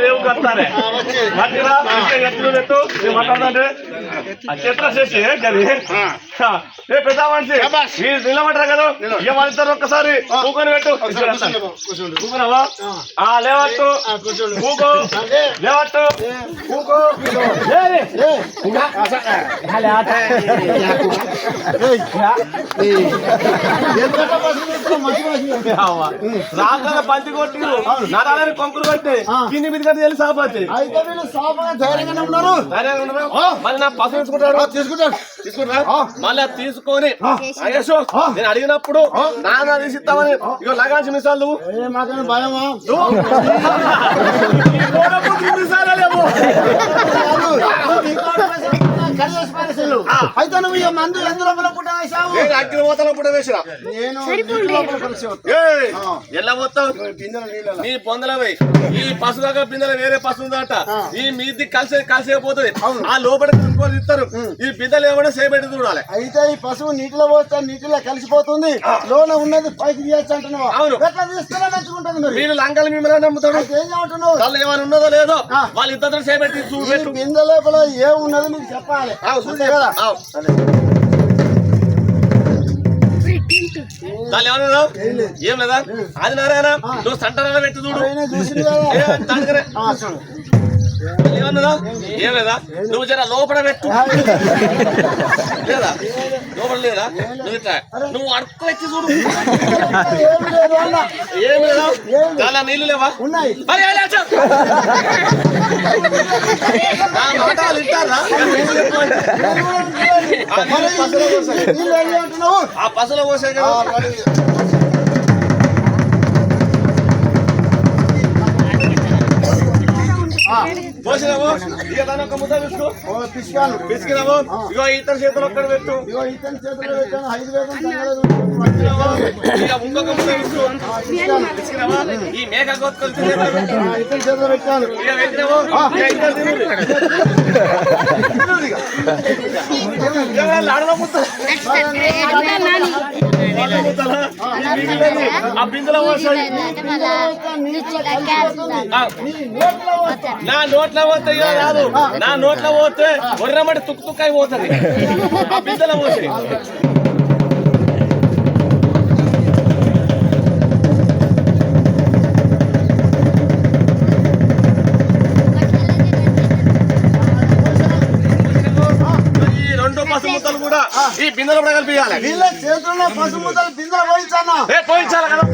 రేవు కడతారే మాట్లాడుతుంటే చెట్ల చేసి ఏ పెద్ద మనిషి నిలబడరా కదా ఇక వాళ్ళిద్దరు ఒక్కసారి కూకొని పెట్టు కూకున్నావా లేవట్టు కూకో లేవట్టు కూకో రాక పంచి కొట్టి నరాలని కొంకులు కొట్టి కింది మీద కట్టి వెళ్ళి సాపచ్చి మళ్ళీ నా పసు తీసుకుంటాడు మళ్ళీ తీసుకొని అయ్యేషో నేను అడిగినప్పుడు నాన్న తీసిస్తామని ఇక లగాల్సి మిసాలు భయమా మిసాలేమో అయితే నువ్వు ఈ మందు ఎందులో పుట్టవేసావు అగ్నిమూతలో పుట్టవేసిన నేను ఎలా పోతావు నీ పొందలవై ఈ పశువుగా బిందెల వేరే పశువు ఉందట ఈ మీది కలిసేపోతుంది ఆ లోపల ఇస్తారు ఈ బిందెలు ఏమైనా సేపెట్టి చూడాలి అయితే ఈ పశువు నీటిలో పోతే నీటిలో కలిసిపోతుంది లోన ఉన్నది పైకి తీయచ్చు అంటున్నావు అవును ఎట్లా తీస్తారో నచ్చుకుంటుంది మీరు లంకలు మిమ్మల్ని నమ్ముతాడు ఏం చెబుతున్నావు వాళ్ళు ఏమైనా ఉన్నదో లేదో వాళ్ళు ఇద్దరు సేపెట్టి చూపెట్టు బిందె లోపల ఏమున్నది నీకు చెప్పాలి కదా దాని ఏమన్నా ఏం లేదా అది నారాయణ నువ్వు సంటరాల పెట్టి చూడు ఏమన్నదా ఏం లేదా నువ్వు జర లోపల పెట్టు లేదా లోపల లేదా నువ్వు ఇట్లా నువ్వు అడుక్కు పెట్టి చూడు ఏం లేదా చాలా నీళ్లు లేవా మాటలు ఇస్తారా ఆ పసులో పోసే కదా పోసినావు ఇక దాని ఒక ముద్ద తీసుకో పిసికినావు ఇగో ఇతర చేతులు ఒక్కడ పెట్టు ఇగో ఇతర చేతులు పెట్టాను 5 వేలు ఇక ఇంకొక ముద్ద తీసుకో పిసికినావా ఈ మేక గోత్కలు ఇతర చేతులు పెట్టాను ఇక పెట్టినావు లాడలో ముద్ద ఆ బిందులో పోసాయి నా నోట్లో పోతే రాదు నా నోట్లో పోతే ఒర్రమటి తుక్కు తుక్కు అయిపోతుంది ఆ బిందెలో పోతే ఈ 2 పసుముద్దలు కూడా ఈ బిందెలో కూడా కలిపియాలి వీళ్ళ చేతుల్లో పసుముద్దలు బిందెలో పోయించాను పోయించాలి కదా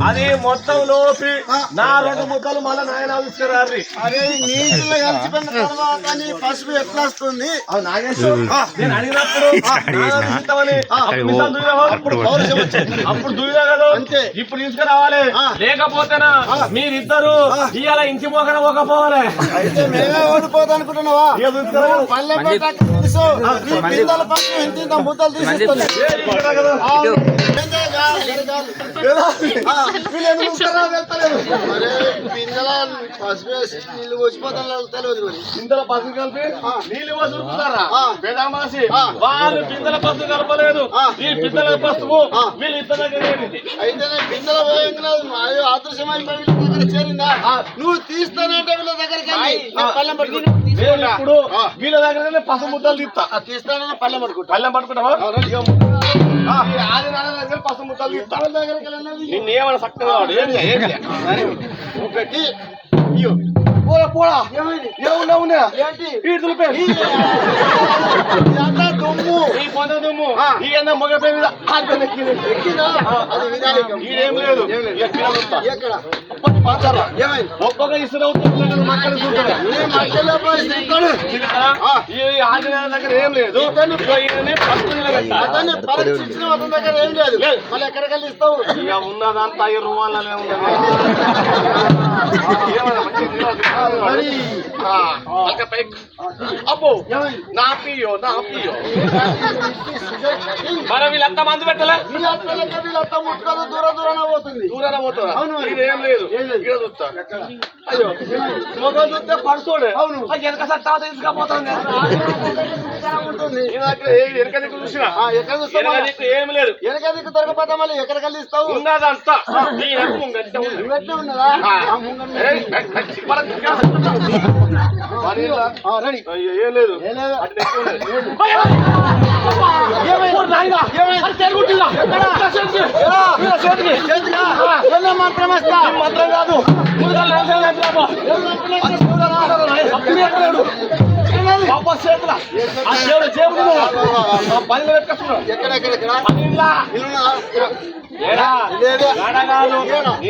అది మొత్తం లోపి నా 2 ముద్దలు మళ్ళీ నాయన తీసుకురారి అదే నీటిలో కలిసిపోయిన తర్వాత నీ పసుపు ఎట్లా వస్తుంది నేను అడిగినప్పుడు అప్పుడు దుయ్యా కదా ఇప్పుడు తీసుకురావాలి లేకపోతేనా మీరిద్దరు ఇవాళ ఇంటి మోకన పోకపోవాలి అయితే మేమే ఓడిపోతా అనుకుంటున్నావా పల్లె ముద్దలు తీసుకుంటాను నీళ్లు వచ్చిపోతాను తెలియదు పిందెల పసుపు కలిపి నీళ్ళు పోసి ఉరుకుతారా పేదమాసి వాళ్ళు పిందెల పసుపు కలపలేదు ఈ పిందెల పసుపు వీళ్ళు ఇద్దరు దగ్గర అయితే పిందెల ఆదర్శమైన దగ్గర చేరిందా నువ్వు తీస్తానంటే వీళ్ళ దగ్గరికి పల్లెం పట్టుకుంటా ఇప్పుడు వీళ్ళ దగ్గర పసుపు ముద్దలు తీస్తానని పల్లెం పట్టుకుంటావా ఆది నాన్న దగ్గర పసుపు ముద్దలు తీస్తా దగ్గరికి నిన్నేమన్నా చక్కగా ఒకటి పోరా పోరా ఏమున్నా దుమ్ము ఈ పొంద దుమ్ము ఈ మగ పేరు ఏం లేదు ఒక్కొక్క ఇసులు ఆంజనేయ దగ్గర ఏం లేదు పరీక్షించిన అతని దగ్గర ఏం లేదు మళ్ళీ ఎక్కడికెళ్ళి ఇస్తావు ఇక ఉన్నదంతా ఈ రూమాలనే ఉన్నది అబ్బో నా పియో మరి వీళ్ళంతా మందు పెట్టలే వీళ్ళంతా ముట్టుకోదు దూరం పోతుంది దూరాన పోతుందా ఏం లేదు చూస్తా అయ్యో మొగలు చూస్తే పడుకోడే అవును వెనక సత్తా తీసుకపోతుంది ఎనక దిక్కు చూసినా ఎక్కడ చూస్తావు ఏమి లేదు. వెనక దిక్కు దొరకపోతే మళ్ళీ ఎక్కడ కలిస్తావు ఉన్నదంతా ఉన్నదా ఏం లేదు. మంత్రం వేస్తా మంత్రం కాదు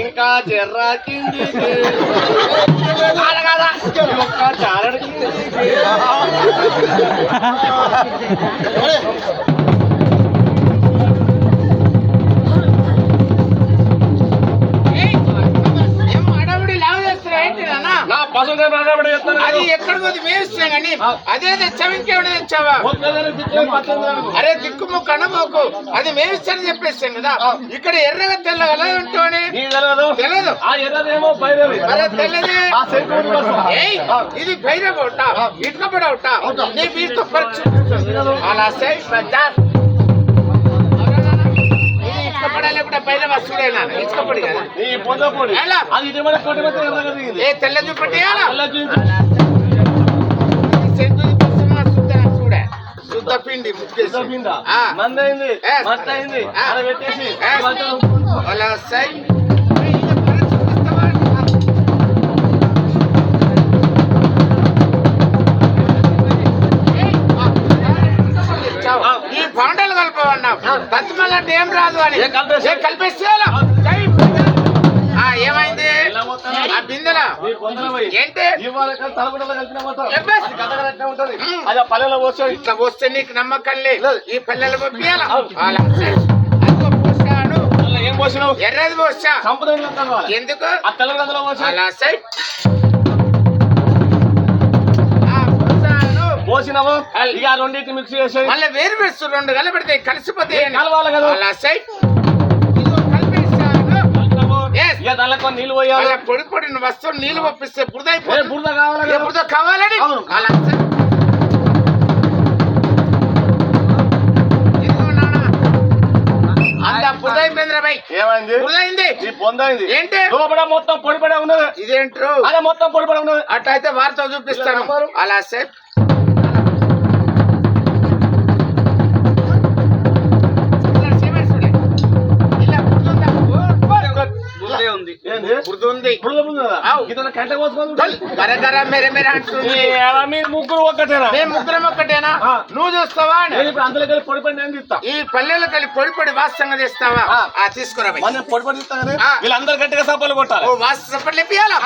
ఇంకా చెర్రా కింది చారడి అది ఎక్కడ పోతే వేస్తాం కానీ అదే తెచ్చావు ఇంకేమైనా తెచ్చావా? అరే దిక్కుము కనమోకు అది మేమిస్తానని చెప్పేస్తాం కదా. ఇక్కడ ఎర్రగా తెల్లగల ఉంటామని తెలియదు. అరే తెల్లది ఇది భైరవ ఉంటా ఇటుకపడ ఉంటా నీ వీటితో పరీక్ష అలా సైడ్ ఇటుకపడాలి కూడా భైరవ వస్తుడేనా ఇటుకపడి కదా ఏ తెల్లది పట్టేయాలా శుద్ధ పిండి మందైంది పెట్టేసి అలా సైడ్ ఈ బాండలు కలపవన్నావు తత్మలంటే ఏం రాదు అని కలిపేస్తే ఏమైంది ఆ బిందెల ఏంటి అది పల్లెలో పోస్తే ఇట్లా పోస్తే నీకు నమ్మకం లేదు. ఈ పల్లెలు పంపించాలా పోసాను ఏం పోసినావు ఎర్రది పోసా సంపద ఎందుకు ఆ తెల్ల గందలో పోసా అలా సైడ్ పోసినావు ఇక రెండింటి మిక్స్ చేసి మళ్ళీ వేరు వేస్తూ రెండు కలిపెడితే కలిసిపోతే కలవాలి కదా అలా సైడ్ దానిలో నీళ్ళు పోయాలి. పొడి పొడిన వస్తువు నీళ్ళు పంపిస్తే బురద బురద కావాలి బురద కావాలని అలా బురద అయిపోయింది రాబాయ్. ఏమైంది బురద అయింది పొందైంది ఏంటి లోపల మొత్తం పొడి పడే ఉన్నది. ఇదేంటారు అదే మొత్తం పొడి పడే ఉన్నది. అట్లయితే వారితో చూపిస్తాను అలా సేపు ముగ్గురు ఒక్కటేనా మేము ముగ్గురం ఒక్కటేనా నువ్వు చూస్తావా అందులో పొడి పడి నేను తీస్తా. ఈ పల్లెలు కలిపి పొడి పొడి వాసంగా తీస్తావా తీసుకురా పొడి పడి తీస్తా కానీ వీళ్ళందరూ గట్టిగా సప్పలు కొట్టాలి. వాస సప్పట్లు ఇప్పియాలా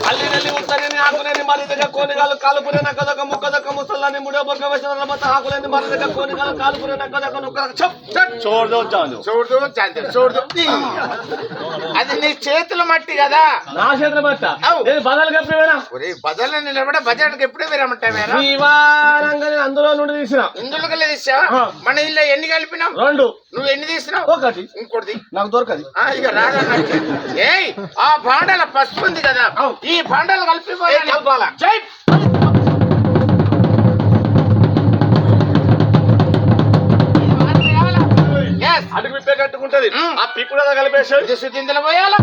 అల్లి నెల్లి ఉంటారని ఆకులేని మరి దగ్గర కోనిగాలు కాలుపురే నక్కదొక్క ముక్కదొక్క ముసల్లాని ముడో బొక్క వేసిన ఆకులేని మరి దగ్గర కోనిగాలు కాలుపురే నక్కదొక్క చూడదు చూడదు అది నీ చేతుల మట్టి కదా. నా చేతుల మట్ట బదలు కప్పివేనా బదలు నిలబడ బడ్జెట్కి ఎప్పుడే వేరమంటావేనా అందులో నుండి తీసిన ఇందులో కలిసి తీసావా? మన ఇల్లు ఎన్ని కలిపినావు? 2. నువ్వు ఎన్ని తీసినావు? ఒకటి. ఇంకోటి నాకు దొరకది ఇక రాదా? ఏయ్ ఆ భాండాల పసుపు ఉంది కదా ఈ భాండాలు కలిపి కలపాలా? అడుగు విప్పే కట్టుకుంటది ఆ పిప్పుడు కలిపేసి శుద్ధింతలు పోయాలా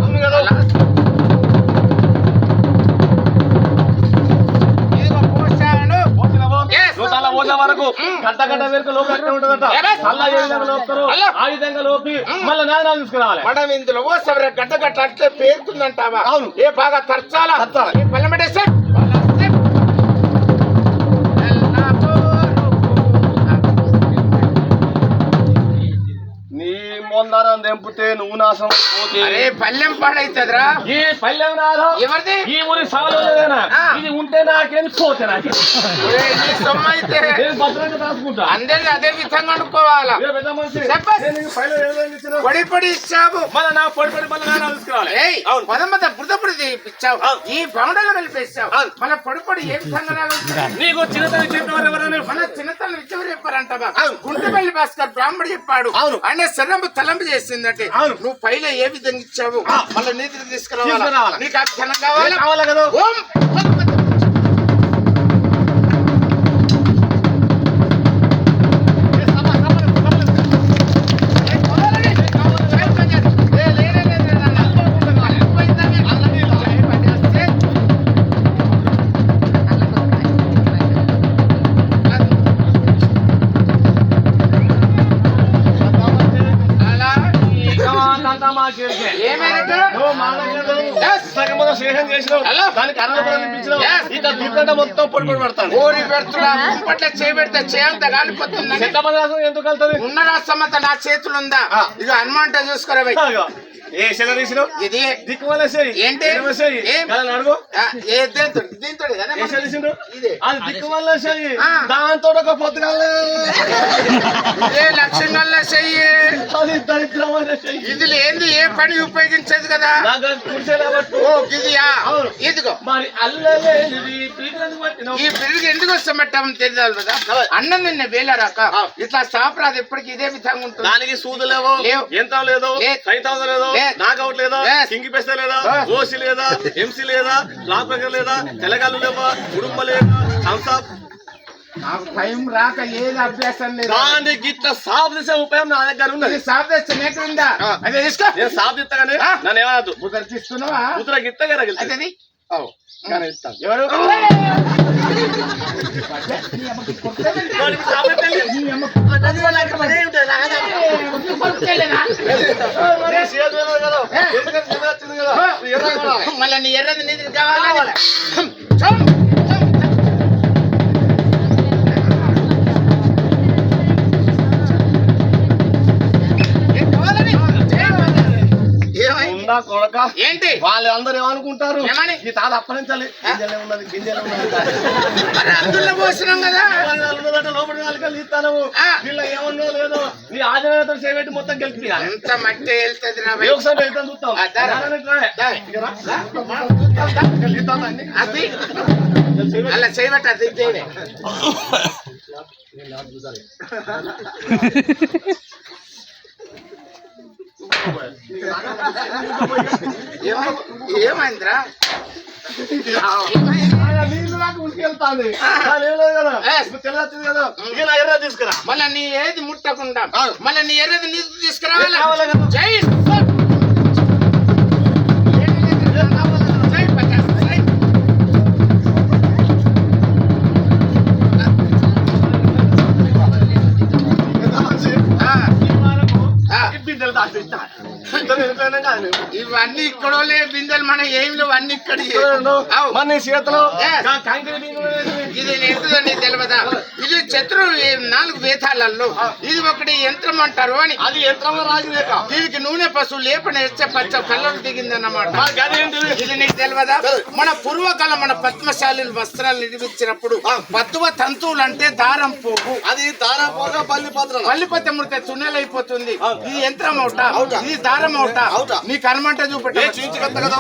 పోసే వరకు గంట వరకు లోపు ఉంటుందట. అలా ఏ విధంగా లోపుతారు ఆ విధంగా లోపి మళ్ళీ నాయనాలు తీసుకురావాలి. మనం ఇందులో పోసే గంట అట్లే పేరుతుందంటావా? అవును. ఏ బాగా తర్చాలా పల్లె పెట్టేస్తే మొందారం తెంపితే నువ్వు నాశనం పోతే పల్లెం పాడైతుందిరా. ఈ పల్లెం నాదం ఎవరిది? ఈ ఊరి సాగలేదేనా ఇది ఉంటే నాకేం పోతే నాకు సొమ్మైతే భద్రంగా రాసుకుంటా. అందరినీ అదే విధంగా అనుకోవాలా. పొడి పొడి ఇచ్చావు మళ్ళీ నా పొడి పొడి మళ్ళీ నాయనాలు తీసుకురావాలి. మొదమ్మత బురద పొడి ఇచ్చావు ఈ పౌడర్లు కలిపేసావు మళ్ళీ పొడి పొడి ఏ విధంగా నీకు చిన్నతనం చెప్పేవారు ఎవరైనా మన చిన్నతనం ఇచ్చేవారు చెప్పారంటవా? గుంటపల్లి భాస్కర్ బ్రాహ్మడు చెప్పాడు ఆయన శరణం తలంపు చేసిందంటే నువ్వు పైన ఏ విధంగా ఇచ్చావు మళ్ళీ నీతిని తీసుకురావాలా. నీకు ఆ క్షణం కావాలి కదా. ఓం కేరికే. ఏమైనట్టు నువ్వు మా దగ్గర Yes. సగం మొత్తం స్నేహం చేసినావు. Hello. దానికి అరవై ఇప్పించినావు. Yes. ఇక దుర్గంట మొత్తం పొడి పొడి పడతాను. ఊరి పెడుతున్నా కుంపట్ల చేయబెడితే చేయంత కాలిపోతుందని చెత్త పదార్థం ఎందుకు వెళ్తుంది? ఉన్నరా సమ్మత నా చేతులు ఉందా ఇక హనుమంట చూసుకోరా భయ్. ఏ శిల తీసినావు? ఇది దిక్కుమలేసేయి. ఏంటి? ఏం? అడుగు ఏ దీంతో ఏ శిల తీసిండు? ఇదే అది దిక్కుమలేసేయి. ఆ. దాంతో ఒక పొద్దుగాలే ఇదే లక్ష్యంగా చెయ్యి. అది దరిద్రమైన చెయ్యి. ఇది ఏంది ఏ పని ఉపయోగించదు కదా. నాకు అది కుడిసేలా పట్టు. ఓ ఇదియా అవును. ఇదిగో మరి అల్లలేనిది పీకలకు పట్టినావు. ఈ పిల్లకి ఎందుకు వస్తామట్టామని తెలియదు కదా. అన్నం నిన్న వేలారాక ఇట్లా సాపరాదు ఎప్పటికి ఇదే విధంగా ఉంటుంది. దానికి సూదు లేవు, లేవు. యంత్రం లేదు, లేదు. 5000 లేదు, లేదు. నాకౌట్ లేదా, లేదు. కింగి పెస్త లేదా, లేదు. ఓసి లేదా, ఎంసీ లేదా, బ్లాక్ బెకర్ లేదా, తెలగాలు లేవా, కుటుంబ లేదా, థమ్స్అప్. నాకు టైం రాక ఏది అభ్యాసం లేదు. దానికి ఇట్లా సాఫ్ చేసే ఉపయోగం నా దగ్గర ఉన్నది. సాపేస్తే నేటుందా అదే తీసుకో. నేను సాఫ్ ఇస్తాగానే ఆ. నన్ను ఏమనద్దు. కుదర్చిస్తున్నావా కూతురా గిత్తగా అయితే అది? కానీ ఇస్తాను. ఎవరు వాడికి సాఫ్ ఎత్తాలి. మరి చేతులు ఏమో కదా, ఎందుకంటే చిన్న వచ్చింది కదా, ఎర్రగా కొనాలి. మళ్ళీ నీ ఎర్రది నీది కావాలి. ఉందా కొడక? ఏంటి వాళ్ళందరూ ఏమనుకుంటారు? ఏమని? ఈ తాత అప్పనించాలి, గింజలే ఉన్నది, గింజలే ఉన్నది. మరి అందులో పోసినాం కదా. ఉన్నదంటే లోపలి వాళ్ళకి ఇస్తాను. ఆ. వీళ్ళ ఏమన్నా లేదో నీ ఆజనాలతో చేపెట్టి మొత్తం గెలిపియాలి. ఎంత మట్టి వెళ్తుంది రా భయ్. ఒకసారి వెళ్తాను చూస్తాం. ఆ, దా. దా. అది అలా చేయబట్ట అది చేయలే. ఏమైందిరా నీళ్ళు నాకు ఉడికెళ్తాంది. కదా తెల్లొచ్చింది కదా, ఇక నా ఎర్ర తీసుకురా. మళ్ళీ నీ ఏది ముట్టకుండా అవును. మళ్ళీ నీ ఎర్రది నీది తీసుకురావాలి. కావాలి కదా. జై శ్రీరామ్. జై ప్రకాశ్. జై. ఆ, ఆ. బిడ్డలు దాచి ఇస్తాను. ఇద్దరు ఎట్లయినా కాదు మేము. ఇవన్నీ ఇక్కడోలే బిందెలు మన ఏం లేవు అన్ని ఇక్కడ మన నీ చేతిలో Yes. కంకిరి బిందెలు వేసి. ఇది ఎంతుందని తెలియదా. ఇది శత్రు 4 వేతాలలో ఇది ఒకటి యంత్రం అంటారు అని. అది యంత్రంలో రాజులేక దీనికి నూనె పశువు లేపన ఎచ్చే పచ్చ కళ్ళలు దిగిందన్నమాట. గదేంటిది? ఇది నీకు తెలియదా. మన పూర్వకాలం మన పద్మశాలి వస్త్రాలు నిర్మించినప్పుడు పద్మ తంతువులు అంటే దారం పోగు. అది దారా పోగా పల్లి పాత్ర. పల్లిపత్తి ముడితే తున్నెలైపోతుంది. ఇది యంత్రం అవుతా, ఇది దారం అవుతా. అవుతా. నీ కర్మంట చూపెట్ట చూపించగలుగుతా కదా.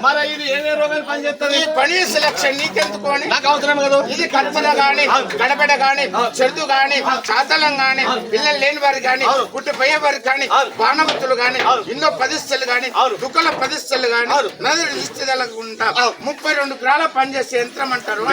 మరి ఇది ఏమే రోగాలు పనిచేస్తుంది? ఈ పని సెలక్షన్ నీకెందుకు అని నాకు అవసరం కదా. ఇది కల్పన గాని గడబెడ గాని చెరుదు గాని చాతలం గాని పిల్లలు లేని వారికి గాని పుట్టిపోయే వారికి గాని బాణవతులు గాని ఎన్నో పదిస్తలు గాని దుఃఖల పదిస్తలు గాని నదులు ఇస్తేదలకుండా 32 గ్రాల పనిచేసే యంత్రం అంటారు.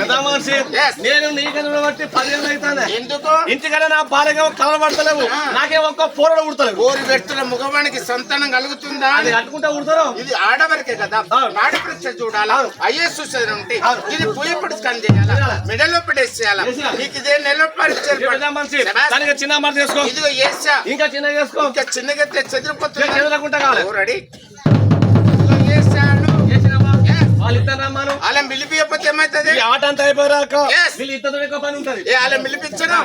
Yes. నేను నీకన్నా బట్టి 10 ఏళ్ళు అవుతాను. ఎందుకు ఇంటికన్నా నా భార్యగా కలబడతలేవు, నాకే ఒక్క పోరడు ఉడతలేవు. ఓరి వ్యక్తుల ముఖవానికి సంతానం కలుగుతుందా? అది కట్టుకుంటా ఉడతారు. ఇది ఆడవరకే కదా. నాడి పరీక్ష చూడాలా, ఐఎస్ ఉంటే ఇది పూయపడి స్కాన్ చేయాలా, మెడలో పెట్టేసేయాలా. నీకు ఇదే నెల పరీక్ష దానికి చిన్న అమలు చేసుకో. ఇదిగో ఏసా ఇంకా చిన్న చేసుకో. ఇంకా చిన్నగా చెదిరిపోతుంది. చెదరకుండా కావాలి. రెడీ వేసాను. వాళ్ళు ఇస్తారమ్మాను. అలా మిలిపియకపోతే ఏమైతుంది? ఈ ఆట అంతా అయిపోయాక Yes. వీళ్ళు ఇద్దరు ఎక్కువ పని ఉంటది. అలా మిలిపించను.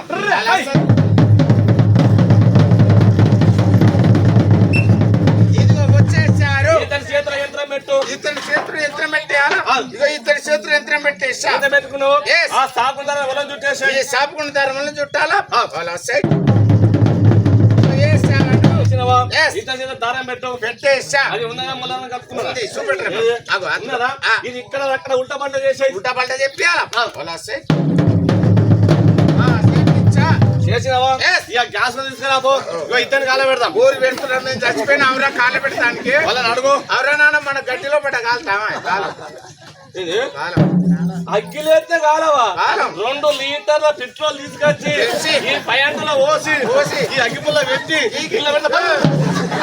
ఇదిగో వచ్చేసారు. ఇతని చేతుల యంత్రం పెట్టు. ఇతని చేతులు యంత్రం పెట్టేయాలా. ఇదిగో ఇతని చేతులు యంత్రం పెట్టేసా. ఎంత పెట్టుకున్నావు? Yes. ఆ సాకు ధర పొలం చుట్టేసి ఈ సాపుకున్న దారం చుట్టాలా. అలా సైడ్ Yes. ఇతని చేత దారం పెట్టు. పెట్టేసా. అది ఉన్నదా మొదలన కలుపుకున్నదా? ఉంది, చూపెట్టరా. ఏది? అగో, ఉన్నదా? ఆ. ఇది ఇక్కడ అక్కడ ఉల్టా పంట చేసేయి. ఉల్టా పల్టా చెప్పాలా. అలా సైడ్ చేసినావా? Yes. ఇక గ్యాస్ లో తీసుకురాబో. ఇగో ఇతని కాల పెడదాం. ఊరు పెడుతున్నాం. నేను చచ్చిపోయిన అవరా కాళ్ళ పెడతానికి. వాళ్ళని అడుగు. అవరా నాన్న మన గడ్డిలో పెట్ట కాలుతామా కాలం ఇది కాలం అగ్గిలేస్తే కాలవా 2 లీటర్ల పెట్రోల్ తీసుకొచ్చి ఈ పయాంటలో పోసి ఈ అగ్గిపుల్ల పెట్టి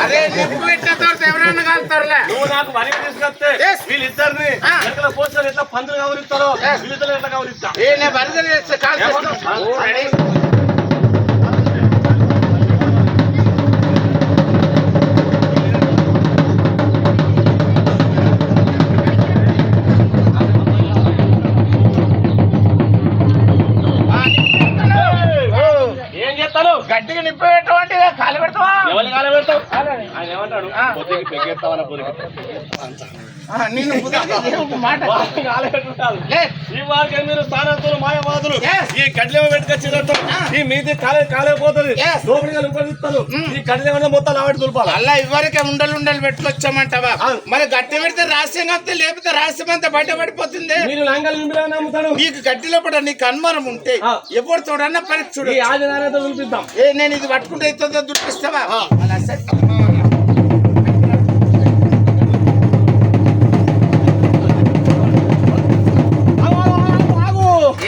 అదే నిప్పు పెట్టిన తర్వాత ఎవరన్నా కాలుతారులే. నువ్వు నాకు మరీ తీసుకొస్తే వీళ్ళిద్దరిని ఎట్లా పోస్తారు, ఎట్లా పందులు గౌరిస్తారో వీళ్ళిద్దరు ఎట్లా గౌరిస్తా. నేను బరిదలు చేస్తే కాదు. ఏం చేస్తాను? గట్టిగా నిప్పు పెట్టమంటే కాలు పెడతావా? ఎవరి కాలం పెడతావు? ఆయన ఏమంటాడు? పొద్దుకి పెగ్గెత్తావన నిన్ను మాట ఈ వారికి మీరు స్థానార్థులు మాయవాదులు ఈ గడ్డలేమో పెట్టుకొచ్చినట్టు ఈ మీది కాలేకపోతుంది లోపలిగా ఉపయోగిస్తారు. ఈ గడ్డలేమో మొత్తం లావటి దులపాలి. అలా ఇవరకే ఉండలు పెట్టుకొచ్చామంటావా? మరి గట్టి పెడితే రహస్యంగా వస్తే లేకపోతే రహస్యం అంతా బయటపడిపోతుంది. మీరు లంగలు నమ్ముతాడు. నీకు గట్టిలో పడ నీకు అనుమానం ఉంటే ఎప్పుడు చూడన్నా పరీక్ష చూడు. ఆదినారాయణతో చూపిద్దాం. నేను ఇది పట్టుకుంటే అవుతుందో దుడిపిస్తావా? అలా సరే.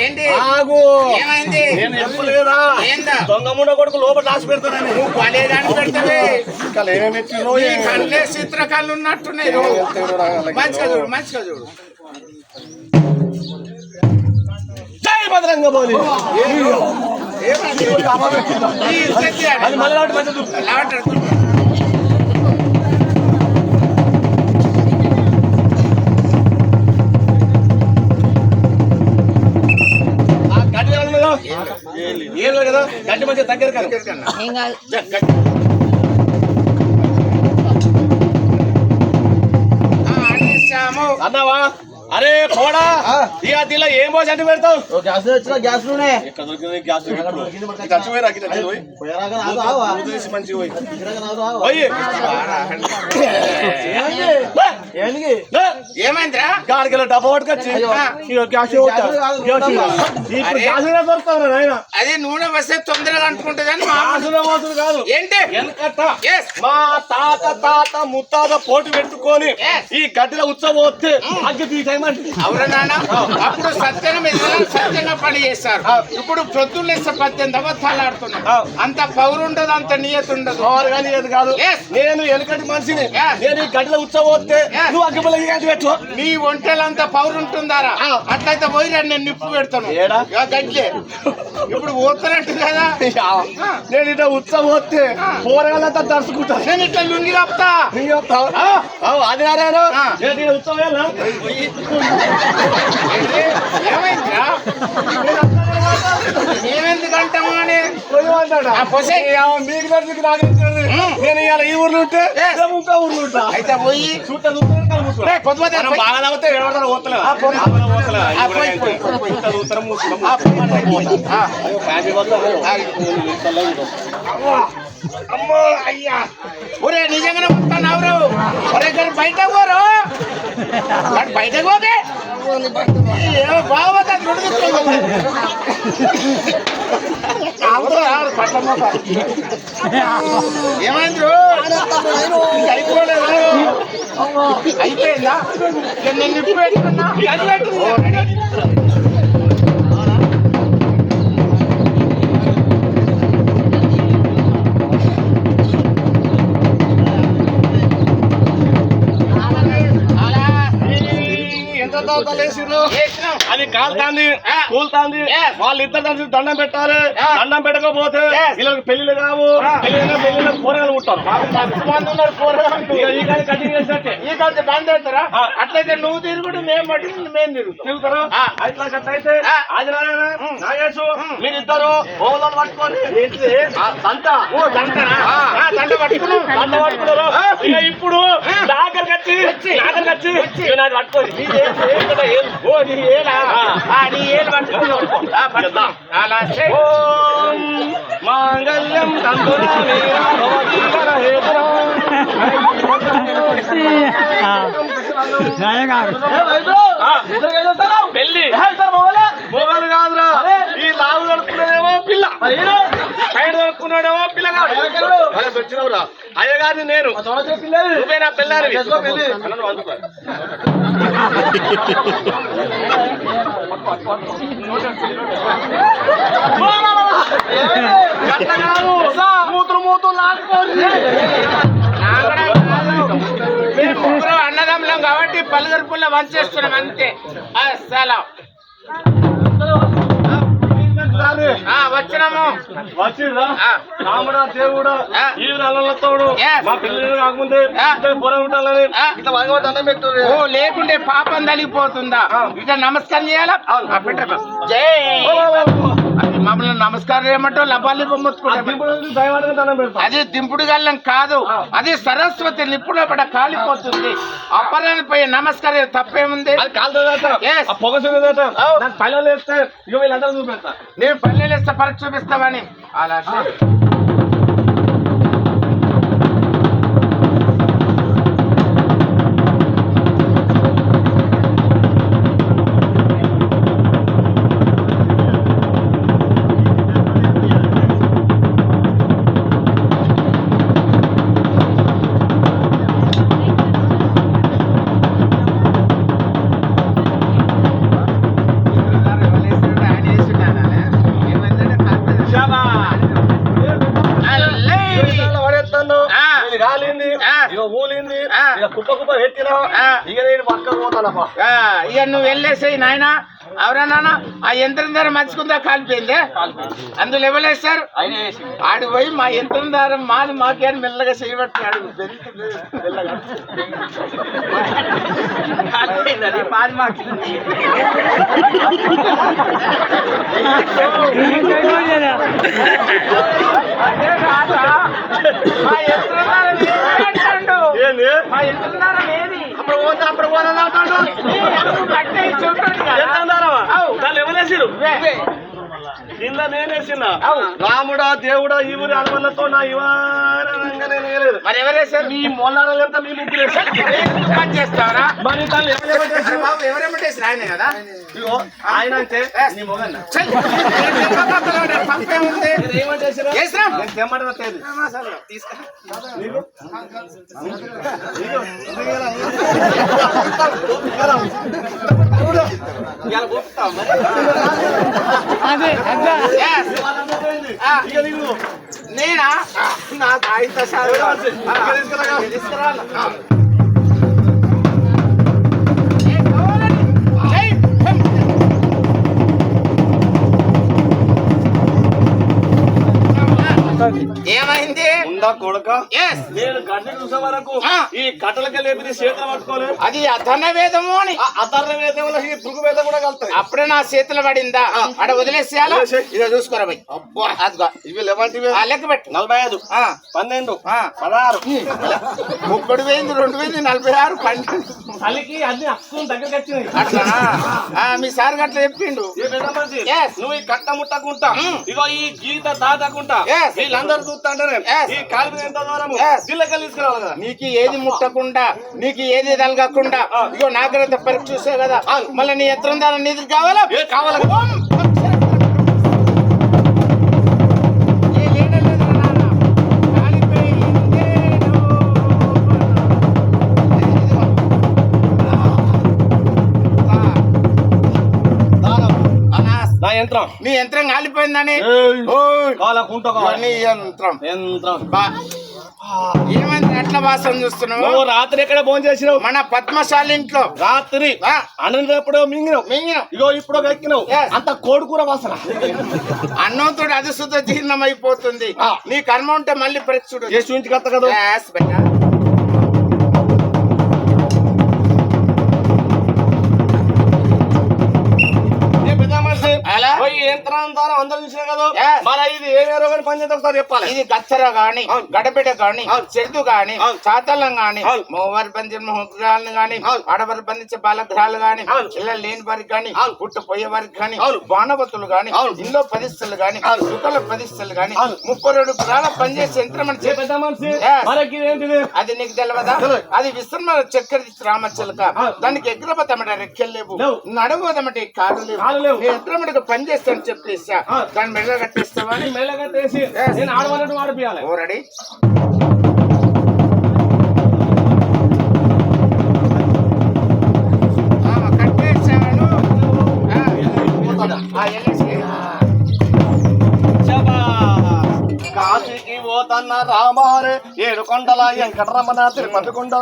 ఏంటి ఏమైంది? నేను చెప్పలేదా దొంగ ముండ కొడుకు లోపల దాచి పెడతానని. నువ్వు పలేదాన్ని పెడతావే. ఏమేమి కళ్ళే చిత్రకాళ్ళు ఉన్నట్టున్నాయి. మంచిగా చూడు. జై భద్రంగ బోలి. అది మళ్ళీ ఏం లేదు కదా గడ్డి మంచిగా దగ్గర అన్నావా? అరే పోడా ఇక దీనిలో ఏం పోసి అంటే పెడతావు? గ్యాస్ వచ్చిన గ్యాస్ నూనె ఎక్కడ దొరికింది? గ్యాస్ మంచి ఏమైందిరా? గాడికి డబ్బా పట్టుకొచ్చి గ్యాస్ దొరుకుతావు ఆయన. అదే నూనె వస్తే తొందరగా అంటుకుంటుందని మోసం కాదు. ఏంటి వెనకట మా తాత ముత్తాత పోటీ పెట్టుకొని ఈ గడ్డిలో ఉత్సవం వస్తే అగ్గి తీసేయమంటే అవునా నాన్న? అప్పుడు సత్యంగా పని చేస్తారు. ఇప్పుడు ప్రొద్దులు ఇస్తే 18 అబద్ధాలు ఆడుతున్నారు. అంత పౌరు ఉండదు, అంత నియత ఉండదు. కాదు నేను వెనకటి మనిషిని. నేను ఈ గడ్డిలో ఉత్సవం వస్తే నువ్వు అగ్గిపుల్ల పెట్టు. నీ ఒంటెలంత పౌరు ఉంటుందారా? అట్లయితే పోయి నేను నిప్పు పెడతాను గడ్డి. ఇప్పుడు పోతున్నట్టు కదా. నేను ఇట్లా ఉత్సవం వస్తే పోరగాలంతా దర్శకుంటాను. నేను ఇట్లా లుంగి కప్తా. అది నేను ఉత్సవం ఏమైందిరా? ఏమెందుకంటాము అని నేను ఇవాళ ఈ ఊర్లో ఉంటే ఇంకా ఊర్లో ఉంటా. అయితే పోయి బాగా తాగితే అమ్మో అయ్యా ఒరే నిజంగానే వస్తాను. ఎవరు ఒరే గారు బయట పోరు, బయటకు పోతే బాగా ఏమైంది? అయిపోలేదా? అయిపోయిందా? నేను నిప్పు పెట్టుకున్నా. అది కాలుతాంది కూలుతాంది. వాళ్ళిద్దరు దండం పెట్టాలి. దండం పెట్టకపోతే వీళ్ళకి పెళ్లిళ్ళు కావు. పెళ్లి కూరగాయలు ఉంటారు. ఈ కంటే బంద్ పెడతారా? అట్లయితే నువ్వు తిరుగుడు మేము తిరుగుతారా? అట్లా అయితే ఆదినారాయణ నాగేశు మీరిద్దరు ఓలను పట్టుకొని దండ పట్టుకున్నారు. ఇప్పుడు నాగరికి వచ్చి నాకు పట్టుకోని మాంగళ్యం పెళ్లి మొగలు కాదురా. ఈ లావు దొరుకుతున్నాడేమో పిల్ల, పైన దొరుకుతున్నాడేమో పిల్లగాడు. వచ్చినవురా అయ్యగారిని నేను నువ్వే నా పిల్లని మూతులు లాక్కోరి మేము ముగ్గురు అన్నదమ్ములం కాబట్టి పలుగరుపుల్లో వంచేస్తున్నాం అంతే. అస్సలం వచ్చినాము. వచ్చిందా రాముడా దేవుడా ఈ నల్లతోడు మా పిల్లలు కాకముందే పొలం ఉండాలని ఇట్లా భగవత్ అన్నం పెట్టు. ఓ లేకుంటే పాపం తలిగిపోతుందా? ఇట్లా నమస్కారం చేయాలా? జై మమ్మల్ని నమస్కారం చేయమంటూ లబాలి అది దింపుడు గల్లం కాదు, అది సరస్వతి నిప్పుడు పడ కాలిపోతుంది. అప్పరాన్ని పోయి నమస్కారం తప్పేముంది? నేను పల్లెలు వేస్తే పరీక్ష చూపిస్తామని అలా కుప్ప కుప్ప పెట్టినా ఇక నేను పక్కకు పోతానప్ప. ఇక నువ్వు వెళ్ళేసాయి నాయన. ఎవరా నాన్న ఆ యంత్రం ధర మంచుకుందా కాలిపోయిందే, అందులో ఇవ్వలేసారు. ఆడు పోయి మా యంత్రం ధర మాది మాకే అని మెల్లగా చేయబట్టాడు. మాది మాకు మా యంత్రం మా యంత్రం ధర ఏది అప్పుడు కింద నేనేసిన రాముడా దేవుడా ఈ ఊరి అడవులతో నా ఇవారంగా నేను వేయలేదు. మరి ఎవరేసారు? మీ మొన్నారంతా మీ ముగ్గురు చేస్తారా? మరి ఎవరేమంటేసి ఆయన కదా ఆయన అంటే నీ మొగన్న నేనా నాకు ఆయన తీసుకురా. ఏమైంది కొడక? నేను గడ్డి చూసే వరకు ఈ కట్టలకి లేపి చేతులు పట్టుకోలేదు. అది అధర్ణ వేదము అని. అధర్ణ వేదంలో ఈ భృగు వేదం కూడా కలుతాయి. అప్పుడే నా చేతులు పడిందా అడ వదిలేసేయాలా? ఇదో చూసుకోరా భయ్. అబ్బా అదిగో ఇవి లేవంటివి. లెక్క పెట్టు. 45 12 16 ముప్పడు వేయింది 2 వేయింది 46 12 అలికి అన్ని అక్కులు దగ్గరికి వచ్చినాయి. అట్లా మీ సార్ గట్లా చెప్పిండు. నువ్వు ఈ కట్ట ముట్టకుంటా ఇగో ఈ గీత దాటకుంటా వీళ్ళందరూ చూస్తాంటారే ఈ కాలు ఎంత దూరము జిల్లకల్లి తీసుకురావాలి కదా. నీకు ఏది ముట్టకుండా నీకు ఏది తలగకుండా ఇగో నాగరంత పరీక్ష చూసావు కదా, మళ్ళీ నీ ఎత్తరం దాని నిధులు కావాలా? కావాలి నా యంత్రం. నీ యంత్రం కాలిపోయిందని యంత్రం ఏమైంది ఎట్లా వాసన చూస్తున్నావు? రాత్రి ఎక్కడ భోజనం చేసినావు? మన పద్మశాలి ఇంట్లో రాత్రి అన్నప్పుడు మింగినావు. ఇగో ఇప్పుడు ఎక్కినావు అంత కోడికూర వాసన. అన్నంతో అది శుద్ధ జీర్ణం అయిపోతుంది. నీ కర్మ ఉంటే మళ్ళీ పరీక్ష చూడు. చేసి ఉంచుకొత్త కదా. యంత్రం ద్వారా అందరూ చూసినా కదా. మన ఇది ఏ రోగాన్ని పనిచేస్తే ఒకసారి చెప్పాలి. ఇది గచ్చర గాని గడబిడ గాని చెరుదు గాని చాతలం గాని మోవారి బంధించిన మోగ్రహాలను గాని ఆడవారు బంధించే బాలగ్రహాలు గాని పిల్లలు లేని వారికి గాని పుట్టు పోయే వారికి గాని బాణవతులు గాని ఇంట్లో పరిస్థితులు గాని చుక్కల పరిస్థితులు గాని 32 ప్రాణ పనిచేసే యంత్రం అని అది నీకు తెలియదా? అది విశ్రమ చక్కెర రామచిలక. దానికి ఎగ్రపతమట రెక్కలు లేవు, నడవదమటే కారు లేవు. ఎగ్రమటకు పని చేస్తాను చెప్పేసా. దాన్ని మెల్ల కట్టేస్తావా? మెల్ల కట్టేసి నేను ఆడవాళ్ళని వాడిపియాలి. రెడీ? కట్టేసాను. పోతన్న రామారే 7 కొండల వెంకటరమణ తిరుపతి కొండ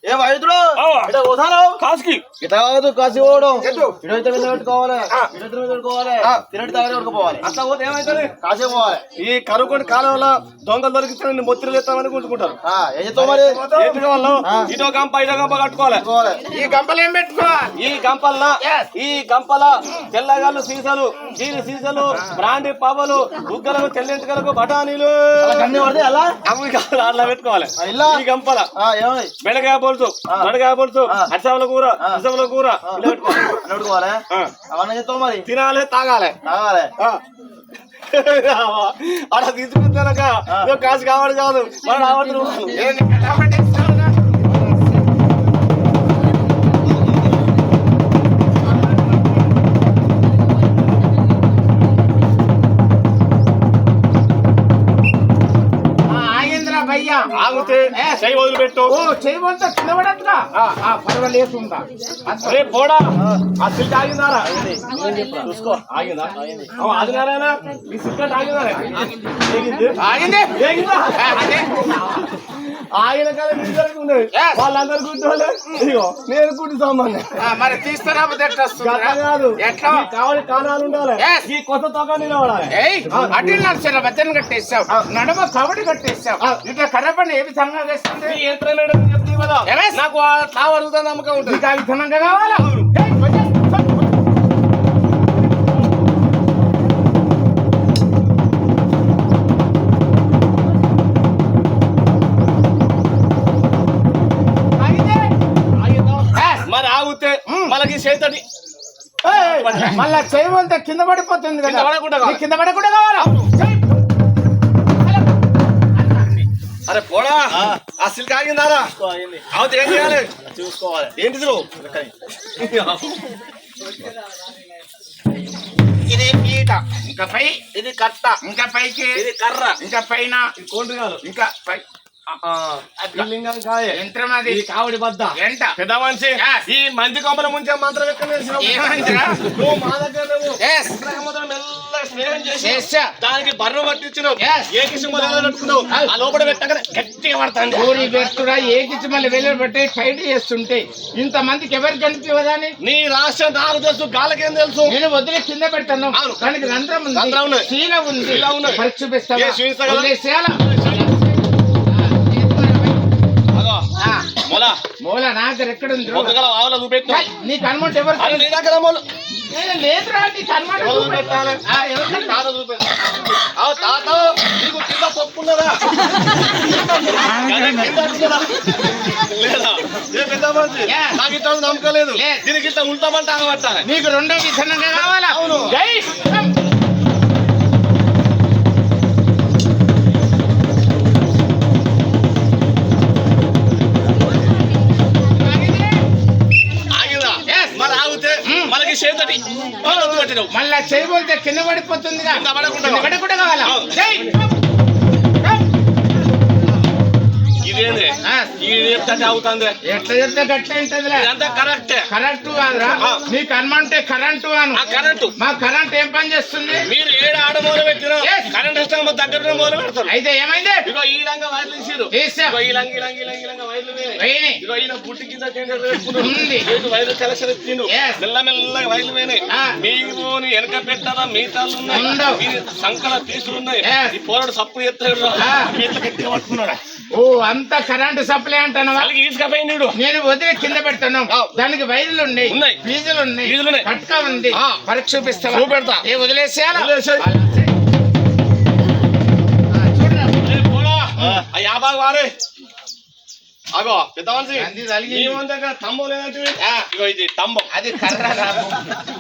ఏ వైద్యుడు ఇటు పోతాను కాసుకి ఇట కాదు కాసి పోవడం ఇడైతే మీద పెట్టుకోవాలి ఇడైతే మీద పెట్టుకోవాలి తినటి దగ్గర పెట్టుకోవాలి అట్లా పోతే ఏమైతుంది కాసే పోవాలి ఈ కరువుకొని కాలంలో దొంగలు దొరికితే మొత్తిలు చేస్తామని గుంటుకుంటారు ఏం చేస్తావు మరి ఏంటి వాళ్ళు ఇటో గంప కట్టుకోవాలి ఈ గంపలు ఏం పెట్టుకోవాలి ఈ గంపల తెల్లగాళ్ళు సీసాలు దీని సీసాలు బ్రాండీ పావలు బుగ్గలకు తెల్లెంటుకలకు బఠానీలు అన్ని పడితే అలా అవి అట్లా పెట్టుకోవాలి ఇలా ఈ గంపల ఏమై బెండకాయ పొలుసు దొండకాయ పొలుసు అరిసెల కూర ఇలా పెట్టుకోవాలి పెట్టుకోవాలి అవన్నీ చేస్తావు మరి తినాలి తాగాలి తాగాలి అలా తీసుకుంటానక కాసు కావాలి కాదు మనం రావద్దు భయ్యా ఆగితే చెయ్యి వదిలిపెట్టు చేయమంతా తినబడట్లా పర్వాలేకుండా అరే పోడా ఆ సిల్క్ ఆగిందారా చూసుకో ఆగిందా ఆగినారా ఈ సిల్క్ ఆగిందారా ఆగింది ఆయన కదా వాళ్ళందరూ గుడ్డోలే ఇదిగో నేను గుడ్డి సామాన్య మరి తీస్తారా కాదు ఎట్లా కావాలి కానాలు ఉండాలి ఈ కొత్త తొక్క నిలబడాలి అటు నడిచారు బద్దెను కట్టేసావు నడమ కబడి కట్టేసావు ఇట్లా కర్రపండి ఏ విధంగా వేస్తుంది నాకు తావరుగుతా నమ్మకం ఉంటుంది ఆ విధంగా కావాలా మరి ఆగితే మనకి చేతడి మళ్ళా చేయమంతా కింద పడిపోతుంది కదా కింద పడకుండా కావాలా అరే పోడా ఆ సిల్క్ ఆగిందారా అవుతే ఏం చేయాలి చూసుకోవాలి ఏంటి ఇది పీట ఇంకా పై ఇది కట్ట ఇంకా పైకి ఇది కర్ర ఇంకా పైన కోండ్రు కాదు ఇంకా పై లింగం కాయ యంత్రం అది ఇది కావడి బద్ద ఎంట పెద్ద మనిషి ఈ మంచి కొమ్మల ముంచే మంత్రం ఎక్కడ ఏమంటారా? నువ్వు మా దగ్గర నువ్వు Yes. మెల్లగా స్నేహం చేసి చేసా. దానికి బర్రె పట్టించినావు Yes. ఏ కిసి పెట్టుకున్నావు ఆ లోపల పెట్టగానే గట్టిగా పడతాను ఊరి వ్యక్తుడా ఏకిచ్చి మళ్ళీ వెళ్ళి పెట్టి ఫైట్ చేస్తుంటే ఇంతమందికి ఎవరికి కనిపించదని నీ రాష్ట్రం నాకు తెలుసు గాలకేం తెలుసు నేను వదిలి కింద పెడతాను అవును. దానికి రంధ్రం రంధ్రం ఉంది ఉన్నది. శీల ఉంది శీల ఉన్నది. పరీక్ష చూపిస్తావా? ఏ చూపిస్తా కదా? వదిలేసేయాలా? అగో ఆ, మొల మూల నా దగ్గర ఎక్కడుంది ఒక్కగల ఆవుల చూపెట్టు నీ కనుమంటే ఎవరు అది నీ దగ్గర మొలు నేను లేదురా నీ కనుమంటే ఎవరు చూపెట్టాలి తాత చూపెట్టు అవు తాత నీకు కింద పప్పున్నదా లేదా ఏ పెద్ద మనిషి నాకు ఇట్లా నమ్మకం లేదు లేదు. దీనికి ఇట్లా ఉంటామంటే ఆగబట్టాలి నీకు రెండో విధానంగా కావాలా అవును. జై శ్రీరామ్. ఆగిదా Yes. మరి ఆగితే మనకి చేతటి పట్టినావు మళ్ళా చేయబోతే కింద పడిపోతుంది కింద పడకుండా కావాలా అవును. జై ఇదేంది ఆ. ఇది చెప్తే అవుతుంది ఎట్లా చెప్తే గట్ల ఉంటదిలే ఇదంతా కరెక్టే కరెంట్ కాదురా ఆ. నీకు అనుమంటే కరెంటు అను ఆ కరెంటు మా కరెంట్ ఏం పని చేస్తుంది మీరు ఏడు ఆడ మొదలు పెట్టినా Yes. కరెంట్ వస్తే దగ్గర మొదలు పెడతారు అయితే ఏమైంది ఇగో ఈ లంగా వైర్లు తీసిరు తీసా. ఇగో ఈ లంగా వైర్లు వేరే. వేయని. ఇగో ఈయన బుట్టి కింద టెండర్ వేసుకున్నాడు. ఉంది. ఏడు వైర్లు కలెక్షన్ ఇచ్చిండు Yes. మెల్లమెల్లగా వైర్లు వేనాయి ఆ. మీకు వెనక పెట్టారా మీటాలు ఉన్నాయి ఉండవు. ఈ సంకల తీసులు ఉన్నాయి Yes. ఈ పోరాడు సప్పు ఎత్తాడు ఆ. ఇట్లా గట్టిగా పట్టుకున్నాడు ఓ అంత కరెంటు సప్లై అంటాను వాళ్ళకి ఈసుకపోయిండు నేను వదిలి కింద పెడతాను ఆ. దానికి వైర్లు ఉన్నాయి ఉన్నాయి. ఫీజులు ఉన్నాయి ఫీజులు ఉన్నాయి. కట్కా ఉంది ఆ. పరీక్ష చూపిస్తావా? చూపెడతా. ఏ వదిలేసేయాలా? వదిలేసేయ్. చూడరా. ఏ పోరా ఆ యాభై వారే అగో పెద్ద మనిషి అంది తలిగి. ఈ మన దగ్గర తంబం లేదంటే ఆ. ఇగో ఇది తంబం అది కర్ర రాబు.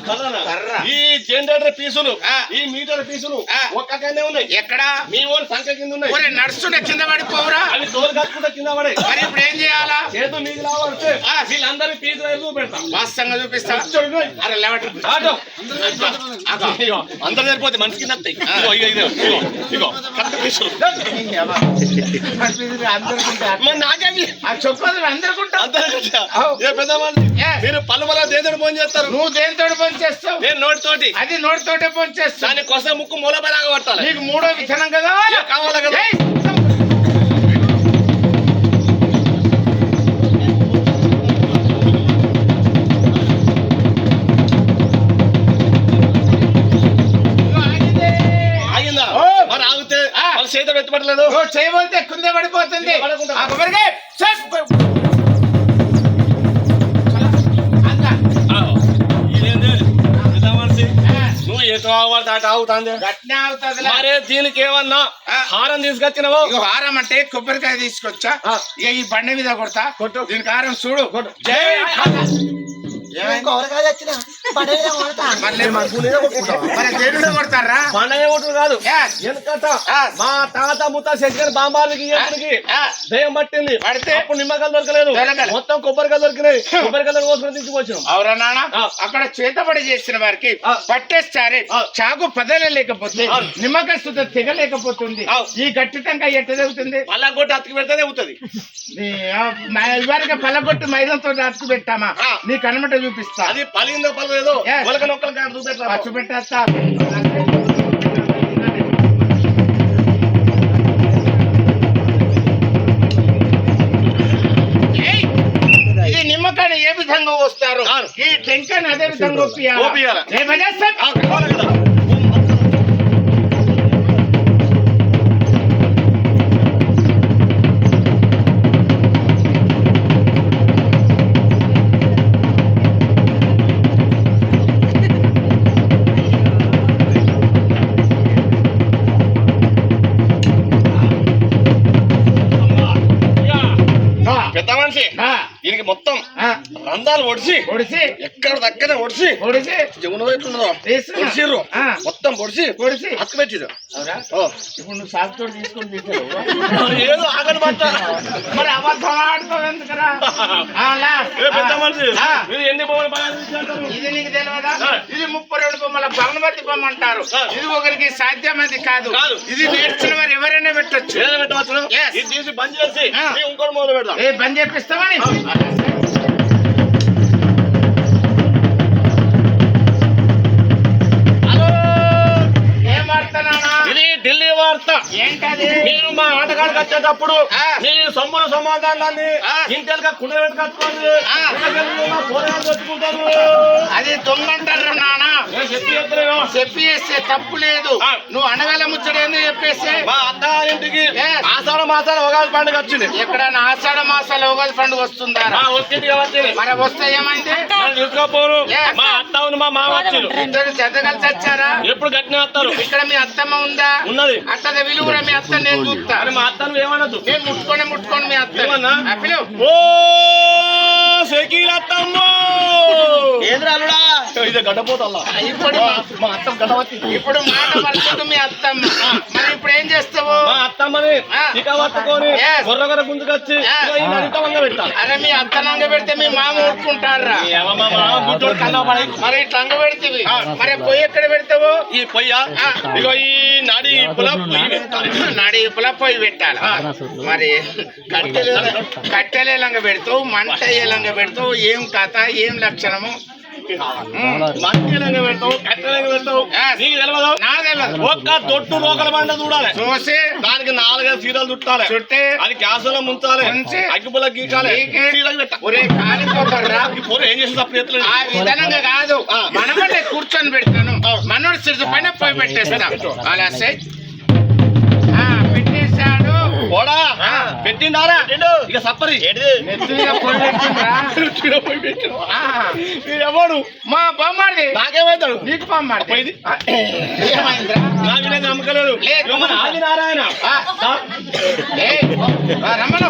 కర్రనా? కర్ర. ఈ జనరేటర్ పీసులు ఆ. ఈ మీటర్ పీసులు ఆ. ఒక్కనే ఉన్నాయి ఎక్కడ మీ ఓన్ సంఖ్య కింద ఉన్నాయి ఒరే నడుస్తుంటే కింద పడిపోవురా అవి తోలు కట్టుకుంటే కింద పడే మరి ఇప్పుడు ఏం చేయాలా? చేతులు నీకు రావాలంటే వీళ్ళందరి పీసులు ఎదుగు పెడతాం వాస్తవంగా చూపిస్తా అరే లేవట ఆటో ఇగో అందరు సరిపోతే మనిషి కింద వస్తాయి. ఇగో ఇగో ఇగో ఇగో ఇగో కరెక్ట్ పీసులు అందరుకుంటా మరి నాకేమి ఆ చొప్పదులు అందరుకుంటా అందరూ అవు. ఏ పెద్ద మనిషి ఏ. మీరు పళ్ళు వల్ల దేదడు ఫోన్ చేస్తారు నువ్వు దేనితో పని చేస్తావు నేను నోటి తోటి అది నోటితోటే పని చేస్తావు దాని కోసం ముక్కు మూల పట్టాలి నీకు మూడో విధానం కదా కావాలా కదా ఏయ్, చేయబోతే కుందే పడిపోతుంది ఆ కొబ్బరికాయ నువ్వు ఎటు అటు అవుతుంది గట్నే అవుతుంది మరే దీనికి ఏమన్నా హారం తీసుకొచ్చినావు హారం అంటే కొబ్బరికాయ తీసుకొచ్చా ఇక ఈ బండి మీద కొడతా కొట్టు దీనికి హారం చూడు జై మరి దేవుడు కొడతారా పండగ కొట్టు కాదు ఎందుకంట మా తాత ముత్త శంకర్ బాంబాలకి దయ్యం పట్టింది పడితే అప్పుడు నిమ్మకాయలు దొరకలేదు మొత్తం కొబ్బరికాయలు దొరికినాయి కొబ్బరికాయలు కోసం తీసుకొచ్చినాం అవురా నాన్న అక్కడ చేతబడి చేసిన వారికి పట్టేస్తారే చాకు పదలే లేకపోతే నిమ్మకాయ సుత తెగలేకపోతుంది ఈ గట్టితంగా ఎట్ట జరుగుతుంది పల్లగొట్టి అతికి పెడితే అవుతుంది ఇవరికి పల్లగొట్టి మైదంతో అతుకు పెట్టామా నీ కనమట చూపిస్తా అది పలిందో పలలేదో ఒలక నొక్కలు చూపెట్టేస్తా ఇది నిమ్మకాయని ఏ విధంగా వస్తారు ఈ టెంకాయని అదే విధంగా ఒప్పియాలి పెద్ద మనిషి దీనికి మొత్తం రంధ్రాలు ఒడిసి ఎక్కడ దగ్గర ఒడిసి జమున పొడిచిర్రు మొత్తం పొడిచి హక్కు పెట్టిరు ఇప్పుడు నువ్వు సాగుతోడు తీసుకొని ఏదో ఆగని పట్ట మరి అబద్ధం ఆడుతావు ఎందుకరా పెద్ద మనిషి మీరు ఎన్ని బొమ్మలు ఇది నీకు తెలియదా ఇది 32 బొమ్మల భగవతి బొమ్మ అంటారు ఇది ఒకరికి సాధ్యమైనది కాదు ఇది నేర్చిన వారు ఎవరైనా పెట్టచ్చు ఇది తీసి బంద్ చేసి ఇంకోటి మొదలు పెడతాం బంద్ చేపిస్తామని ఇది ఢిల్లీ వార్త ఏంటది మీరు మా ఆటగాడికి వచ్చేటప్పుడు మీ సొమ్ముల సమాధానాన్ని ఇంటెలుగా కుండ పెట్టుకొచ్చుకోండి తెచ్చుకుంటారు అది దొంగంటారు నాన్న చెప్పి చేస్తే తప్పు లేదు నువ్వు అనగల ముచ్చడేందో చెప్పేస్తే మా అత్తారింటికి ఆషాఢ మాసాల ఉగాది పండుగ వచ్చింది ఎక్కడైనా ఆషాఢ మాసాల ఉగాది పండుగ వస్తుందా వచ్చింది కాబట్టి మరి వస్తే ఏమైంది చూసుకోపోరు మా అత్తవును మా మామ వచ్చారు ఇద్దరు జత కలిసి వచ్చారా ఎప్పుడు గట్టిన వస్తారు ఇక్కడ మీ అత్తమ్మ ఉందా ఉన్నది అట్లా విలువ కూడా మీ అత్త నేను చూస్తా మా అత్తను ఏమనదు నేను ముట్టుకొని మీ అత్త ఓ శకీలత్తమ్మ ఏంద్రాలుడా ఇదే గడ్డపోతల్లా ఇప్పుడు మా అత్తం గడ్డవచ్చి ఇప్పుడు మాట పలుకుతూ మీ అత్తమ్మ మరి ఇప్పుడు ఏం చేస్తావు మా అత్తమ్మని ఇక పట్టుకొని గొర్ర గుంజుకొచ్చి పెట్టాలి అరే మీ అత్తనంగ పెడితే మీ మామ ఊరుకుంటారా మరి ఇట్లా అంగ పెడితే మరి పొయ్యి ఎక్కడ పెడతావు ఈ పొయ్య ఇగో ఈ నాడి పొయ్యి పెట్టాలి మరి కట్టెలేలంగ పెడతావు మంట ఏలంగ పెడతావు ఏం కథ ఏం లక్షణము మంటలంగా పెడతావు కట్టెలంగా పెడతావు నీకు తెలియదు నా తెలియదు ఒక్క తొట్టు రోకల బండ చూడాలి చూసి దానికి 4 చీరలు చుట్టాలి చుట్టే అది గ్యాసులో ముంచాలి అగ్గిపుల్ల గీకాలి ఒరే కాలిపోతారా ఏం చేసి తప్పు ఆ విధానంగా కాదు మనమంటే కూర్చొని పెడతాను మనోడు సిరిసి పైన పోయి పెట్టేస్తా అలా పెట్టేశాడు కూడా పెట్టిండారా ఇక సప్పరి ఎవడు మా బొమ్మది నాకేమవుతాడు నీకు బొమ్మది ఏమైందిరా నాకు నమ్మకలేదు ఆదినారాయణ రమణ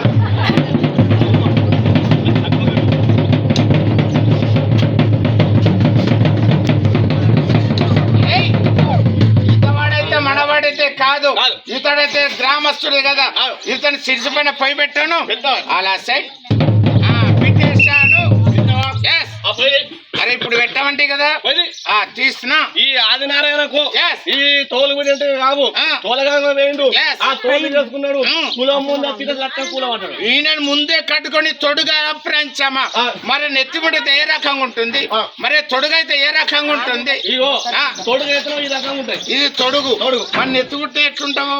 మనవాడైతే కాదు ఇతడైతే గ్రామస్తుడే కదా ఇతను సిరిసి పైన పై పెట్టాను అలా సైడ్ పెట్టేశాను అరే ఇప్పుడు పెట్టామంటే కదా తీస్తున్నా ఈ ఆదినారాయణకు ఈ తోలు అంటే కాదు తోలగా వేయండు ఆ తోలు చేసుకున్నాడు కులం ముందు లక్ష కులం అంటాడు ఈయన ముందే కట్టుకొని తొడుగా అప్రాంచమా మరి నెత్తిముడితే ఏ రకంగా ఉంటుంది మరి తొడుగు అయితే ఏ రకంగా ఉంటుంది ఇగో తొడుగు అయితే ఈ రకంగా ఉంటాయి ఇది తొడుగు మరి నెత్తుకుంటే ఎట్లుంటావు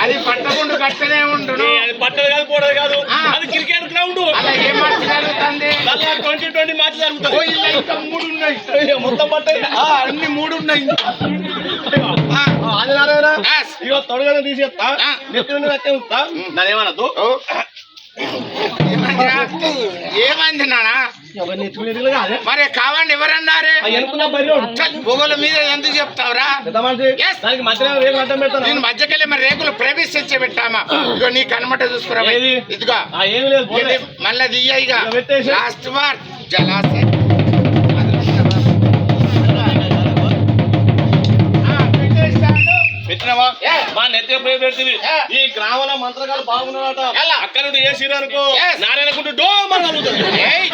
అది పట్టకుండా కట్టనే ఉండు అది పట్టదు కాదు పోవడం కాదు అది క్రికెట్ గ్రౌండ్ అలా ఏం మ్యాచ్ జరుగుతుంది 2020 మ్యాచ్ జరుగుతుంది ఇంకా 3 ఉన్నాయి మొత్తం పట్టాయి అన్ని 3 ఉన్నాయి ఆదినారాయణ Yes. ఇగో తొడగని తీసేస్తా నెత్తి నుండి కట్టే ఉంచుతా నన్నేమనద్దు ఏమైంది నానా మరి కావండి ఎవరన్నారే ఎనుకున్నా బరి భూగోళ మీద ఎందుకు చెప్తావురా Yes. దానికి మధ్యలో రేపు అడ్డం పెడతాను నేను మధ్యకెళ్ళి మరి రేకులు ప్రవేశించి పెట్టామా ఇగో నీ కనమట చూసుకురా ఏది? ఇదిగో ఏమి లేదు పోలే. మళ్ళీ దియ్యగా ఇక పెట్టేసి. లాస్ట్ వార్ జలాశయం పెట్టినవా Yes. మా నెత్తి పేరు పెడుతుంది Yeah. ఈ గ్రామంలో మంత్రగాలు బాగున్నారట ఎలా? అక్కడ నుండి వేసిరు అనుకో Yes. నారాయణకుంటూ డోమని కలుగుతుంది ఏయ్,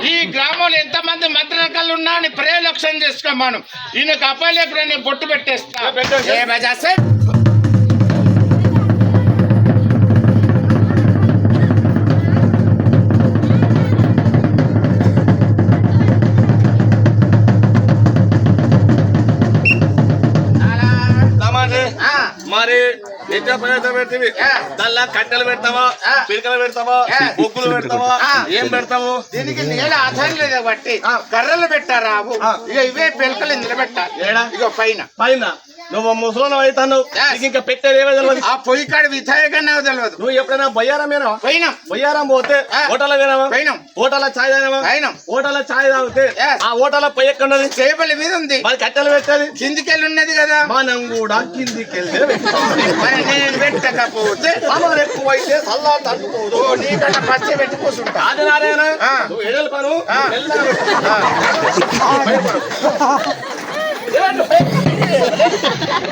ఈ గ్రామంలో ఎంత మంది మంత్రకాలు ఉన్నా అని ప్రయోలక్ష్యం చేసుకోమాను ఈయనకు అపాలేపుడు నేను బొట్టు పెట్టేస్తా పెట్టేసి. ఏ బజా సార్ మరి నెత్తి ప్రయత్నం పెడుతుంది Yeah. దానిలో కట్టెలు పెడతావా Yeah. పిరికలు పెడతావా Yeah. బొగ్గులు పెడతావా ఏం పెడతావు దీనికి నేల ఆధారం లేదు బట్టి కర్రలు పెట్టారా ఇక ఇవే పిలకలు నిలబెట్టాలి ఏడా? ఇక పైన పైన నువ్వు ముసలోనం అవుతాను Yes. నీకు ఇంకా పెట్టేది ఏమో తెలియదు ఆ పొయ్యి కాడ విధాయగా నాకు తెలియదు నువ్వు ఎప్పుడైనా బయ్యారమేనా పైన బయ్యారం పోతే Yeah. హోటల్ పోయినావా పోయినాం. హోటల్ చాయ్ తాగినావా పైన హోటల్ చాయ్ తాగితే Yes. ఆ హోటల్ పొయ్యి ఎక్కడ ఉన్నది చేపల మీద ఉంది మరి కట్టెలు పెట్టేది కిందికెళ్ళి ఉన్నది కదా మనం కూడా కిందికి వెళ్తే మరి నేను పెట్టకపోతే సామాన్ ఎక్కువ అయితే సల్లా తగ్గిపోదు ఓ నీకన్నా పచ్చ పెట్టి కూర్చుంటా ఆదినారాయణ ఆ. నువ్వు ఎడలు పను ఆ. మెల్లగా పెట్టు.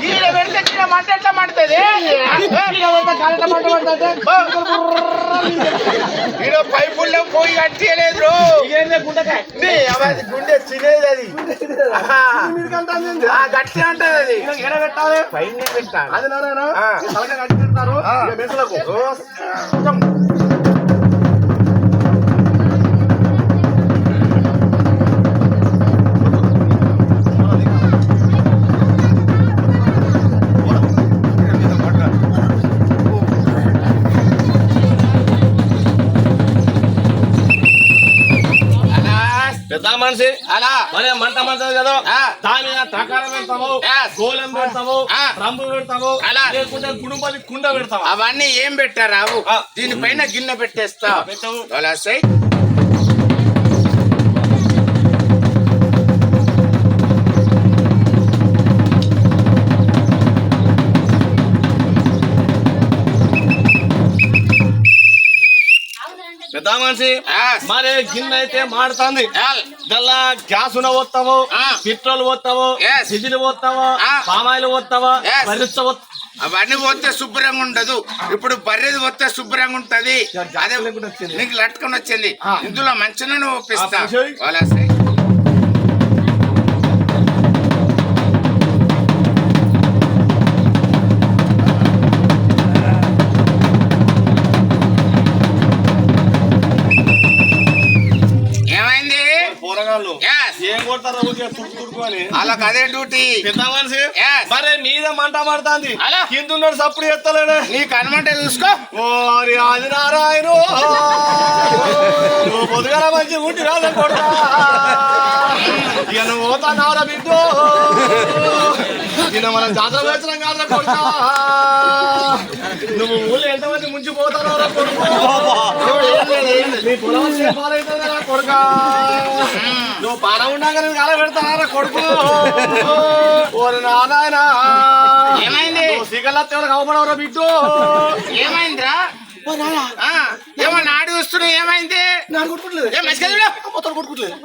ఈడ పెడితే ఈడ మంట ఎట్లా మండుతుంది ఈడ పైపుల్లో పోయి కట్టేయలేదు ఇదేందే గుండెకాయ? గుండె చినేది అది గట్టి అంటది అది ఈయనకి ఎడ పెట్టాలి? పైన పెట్టాలి ఆదినారాయణ ఆ. ఈ తలకాయ కట్టి పెడతారు ఆ. ఇక మెసులకు. పెద్ద మనిషి అలా మరి మంట మంటది కదా ఆ. దాని మీద తకారం పెడతాము Yes. గోళం పెడతాము ఆ. రంబు పెడతాము అలా. లేకుంటే గుడుంబది కుండ పెడతాము అవన్నీ ఏం పెట్టారావు ఆ. దీనిపైన గిన్నె పెట్టేస్తా పెట్టావు అలా సై పెద్ద మనిషి Yes. మరి గిన్నె అయితే మాడుతుంది Yes. గల్లా గ్యాస్ పోతావు ఆ. పెట్రోల్ పోతావు Yes. డీజిల్ పోతావా ఆ. పామాయిల్ పోతావా Yes. పరిస్థ అవన్నీ పోతే శుభ్రంగా ఉండదు ఇప్పుడు బర్రెది పోతే శుభ్రంగా ఉంటది అదే లేకుండా వచ్చింది. నీకు లట్టుకొని వచ్చింది ఆ. ఇందులో మంచిగా ఒప్పిస్తా ఆ, మంచిది. అలా సై ఏమైంది పోరగాళ్ళు Yes. ఏం కొడతారు ఊరికే తుడుకు తుడుకు అని వాళ్ళకి అదే డ్యూటీ పెద్ద మనిషి Yes. మరి మీద మంట పడుతుంది అలా. కింద ఉన్నాడు సప్పుడు ఎత్తలేడు నీకు అనుమంటే చూసుకో ఓరి ఆదినారాయణ నువ్వు పొద్దుగాల మంచి ఉంటి రాదు కొడుతా ఇక నువ్వు పోతానారా బిడ్డు ఇక మనం జాతర వేసిన కాదు కొడుతా నువ్వు ఊళ్ళో ఎంతమంది ముంచిపోతానారా కొడుకు నీ పొలం పాలవుతుందా కొడుకా నువ్వు పాన ఉండగా నేను కాల పెడతానారా కొడుకు ఓరి నారాయణ ఏమైంది సిగలత్తి ఎవరు కవపడవరా బిడ్డు ఏమైందిరా ఆ, ఏమో నాడు వస్తున్నావు ఏమైంది నాకు కొట్టుకోవట్లేదు ఏ మంచిగా చూడు. మొత్తం కొట్టుకోవట్లేదు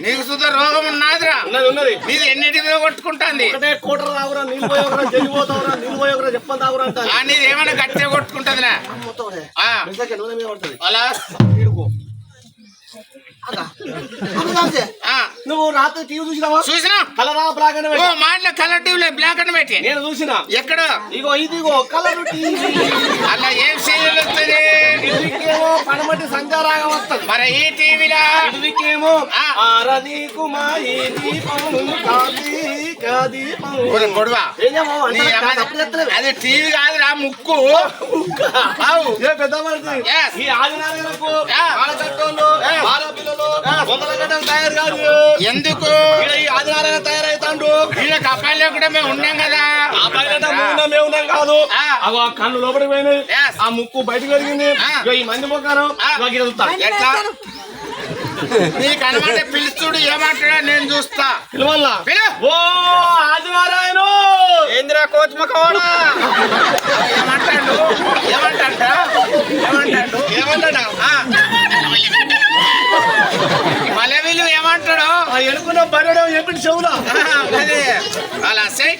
నీకు సుధా రోగం ఉన్నదిరా ఉన్నది ఉన్నది నీది ఎన్నిటి మీద కొట్టుకుంటుంది ఒకటే కోటర్ రావురా నీళ్ళు పోయవరా జల్లి పోతావురా నీళ్ళు పోయవరా చెప్పని తాగురా అంట ఆ, నీది ఏమైనా గట్టిగా కొట్టుకుంటుందిరా ఆ, నూనె మీద పడుతుంది అలా ఆ, నువ్వు రాత్రి టీవీ చూసినావా చూసినా కలరా బ్లాక్ అండ్ ఓ వైట్ మాటలో కలర్ టీవీలో బ్లాక్ అండ్ వైట్ నేను చూసిన ఎక్కడ ఇగో ఇదిగో కలర్ టీవీ అలా ఏం సీరియల్ వస్తుంది ఇదికేమో పడమటి సంచారాగా వస్తుంది మరి ఈ టీవీలా ఇదికేమో ఆ. ఆరది కుమారి దీపం కాది దీపం గొడవ ఏమో నీ అమ్మ- అది టీవీ కాదురా ముక్కు అవు ఏ పెద్ద మనిషి Yes. ఈ ఆదినారాయణకు Yeah. ఆడచట్టోళ్ళు Yeah. ఆడపిల్లలు వందల గంటలు తయారు కాదు. ఎందుకు ఈడ ఈ ఆదినారాయణ తయారైతాండు. ఈయన కపాల్లో కూడా మేము ఉన్నాం కదా. ఆ పైన మేము ఉన్నాం కాదు. ఆ. అగో ఆ కళ్ళు లోపలికి పోయినాయి. Yes. ఆ ముక్కు బయటకు వెలిగింది. ఆ. ఇగో ఈ మంది మొక్కను ఎట్లా నీకు అనమాట పిలుచుడు ఏమంటాడో నేను చూస్తా. పిలవల్లా పిలు. ఓ ఆదినారాయణ ఏంద్రా కోచ్ మకవాడా ఏమంటాడు ఏమంటాడా ఏమంటాడు ఏమంటాడా? మలవిలు ఏమంటాడు ఎనుకున్న బరడం ఎప్పుడు చెవులా అదే అలా సై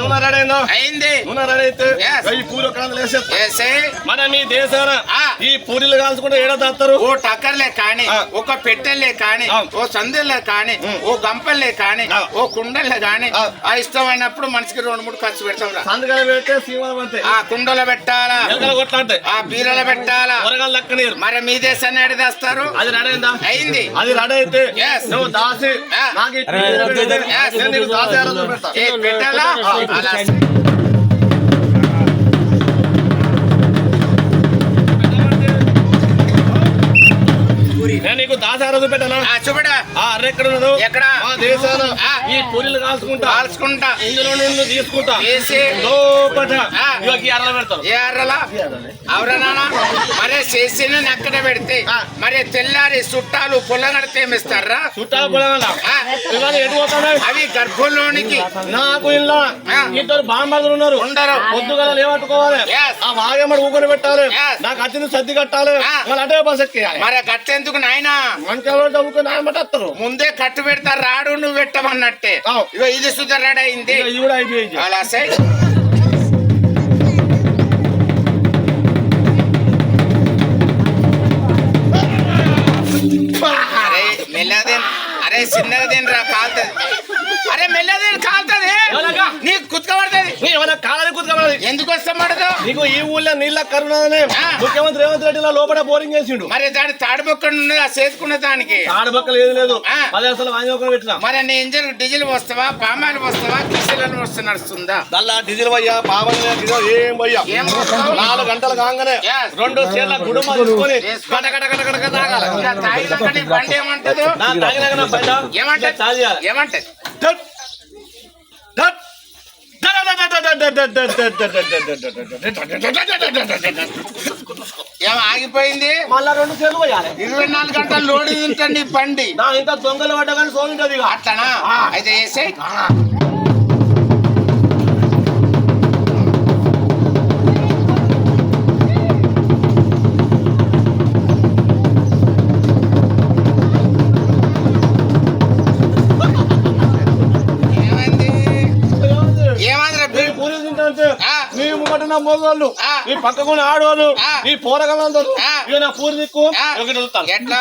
నూనె రెడీ అయిందో అయింది నూనె రెడీ అయితే Yes. ఈ పూరి ఒక వేసేస్తా. వేసే మన మీ దేశాన ఆ. ఈ పూరీలు కాల్చుకుంటే ఏడా తాస్తారు. ఓ టక్కర్లే కాని ఆ. ఒక పెట్టెల్లే కాని ఆ. ఓ సందులే కాని ఓ గంపల్లే కాని ఆ. ఓ కుండలే కాని ఆ. ఆ ఇష్టమైనప్పుడు మనిషికి 2-3 ఖర్చు పెడతాం రా. సందుగా పెడితే సీమలు అంతే ఆ కుండలో పెట్టాలా ఎలకలు కొట్లాంటే ఆ బీరలో పెట్టాలా కూరగాయలు లక్కనీరు మరి మీ దేశాన్ని ఎడ తెస్తారు అది రెడీ అయిందా? అయింది అది రెడీ అయితే Yes. నువ్వు దాసి ఆ. నాకు ఈ పూరీలు పెడితే Yes. నేను నీకు దాసి ఆరాధన పెడతా. ఏ పెట్టాలా అలా నేను నీకు దాసి ఆరాధన పెట్టానా? చూపడా ఆ అర్ర ఎక్కడ ఉన్నదో ఎక్కడ? మా దేశాన ఆ. ఈ పూరీలు కాల్చుకుంటా కాల్చుకుంటా ఇందులో నిన్ను తీసుకుంటా వేసి లోపట ఆ. ఇవాళ అరలో పెడతాను. ఏ అర్రలా అవురా నాన్న మరే చేసిన అక్కడ పెడితే ఆ. మరి తెల్లారి చుట్టాలు పొలగడితే ఏమిస్తారా చుట్టాలు పొలగల ఆ. ఇవాళ ఎటు పోతాడు? అవి గర్భంలోనికి నాకు ఇలా ఆ. ఇద్దరు బాంబర్లు ఉన్నారు. ఉండరు. పొద్దుగల లేవట్టుకోవాలి. Yes. ఆ వాగేమడు ఊకొని పెట్టాలి. Yes. నాకు వచ్చింది సర్ది కట్టాలి. ఆ. మళ్ళీ అటే బస్ ఎక్కేయాలి. మరి గట్టెందుకు నాయనా మంచి ఊకొని ఆయనమాట వస్తారు. ముందే కట్టు పెడతా రాడు నువ్వు పెట్టమన్నట్టే అవు. ఇగో ఇది సుధా రెడీ అయింది ఇక ఇది కూడా అయిపోయింది. అలా సై అరే మెల్లదేన్ అరే చిన్నగా తినరా కాలుతుంది అరే మెల్లదేన్ కాలుతుంది ఎలాగా? నీకు కుతుకబడుతుంది నీ ఏమైనా కాలని కుతుకబడాలి. ఎందుకు వస్తాం పడదు నీకు ఈ ఊళ్ళో నీళ్ళ కరుణనే ఆ. ముఖ్యమంత్రి రేవంత్ రెడ్డి లోపల బోరింగ్ చేసిండు. మరి దాని తాడుబొక్కడ ఉన్నది ఆ చేసుకున్న దానికి ఆడబక్కలు ఏది లేదు. ఆ. 10 అసలు వాంగి పెట్టినా మరి నీ ఇంజన్ డీజిల్ వస్తావా పామాయిల్ వస్తావా కిసెలను వస్తా నడుస్తుందా దల్లా డీజిల్ వయ్యా పావన్ ఏం వయ్యా ఏం పోస్తావు? 4 గంటలు కాగానే Yes. 2 చీరల గుడుమ తీసుకొని వేసుకో. గట గట గట గట గట తాగాలి. ఇంకా తాగినాక నీ బండి ఏమంటదు నా తాగినాక నా బండ ఏమంటది ఇంకా చాలు చేయాలి. ఏమంటది ధట్. ధట్. ఏం ఆగిపోయింది మళ్ళా 2 చీరలు పోయాలి. 24 గంటలు లోడ్ తింటండి బండి నా ఇంకా దొంగలు పడ్డా కానీ సోమింటది ఇక. అట్లనా అయితే వేసే ఏమైంది ఏమైందిరా ఈ పూరీలు తింటే ఆ. నీ ముంగట నా మోగోళ్ళు ఆ. నీ పక్కకున్న ఆడవాళ్ళు ఆ. నీ పోరగాళ్ళందరూ ఆ. ఇక నా పూరి దిక్కు ఆ. ఒకటి వెళ్తాను. ఎట్లా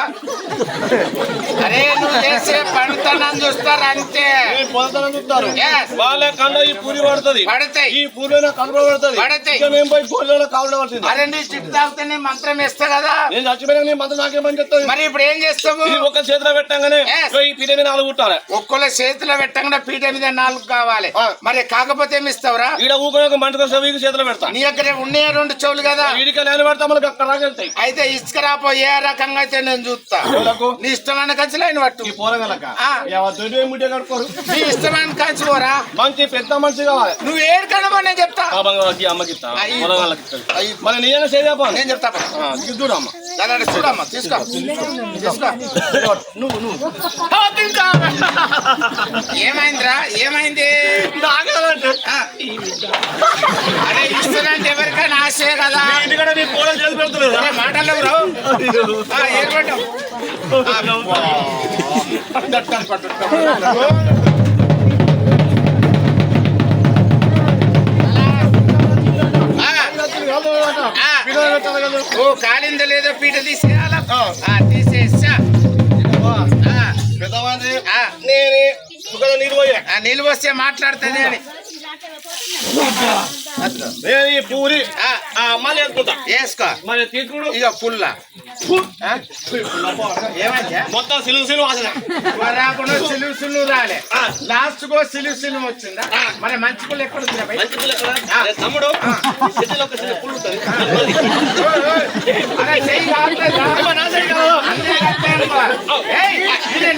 అరే నువ్వు చేసే పనితనం చూస్తారు అంతే నీ పొందతనం చూస్తారు. Yes. వాళ్ళ కళ్ళ ఈ పూరి పడుతుంది. పడతాయి. ఈ పూరిలో కలుపు పడుతుంది. పడతాయి. ఇక మేము పోయి పూరిలో కావడం పడుతుంది. అరే నీ చిట్టు తాగితేనే మంత్రం వేస్తా కదా నేను చచ్చిపోయినా నీ మంత్రం నాకేమని చెప్తుంది. మరి ఇప్పుడు ఏం చేస్తావు ఇది ఒక చేతిలో పెట్టంగానే Yes. ఇగో ఈ పిల్లని 4 కుట్టాలి. ఒక్కొల్ల చేతిలో పెట్టకుండా పీట మీద 4 కావాలి ఆ. మరి కాకపోతే ఏమి ఇస్తావురా ఈడ ఊకొని ఒక మంటతో సవీకి చేతిలో పెడతా. నీ దగ్గర ఉన్నాయా 2 చెవులు కదా ఈడికి నేను పెడతా మనకి అక్కడ రాకెళ్తాయి. అయితే ఇసుకరాపో ఏ రకంగా అయితే నేను చూస్తా ఎవలకు? నీ ఇష్టమైన కంచులైన పట్టు ఈ పోరగలక ఆ. ముట్టే కడుకోరు. నీ ఇష్టమైన కంచు పోరా మంచి పెద్ద మనిషి కావాలి. నువ్వు ఏడు కనుకో నేను చెప్తా ఆ బంగాళకి అమ్మకి ఇస్తా. అయ్యి. పొరగాళ్ళకి ఇస్తా. అయ్యి. మరి నీయన చేయపా నేను చెప్తా పో. చూడమ్మా దాని చూడమ్మా తీసుకో తీసుకో నువ్వు ఏమైందిరా ఏమైంది నాగలంటే ఆ. అరే ఇస్తున్నంటే ఎవరికైనా ఆశే కదా ఇంటికాడ నీ పోరం చేసి పెడుతులేదు. అరే మాటలు రావు ఏర్పడ్డావు ఓ కాలిందో లేదో పీట తీసేయాలా తీసేసా పెద్దవాడి నేనే సుఖంగా నీరు పోయా నీళ్ళు వస్తే మాట్లాడుతుంది అని నేను ఈ పూరి మళ్ళీ వేసుకుంటా. వేసుకో మరి తీసుకుడు ఇక పుల్ల ఏమైంది మొత్తం సిలువు వాసన రాకుండా సిలువు రాలే లాస్ట్ కో సిలువు వచ్చిందా మరి మంచి పుల్ల ఎక్కడ ఉంది మంచి పుల్ల ఎక్కడ? తమ్ముడు సిటీలో ఒక చిన్న పుల్లు ఉంటుంది.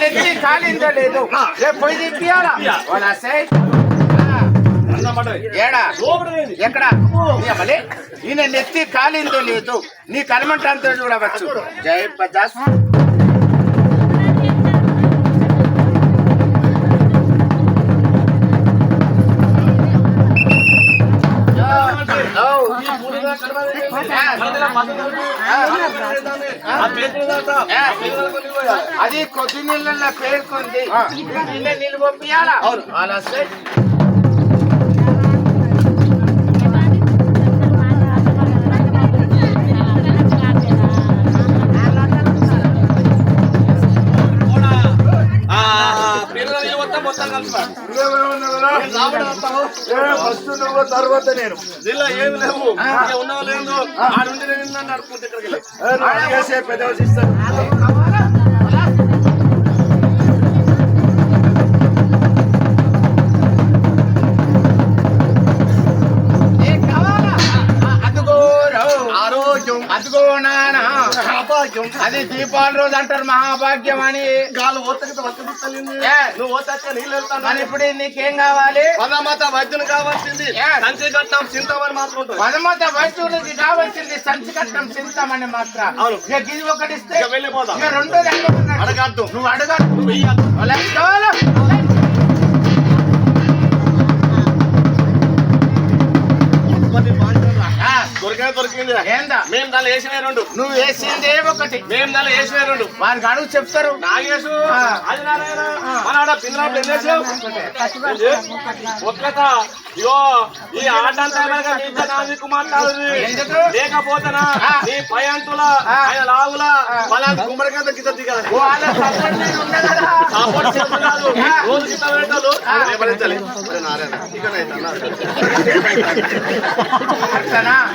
నెత్తి కాలిందో లేదు పోయి తిప్పియాలా ఏడా ఎక్కడ మళ్ళీ ఈయన నెత్తి కాలిందో లేదు నీ కలమంటంతో చూడవచ్చు. జై బజాస్ అది కొద్ది నీళ్ళల్లో పేర్కొంది నీళ్ళు పంపించాలా అలా ఫస్ట్ నువ్వు తర్వాత నేను జిల్లా ఏమి లేవు ఉన్నావు లేదు ఆడుండి నేను నడుపుకుంటే ఇక్కడికి పెద్దగా చేస్తాను. అదిగో నానా అది దీపావళి రోజు అంటారు మహాభాగ్యం అని. గాలు ఓతకి వస్తుంది నువ్వు ఓతచ్చా నీళ్ళు వెళ్తాను. మరి ఇప్పుడు నీకేం కావాలి? పదమత వైద్యుని కావాల్సింది సంచి కట్టం చింతమని మాత్రం ఉంటుంది. పదమత వైద్యునికి కావాల్సింది సంచి కట్టం చింతమని మాత్రం. అవును ఇది ఒకటి ఇస్తే వెళ్ళిపోతా. రెండోది అడగద్దు నువ్వు అడగద్దు నువ్వు వెయ్యద్దు. దొరికింది ఏందా మేము దాన్ని వేసిన రెండు నువ్వు వేసిందే ఒకటి మేము దాన్ని వేసిన రెండు వారికి అడుగు చెప్తారు. నాగేశు అది నారాయణ మన పిల్లలు ఎన్ని వేసావు ఒక్కట ఇగో ఈ ఆట అంతా నాకు మాట్లాడు లేకపోతేనా నీ పై అంటుల ఆయన లాగుల మళ్ళా గుమ్మడికాయ గిద్ద దిగాలి సపోర్ట్ చేస్తున్నారు రోజు గిద్ద పెట్టాలు భరించాలి నారాయణ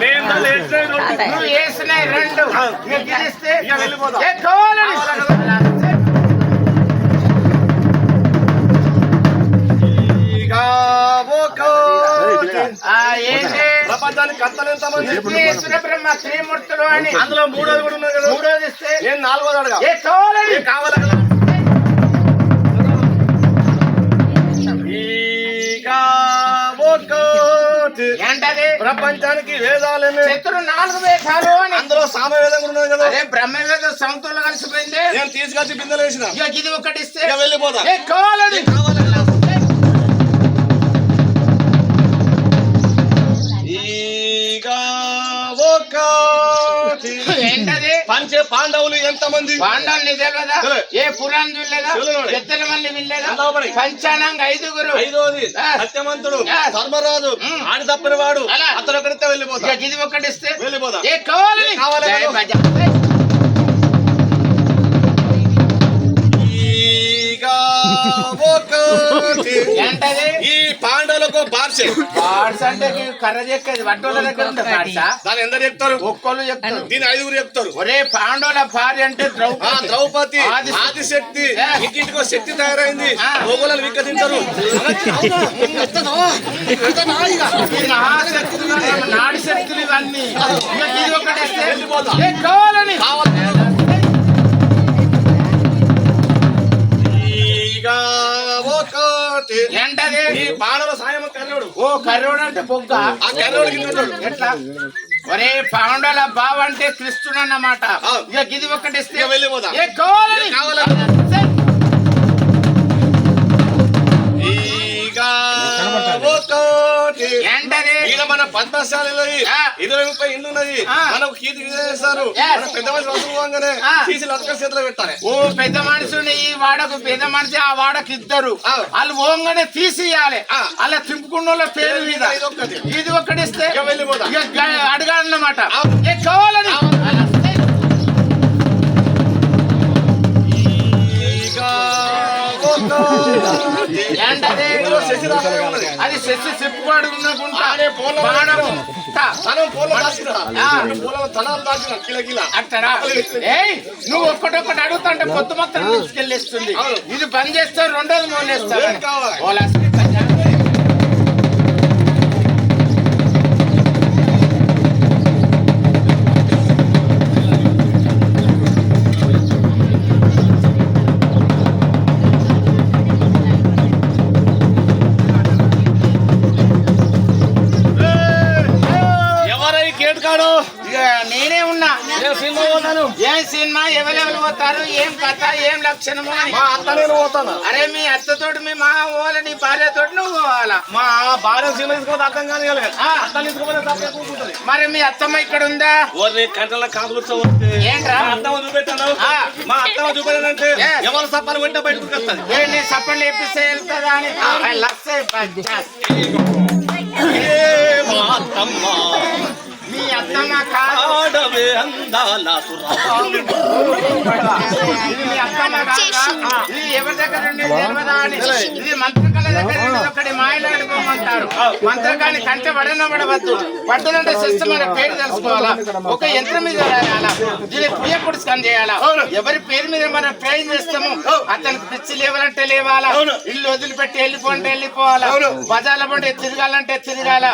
మేము దాన్ని వేసిన నువ్వు వేసిన రెండు గెలిస్తే వెళ్ళిపోతాం. ప్రపంచానికి కర్తలు ఎంతమంది? బ్రహ్మ త్రిమూర్తులు అని అందులో మూడోది కూడా ఉన్నాయి కదా. మూడోది ఇస్తే నేను నాలుగోది అడగా కావాలి ఏంటది? ప్రపంచానికి వేదాలని శత్రు 4 వేదాలు అని అందులో సామవేదం కూడా ఉన్నది కదా. బ్రహ్మవేద సంతులు కలిసిపోయింది. నేను తీసుకొచ్చి బిందెలు వేసిన ఇది ఒకటి ఇస్తే వెళ్ళిపోతా. కావాలని ఏంటది? పంచే పాండవులు ఎంతమంది? పాండవులు తెలియదా? ఏ పురాణం చూడలేదా? పెద్దల మంది వినలేదా? పంచానంగ 5గురు. ఐదోది సత్యవంతుడు ధర్మరాజు ఆడి తప్పిన వాడు అతను ఒకరితో వెళ్ళిపోతా. ఇది ఒకటి ఇస్తే వెళ్ళిపోతా. ఏ కావాలని ఏంటది? ఈ పాండవులకు బార్ష అంటే కర్ర చెక్కేది వడ్డోళ్ళ దగ్గర ఉంటుంది. దాని ఎందరు చెప్తారు? ఒక్కళ్ళు చెప్తారు. దీని 5గురు చెప్తారు. ఒరే పాండవుల భార్య అంటే ద్రౌపది ఆదిశక్తి. ఇంటింటికో శక్తి తయారైంది. గోగులను విక్క తింటారు. నాడి శక్తులు ఇవన్నీ ఇది ఒకటి కావాలని ఏంటది? ఈ పాండవుల సాయం కర్రోడు. ఓ కర్రోడు అంటే బొగ్గ. ఆ కర్రోడు ఎట్లా? ఒరే పాండవుల బావ అంటే కృష్ణుడు అన్నమాట. ఇక ఇది ఒకటి ఇస్తే వెళ్ళిపోతా. ఏంటది? ఈడ మన పద్మశాలలో 20-30 ఇల్లు ఉన్నది. మనకు కీర్తి చేస్తారు. పెద్ద మనిషి వస్తువుగానే సీసీలు అతక చేతిలో పెట్టాలి. ఓ పెద్ద మనిషిని ఈ వాడకు పెద్ద మనిషి ఆ వాడకు ఇద్దరు వాళ్ళు ఓంగానే తీసియాలి. అలా తింపుకున్న పేరు మీద ఇది ఒక్కటి ఇస్తే వెళ్ళిపోతా. అడగాలన్నమాట. కావాలని ఏంటది? శశి రాలే ఉన్నది. అది శశి చెప్పుకోడు ఉన్నకుంటా ఆడే పోల బాణగుంటా. తనం పోల దాచిన పోల తనాలు దాచిన కిలకిల అట్టరా ఏయ్ నువ్వు ఒక్కటొక్కటి అడుగుతుంటే పొత్తు మొత్తం తీసుకెళ్ళిస్తుంది. ఇది బంద్ చేస్తే రెండోది మోలేస్తావు. ఏం కావాలి? ఎవరై కేటుకాడు? ఇక నేనే ఉన్నా. నేను సినిమా పోతాను. ఏం సినిమా ఎవరెవరు పోతారు, ఏం కథ, ఏం లక్షణము అని. మా అత్త నేను పోతాను. అరే మీ అత్తతోటి మీ మామ పోవాలా, నీ భార్యతోటి నువ్వు పోవాలా. మా భార్య సినిమా తీసుకోవద్దు అర్థం కాదు కదా. అత్త తీసుకోమని తప్పే కూర్చుంటది. మరి మీ అత్తమ్మ ఇక్కడ ఉందా? ఓరి కంటల కాకులు ఏంట్రా? అత్తమ్మ చూపెట్టాను. మా అత్తమ్మ చూపెట్టానంటే ఎవరు సప్పాలు వెంట బయటకు వస్తుంది. నీ సప్పట్లు ఎప్పిస్తే వెళ్తుందా అని లక్ష మా అత్తమ్మ మీ అత్తమ్మ కాదు. ఆడవే అందాల సురాలు. ఇది మీ అత్తమ్మ కాదా? ఇది ఎవరి దగ్గర ఉండేది తెలియదా అని. ఇది మంత్రకాల దగ్గర ఉండేది. ఒకటి మాయలాడుకోమంటారు. మంత్రకాన్ని కంటే పడనబడవద్దు. పట్టదంటే సిస్టమ్ అనే పేరు తెలుసుకోవాలా. ఒక యంత్రం మీద రాయాలా. దీన్ని పుయ్యకుడు స్కాన్ చేయాలా. ఎవరి పేరు మీద మనం ప్రేయం చేస్తాము అతనికి పిచ్చి లేవాలంటే లేవాలా. ఇల్లు వదిలిపెట్టి వెళ్ళిపోంటే వెళ్ళిపోవాలా. బజార్ల పంటే తిరగాలంటే తిరగాల.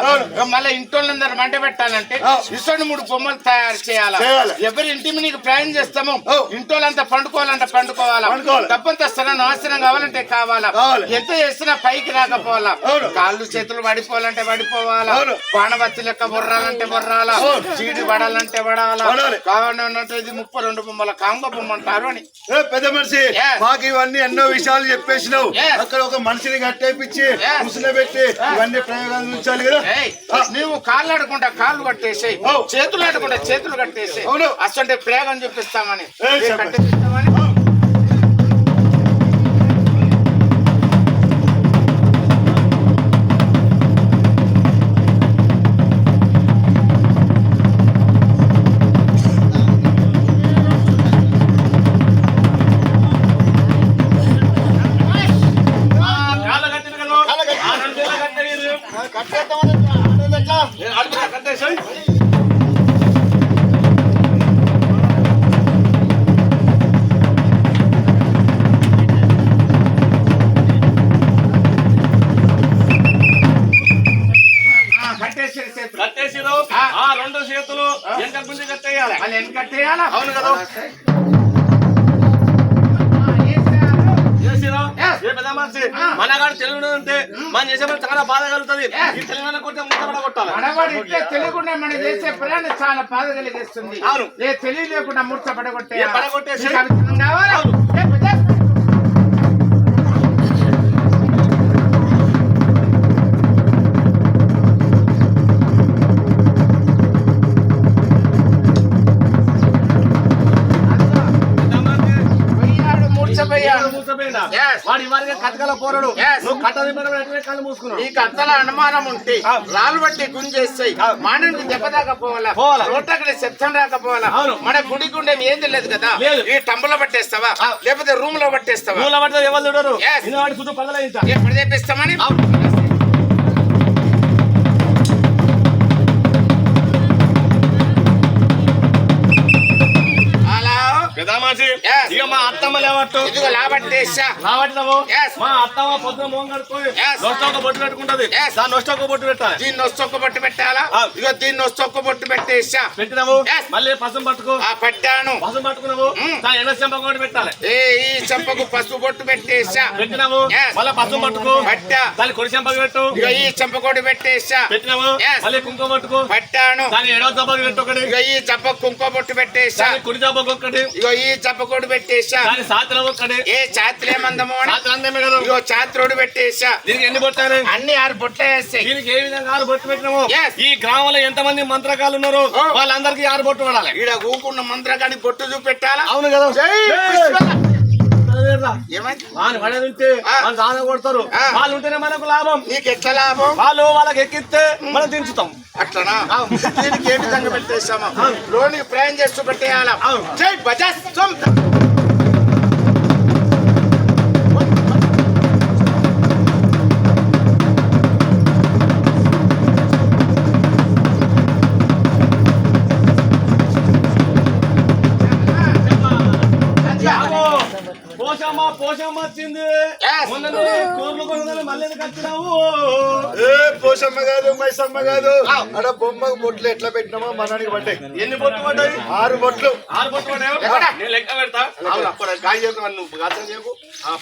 మళ్ళీ ఇంటోళ్ళందరూ మంట పెట్టాలంటే ఇష్టం 3 బొమ్మలు తయారు చేయాలా. ఎవరి ఇంటి మీద నీకు ప్రయాణం చేస్తాము ఇంటోళ్ళంతా పండుకోవాలంటే పండుకోవాలా. తప్పంత స్థలం నాశనం కావాలంటే కావాలా. ఎంత చేసినా పైకి రాకపోవాలా. కాళ్ళు చేతులు పడిపోవాలంటే పడిపోవాలా. బాణవత్తి లెక్క బొర్రాలంటే బొర్రాలా. చీడి పడాలంటే పడాలా. కావాలంటే ఇది 32 బొమ్మల కాంగ బొమ్మ అంటారు అని. పెద్ద మనిషి మాకు ఇవన్నీ ఎన్నో విషయాలు చెప్పేసినావు. అక్కడ ఒక మనిషిని కట్టేపించి ముసులు పెట్టి ఇవన్నీ ప్రయోగాలు ఉంచాలి కదా. నువ్వు కాళ్ళు ఆడుకుంటా కాళ్ళు కట్టేసి, చేతులు ఆడుకుంటా చేతులు కట్టేసి అసలు ప్రయోగం చూపిస్తామని కట్టేపిస్తామని. కట్టేసిరు. ఆ 2 చేతులు వెనక గుంజి కట్టేయాలి. వాళ్ళు ఎన్ని కట్టేయాలా? అవును కదా. మనగాడు తెలుగు అంటే మన చేసే చాలా బాధ కలుగుతుంది. ఈ తెలంగాణ కొట్టే ముట్టబడ కొట్టాలి. తెలియకుండా మనం చేసే ప్రయాణం చాలా బాధ కలిగిస్తుంది. తెలియలేకుండా ముట్ట పడగొట్టేసి వాడి వారిగా కథకల పోరాడు. నువ్వు కట్టది కళ్ళు మూసుకున్నావు. నీకు అంతలా అనుమానం ఉంటే రాళ్ళు బట్టి గుంజేస్తాయి. మానవుడికి దెబ్బ దాకపోవాలా, రోడ్డు శబ్దం రాకపోవాలా. మన గుడి గుండె ఏం తెలియదు కదా. ఈ టంబులో పట్టేస్తావా లేకపోతే రూమ్ లో పట్టేస్తావా? రూమ్ లో పడితే ఎవరు చూడరు. వాడి చుట్టూ పగలైందా ఎప్పుడు తెప్పిస్తామని. ఇక మా అత్తమ్మ లేవట్టు ఇదిగో లాబట్టేసా రావట్లేవు. మా అత్తమ్మ పొద్దున మోహం కడుక్కొని నొష్టొక్క బొట్టు పెట్టుకుంటది. దాన్ని నొష్టొక్క బొట్టు పెట్టాలి. దీన్ని నొస్తొక్క బొట్టు పెట్టాలా. ఇదిగో దీన్ని నొస్తొక్క బొట్టు పెట్టేసా. పెట్టినావు. మళ్ళీ పసుపు పట్టుకో. పట్టాను. పసుపు పట్టుకున్నావు. దాని ఎన్న చెంప కూడా పెట్టాలి. ఈ చెంపకు పసుపు బొట్టు పెట్టేసా. పెట్టినావు. మళ్ళీ పసుపు పట్టుకో. పట్టా. దాని కొడి చెంపకు పెట్టు. ఈ చెంప కూడా పెట్టేసా. పెట్టినావు. మళ్ళీ కుంకుమ పట్టుకో. పట్టాను. దాని ఎడవ చెంపకు పెట్టు ఒకటి. ఈ చెంప కుంకుమ బొట్టు పెట్టేసా. కుడి చెంపకు ఒకటి. ఇగో ఈ చెంప కూడా పెట్టేసా. దాని సాత్రం ఒకటి. ఏ చాత్రేమందమో అందమే కదా. ఇగో చాత్రోడు పెట్టేసా. దీనికి ఎన్ని బొట్టారు? అన్ని 6 బొట్లు వేస్తాయి. దీనికి ఏ విధంగా 6 బొట్లు పెట్టినాము. ఈ గ్రామంలో ఎంత మంది మంత్రకాలు ఉన్నారు వాళ్ళందరికీ 6 బొట్టు పడాలి. ఈడ ఊకున్న మంత్రకాన్ని బొట్టు చూపెట్టాలా. అవును కదా. ఏమైంది కొడతారు. వాళ్ళు ఉంటేనే మనకు లాభం. నీకు ఎట్లా లాభం? వాళ్ళకి ఎక్కిస్తే మనం దించుతాం. అట్లనా? దీనికి ఏ విధంగా పెట్టేసామా? లోనికి ప్రయాణం చేస్తూ పెట్టేయాలా. జై బజాజ్ పోషమ్మ వచ్చింది. Yes. మొన్ననే కోర్లు కొనుగోలు మళ్ళీ ఎందుకు వచ్చినావు? ఏ పోషమ్మ కాదు మైసమ్మ కాదు అడ బొమ్మ బొట్లు ఎట్లా పెట్టినామో మనకి పడ్డాయి. ఎన్ని బొట్లు పడ్డాయి? 6 బొట్లు. 6 బొట్లు పడ్డాయి. నేను లెక్క పెడతా. అవును, అప్పుడు గాయ చేద్దాం నువ్వు గాసం చేయకు.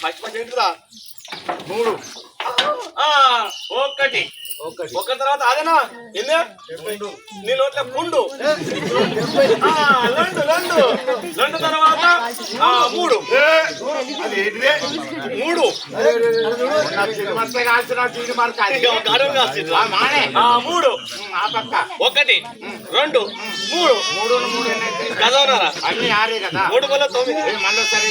పచ్చి ఏంటిరా? 3. ఒకటి ఒక తర్వాత అదేనా ఎన్ని నీ నోట్ల పుండు రెండు తర్వాత 3 అది ఏంటిదే? 3 ఒకటి 2 3 చదవనారా అన్ని 6 కదా. 3 వల్ల 9 మళ్ళీ సరే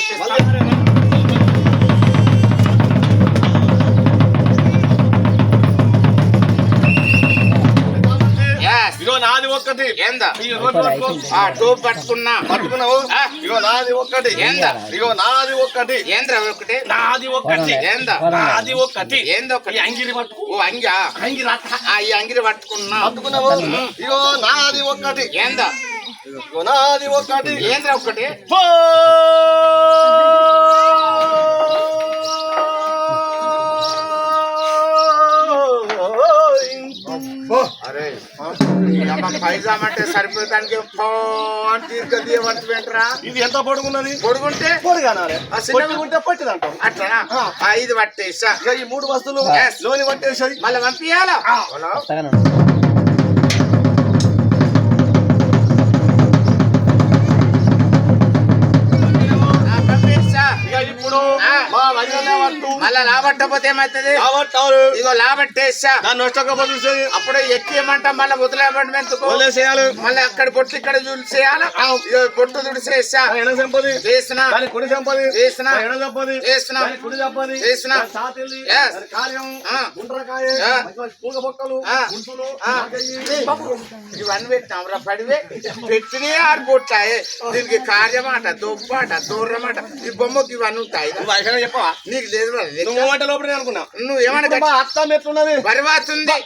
ఇగో నాది ఒక్కటి ఏందా టోప్ పట్టుకున్నావు. ఇగో నాది ఒక్కటి ఏందా ఇగో నాది ఒక్కటి ఏంద్రా ఒకటి నాది ఒక్కటి ఏందా నాది ఒక్కటి ఏందో ఒకటి అంగిరి పట్టుకు ఓ అంగా ఈ అంగిరి పట్టుకున్నావు. ఇగో నాది ఒక్కటి ఏందా ఇగో నాది ఒక్కటి ఏంద్రా ఒకటి అరే పైజామా అంటే సరిపోతానికి తీర్కదీయమంటారా? ఇది ఎంత పొడుగున్నది? పొడుగుంటే పొడుగానాలే పొట్టుకుంటే పట్టిదంటాం. అట్లా ఇది పట్టేసా. ఈ 3 వస్తువులు లోని పట్టేసాయి. మళ్ళీ పంపించాలా? ఇప్పుడు మా వదిలే పట్టు మళ్ళా లాబట్టపోతే ఏమైతుంది? ఇగో లాబట్టేసా దాన్ని నష్టకపోతే అప్పుడు ఎక్కియమంట మళ్ళీ వదిలేయమంటే ఎందుకు? వదిలేసేయాలి. మళ్ళీ అక్కడ పొట్టు ఇక్కడ చూసేయాలి. పొట్టు తుడిసేసా ఎడ సంపది చేసిన కుడి సంపది చేసిన ఎడ సంపది చేసిన కుడి సంపది చేసిన సాతిల్లి Yes. కార్యం గుండ్రకాయ పూగ బొక్కలు గుంటులు ఇవన్నీ పెట్టినాంరా పడివే పెట్టినే ఆడిపోతాయి. దీనికి కార్యమాట దొబ్బాట దూరమాట ఈ బొమ్మకి ఇవన్నీ ఉంటాయి. చెప్పవా? నీకు లేదు నువ్వు మాట లోపలే అనుకున్నా. నువ్వు ఏమన్నా మా అత్త ఎట్లున్నది? పరివాతుంది.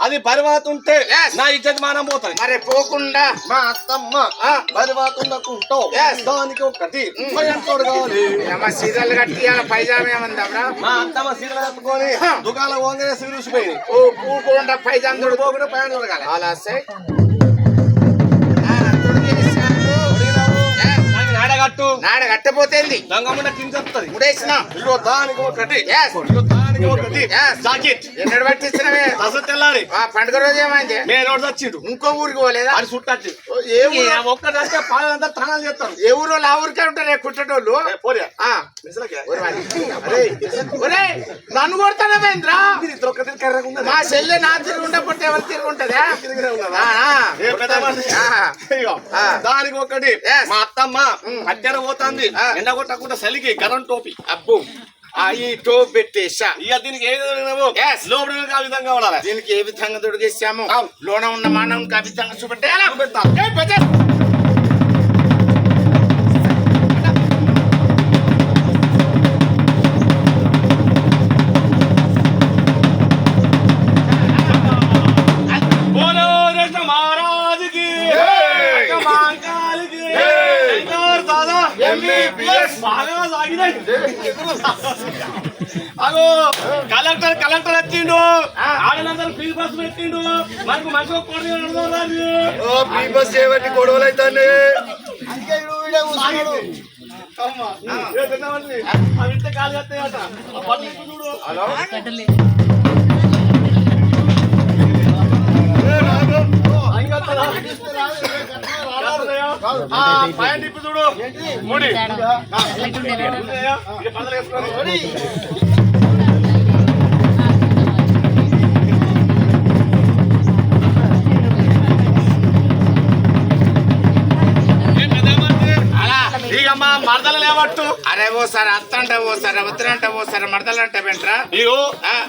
అది పరివాత ఉంటే Yes. నా ఇజ్జత్ మానం పోతుంది. మరి పోకుండా మా అత్తమ్మ పరివాత ఉండకుంటావు. Yes. దానికి ఒకటి భయంతోడు కావాలి. ఏమో సీరియల్ కట్టి పైజామా ఏమందాంరా? మా అత్తమ్మ సీరలు కట్టుకొని దుకాణం పోగానే సిరిసిపోయింది. ఓ పూకుండా పైజామ తోడు పోకుండా పైన చూడగాలి. అలా సై నాడగట్టు నాడ కట్టపోతేంది గంగమ్మ కింద చెప్తుంది. ముడేసిన ఇగో దానికి ఒకటి Yes. ఇగో దానికి ఒకటి Yes. జాకెట్ ఎన్నడు పట్టిస్తున్నావే? అసలు తెల్లారి ఆ పండుగ రోజు ఏమైంది? నేను వచ్చిండు ఇంకో ఊరికి పోలేదా? అది చుట్టచ్చు. ఏ ఊరు? ఒక్కటి అంటే పాలంతా తానాలు చేస్తాను. ఏ ఊరు ఆ ఊరికే ఉంటారే కుట్టటోళ్ళు. పోరియా ఆ, మిసలకే అరే ఒరే నన్ను కొడతానవేంద్రా? ఒక్క తిరిగి ఉన్నది. మా చెల్లె నా తిరిగి ఉండకపోతే ఎవరు తిరిగి ఉంటదా? తిరిగినే ఉన్నదా? ఆ, ఏ పెద్ద మనిషి. ఇగో, దానికి ఒకటి Yes. మా అత్తమ్మ కట్టెర పోతుంది. ఎండ కొట్టకుండా చలికి కరెంట్ టోపి అబ్బు ఈ టోప్ పెట్టేసా. ఇక దీనికి ఏ విధంగా Yes. లోపల ఆ విధంగా ఉండాలి. దీనికి ఏ విధంగా తొడిగేసాము అవును. లోన ఉన్న మానవునికి ఆ విధంగా చూపెట్టే బోలో రజ మహారాజుకి మాంకాలికి దాదా MBBS. బాగా సాగినాయి. అగో కలెక్టర్ వచ్చిండు. ఆడలందరూ ఫ్రీ బస్ పెట్టిండు. మనకు మంచిగా కోడి ఫ్రీ బస్ చేయబట్టి గొడవలు అవుతాయి. అవింటే కాలు కట్టాయట. ఆ పట్టు చూడు. పాయింట్ ఇప్పుడు చూడు. ముడి పదలు వేసుకోండి. ఇక మా మరదలు లేవట్టు. అరే ఓసారి అత్త అంటే ఓసారి వద్దంటే ఓసారి మడతలంటే వెంట్రా. ఇగో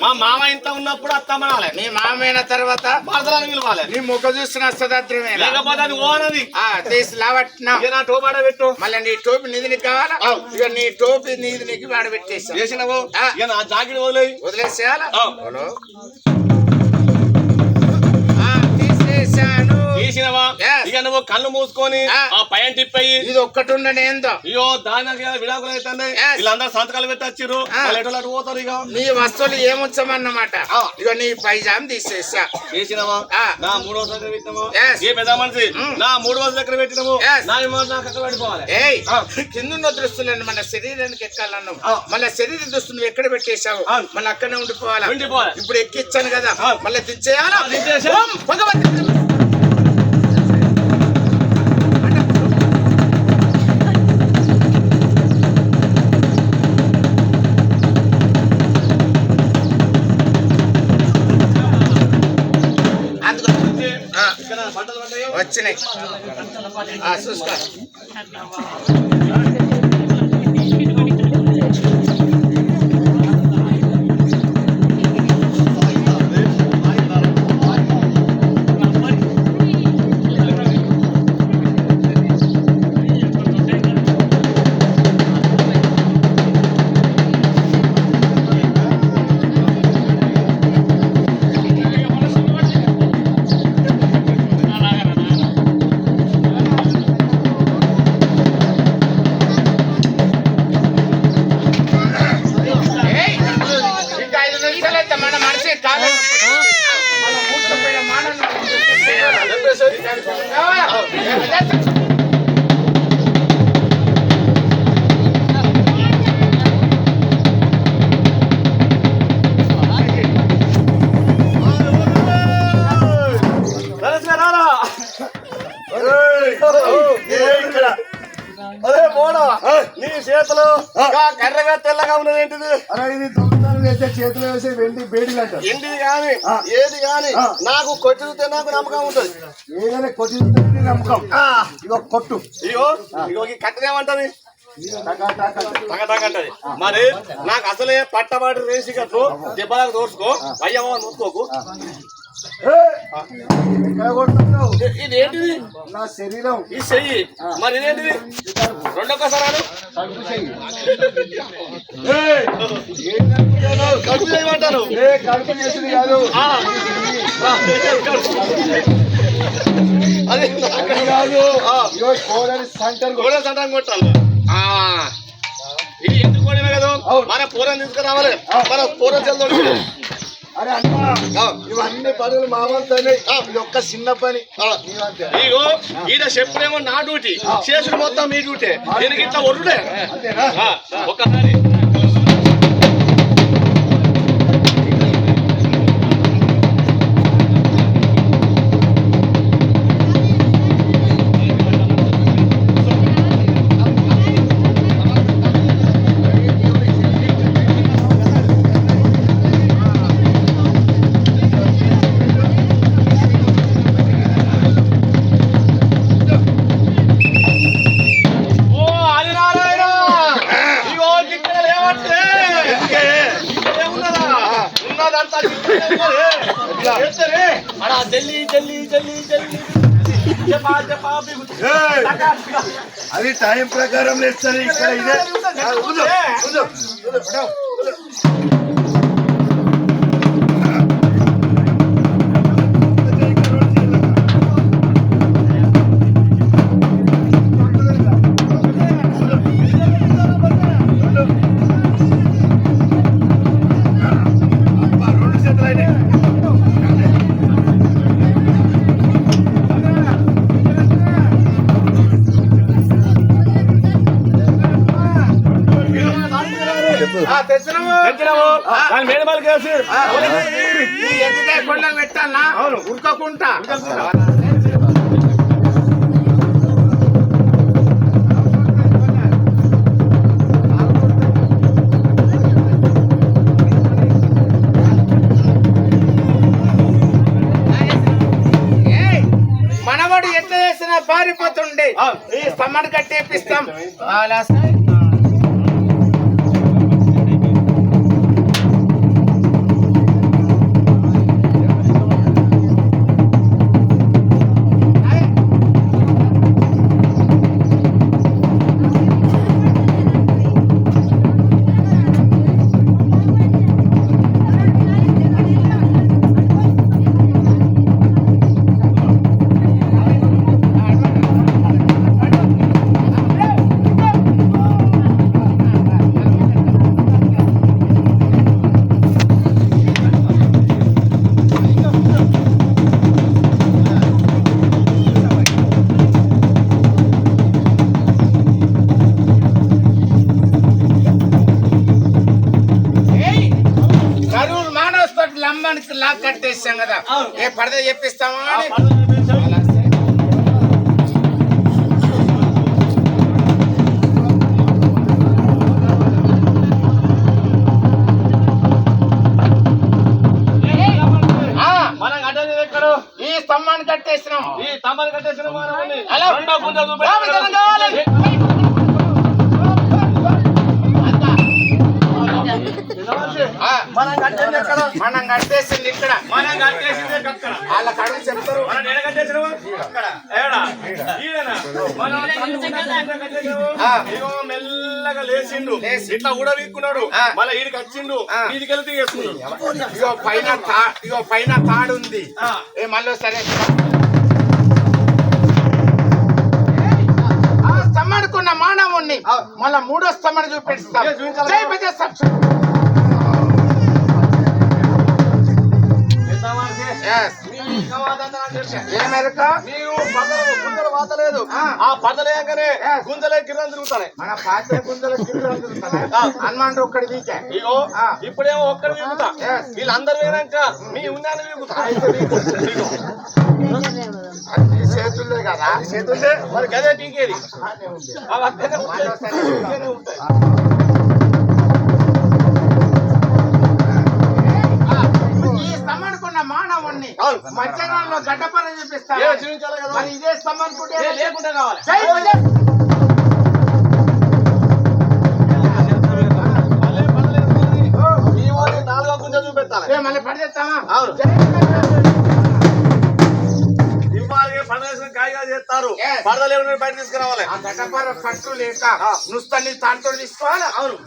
మా మామ ఇంత ఉన్నప్పుడు అత్తమ్మనాలి. నీ మామైన తర్వాత మరదలని పిలవాలి. నీ ముఖ చూసిన సదాత్రమే లేకపోతే అది ఓనది. తీసి లావట్నా నా టోపాడ పెట్టు. మళ్ళీ నీ టోపీ నిధి నీకు కావాలా? ఇక నీ టోపీ నిధి నీకు వాడు పెట్టేసా. చేసినావు ఇక నా జాకెట్ వదిలేయి. వదిలేసేయాలా? తీసేసాను. చేసినవా Yes. ఇక నువ్వు కళ్ళు మూసుకొని ఆ పైన టిప్పయి ఇది ఒక్కటి ఉండనే ఏందో అయ్యో దాని విడాకులు అవుతున్నాయి Yes. వీళ్ళందరూ సంతకాలు పెట్టొచ్చారు వాళ్ళు ఎటు పోతారు ఇక నీ వస్తువులు ఏముంచమన్నమాట ఇక నీ పైజాం తీసేసా చేసినవా ఆ. నా 3వ రోజు దగ్గర పెట్టినాము Yes. ఏ పెద్ద మనిషి నా 3వ రోజు దగ్గర పెట్టినాము Yes. నా నాకు అక్కడ పడిపోవాలి ఏయ్ కిందున్న దృష్టిలను మన శరీరానికి ఎక్కాలన్నావు మళ్ళీ శరీర దృష్టి నువ్వు ఎక్కడ పెట్టేశావు మళ్ళీ అక్కడనే ఉండిపోవాలా ఉండిపోవాలి. ఇప్పుడు ఎక్కిచ్చాను కదా మళ్ళీ తెచ్చేయాలా తెచ్చేసా. ఓం భగవతి ఇక్కడ పంటలు పడ్డాయో వచ్చినాయి చూసుకో ఏయ్, ఇంకా 5 నిమిషాలైతే మన మనిషి కాలం మన మూర్ఖమైన మానవుని నమస్కారారా. అరే పోడా నీ చేతులు కర్రగా తెల్లగా ఉన్నది ఏంటిది అరే ఇది దొంగతనం చేస్తే చేతిలో వేసే వెండి బేడీలు అంటారు. ఏంటిది గాని ఏది గాని నాకు కొట్టితే నాకు నమ్మకం ఉంటది ఏదైనా కొట్టింది నమ్మకం. ఇగో కొట్టు. ఇగో ఇగో ఈ కట్టనేమంటది అంటది మరి నాకు అసలే పట్టబాటి రేసి కట్టు దెబ్బలకు దోసుకో అయ్యమ్మ నూసుకోకు ఎక్కడ కొడుతున్నావు? ఇది ఏంటిది నా శరీరం ఈ చెయ్యి మరి ఇదేంటిది రెండొక్కసారి కడుపు చెయ్యి. కడుపు చేయమంటారు కడుపు చేసింది కాదు. అది అది కాదు. ఇగో కోడలి సంటలు కొట్టు. కూడా సంటాన్ని కొట్టాలి ఇది ఎందుకు కొడిమే కదా మన పూరం తీసుకురావాలి మన పూరం చల్లి అరే అన్న ఇవన్నీ పనులు మామూలుతాయి. ఇది ఒక్క చిన్న పని. ఇగో ఈయన చెప్పుడేమో నా డ్యూటీ చేసుడు మొత్తం మీ డ్యూటీ దీనికి ఇట్లా ఒరుడే అంతేనా? ఒక్కసారి అది టైం ప్రకారం లేస్తారు ఇక్కడ. ఇదే మేడమాలు కేసు కొండ పెట్టాలా ఉడకకుంటా మనవాడు ఎట్లా చేసినా పారిపోతుండే ఈ స్తంభాన్ని కట్టేపిస్తాం అలా స్తంభానికి లాక్ కట్టేసాం కదా, ఏ పడద చెప్పిస్తామా అని. మనం కట్టేది ఎక్కడ? ఈ స్తంభాన్ని కట్టేసినాం. ఈ స్తంభాన్ని కట్టేసిన అలా. రెండో గుంట మనం కట్టేది ఎక్కడ? మనం కట్టేసింది ఇక్కడ. మనం కట్టేసింది అక్కడ. వాళ్ళకి అడుగు చెప్తారు. మనం ఎక్కడ కట్టేసినాము? అక్కడ. ఏడా? ఈడనా? మనం కట్టేసినాము. ఇగో మెల్లగా లేచిండు, ఇట్లా కూడా వీక్కున్నాడు, మళ్ళీ ఈడికి వచ్చిండు, ఈడికి వెళ్తే చేసుకున్నాడు. ఇగో పైన తాడు ఉంది. ఏ మళ్ళీ సరే ఆ స్తంభానికున్న మానవుణ్ణి మళ్ళా మూడో స్తంభాన్ని చూపిస్తాం. జై బజరంగ. ఏమెరక నీవు గుంతలు వాతలేదు, ఆ పదలేకనే గుంతలే కిరణ్ తిరుగుతాయి. మన పాత్ర గుంతల హనుమాన్ ఒక్కడి వీకే. ఇగో ఇప్పుడేమో ఒక్కడి వీగుతా, వీళ్ళందరూ వేయనాక మీ ఉన్నాను వీగుతా. చేతుల్లే కదా, చేతుంటే మరి గదే పీకేది. అవి అక్కడే ఉంటాయి. ఈ స్తంభానికున్న మానవుణ్ణి మధ్యాహ్నంలో గడ్డపన చూపిస్తాను. చూపించాలి కదా, మరి ఇదే స్తంభానికి లేకుండా కావాలి. జై బజరంగ. నాలుగో గుంజ చూపెట్టాలి. మళ్ళీ పడిచేస్తామా? అవును. ఇవాళ పండుగ కాయగా చేస్తారు, పడదలు ఏమైనా బయట తీసుకురావాలి. ఆ గడ్డపర కట్టు లేక నుస్తని తాంతో తీసుకోవాలి. అవును.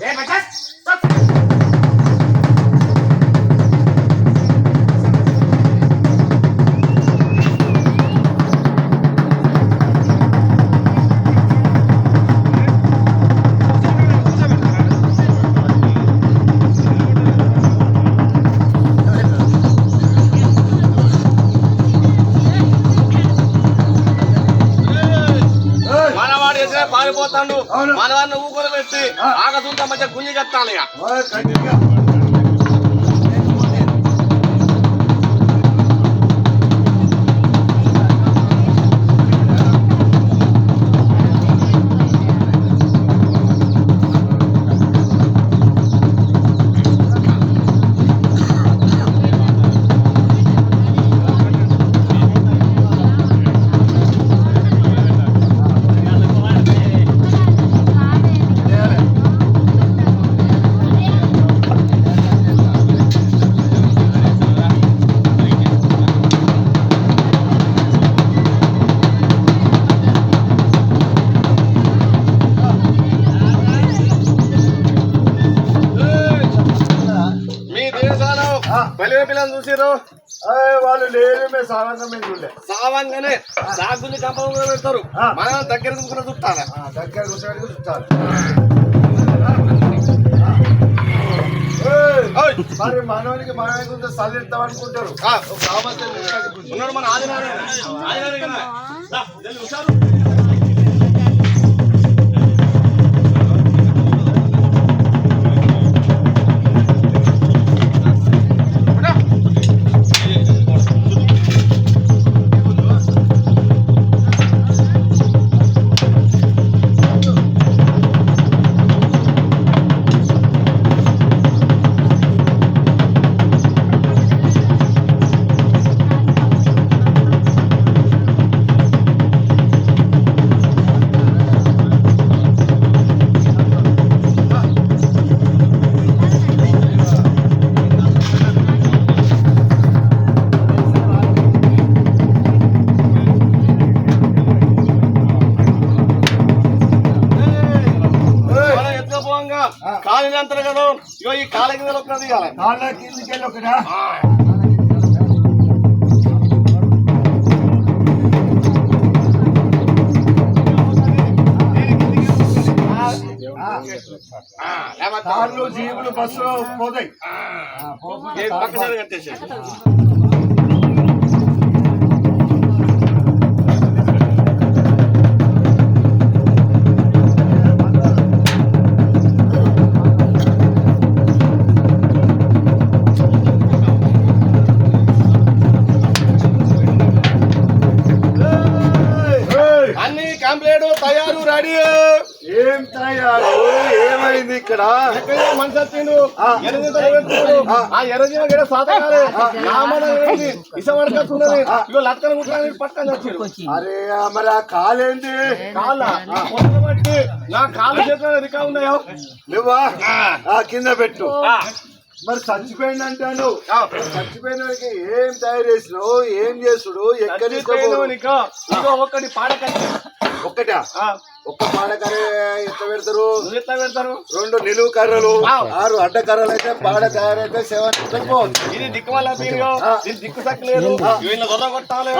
మనవాడు ఎదురే పారిపోతాడు, మనవాడిని ఊకొని పెట్టి ఆగతుంతా మధ్య గుంజి కట్టాలి. బలివే పిల్లలు చూసారు, వాళ్ళు లేరు, మేము సామాన్యం మేము చూడలే. సావంగానే సాగుని కంపంగా పెడతారు, మనం దగ్గర కూర్చుని చుట్టాలి. దగ్గర కూర్చోబెట్టి చూస్తారు. మరి మనవానికి మనవానికి చల్లిస్తాం అనుకుంటారు. ఉన్నాడు మన ఆదినారాయణ. కాలి అంతరు కదా, ఇగో ఈ కాళ్ళ కింద ఒకటి దిగాలి. కాళ్ళ కిందకి వెళ్ళి ఒకటా కార్లు జీపులు బస్సులు పోతాయి. పక్కసారి కట్టేసి ఇక్కడ ఎక్కడైనా మనిషి వచ్చిండు ఎర్రజీవ పెట్టుకోడు ఆ ఎర్రజీవ గడ సాతకాలే ఇసమడకస్తున్నది ఇగో లక్కన ముక్కని పట్టుకొని వచ్చాడు. అరే మరి ఆ కాలేంది కాళ్ళ బట్టి నా కాళ్ళు చేతులు రికా ఉన్నాయో నువ్వా కింద పెట్టు. మరి చచ్చిపోయింది అంటాను, చచ్చిపోయిన వాడికి ఏం తయారు చేసినావు, ఏం చేసుడు, ఎక్కడి ఒక్కటి పాడకట్టి ఒక్కటా ఒక్క పాడకర్ర ఎట్లా పెడతారు? ఎట్లా పెడతారు? 2 నిలువు కర్రలు 6 అడ్డ కర్రలు అయితే పాడకర్ర అయితే 7 పోవచ్చు. ఇది దిక్కు వల్ల దీని దిక్కు తక్కలేదు వీళ్ళ దొర కొట్టాలి.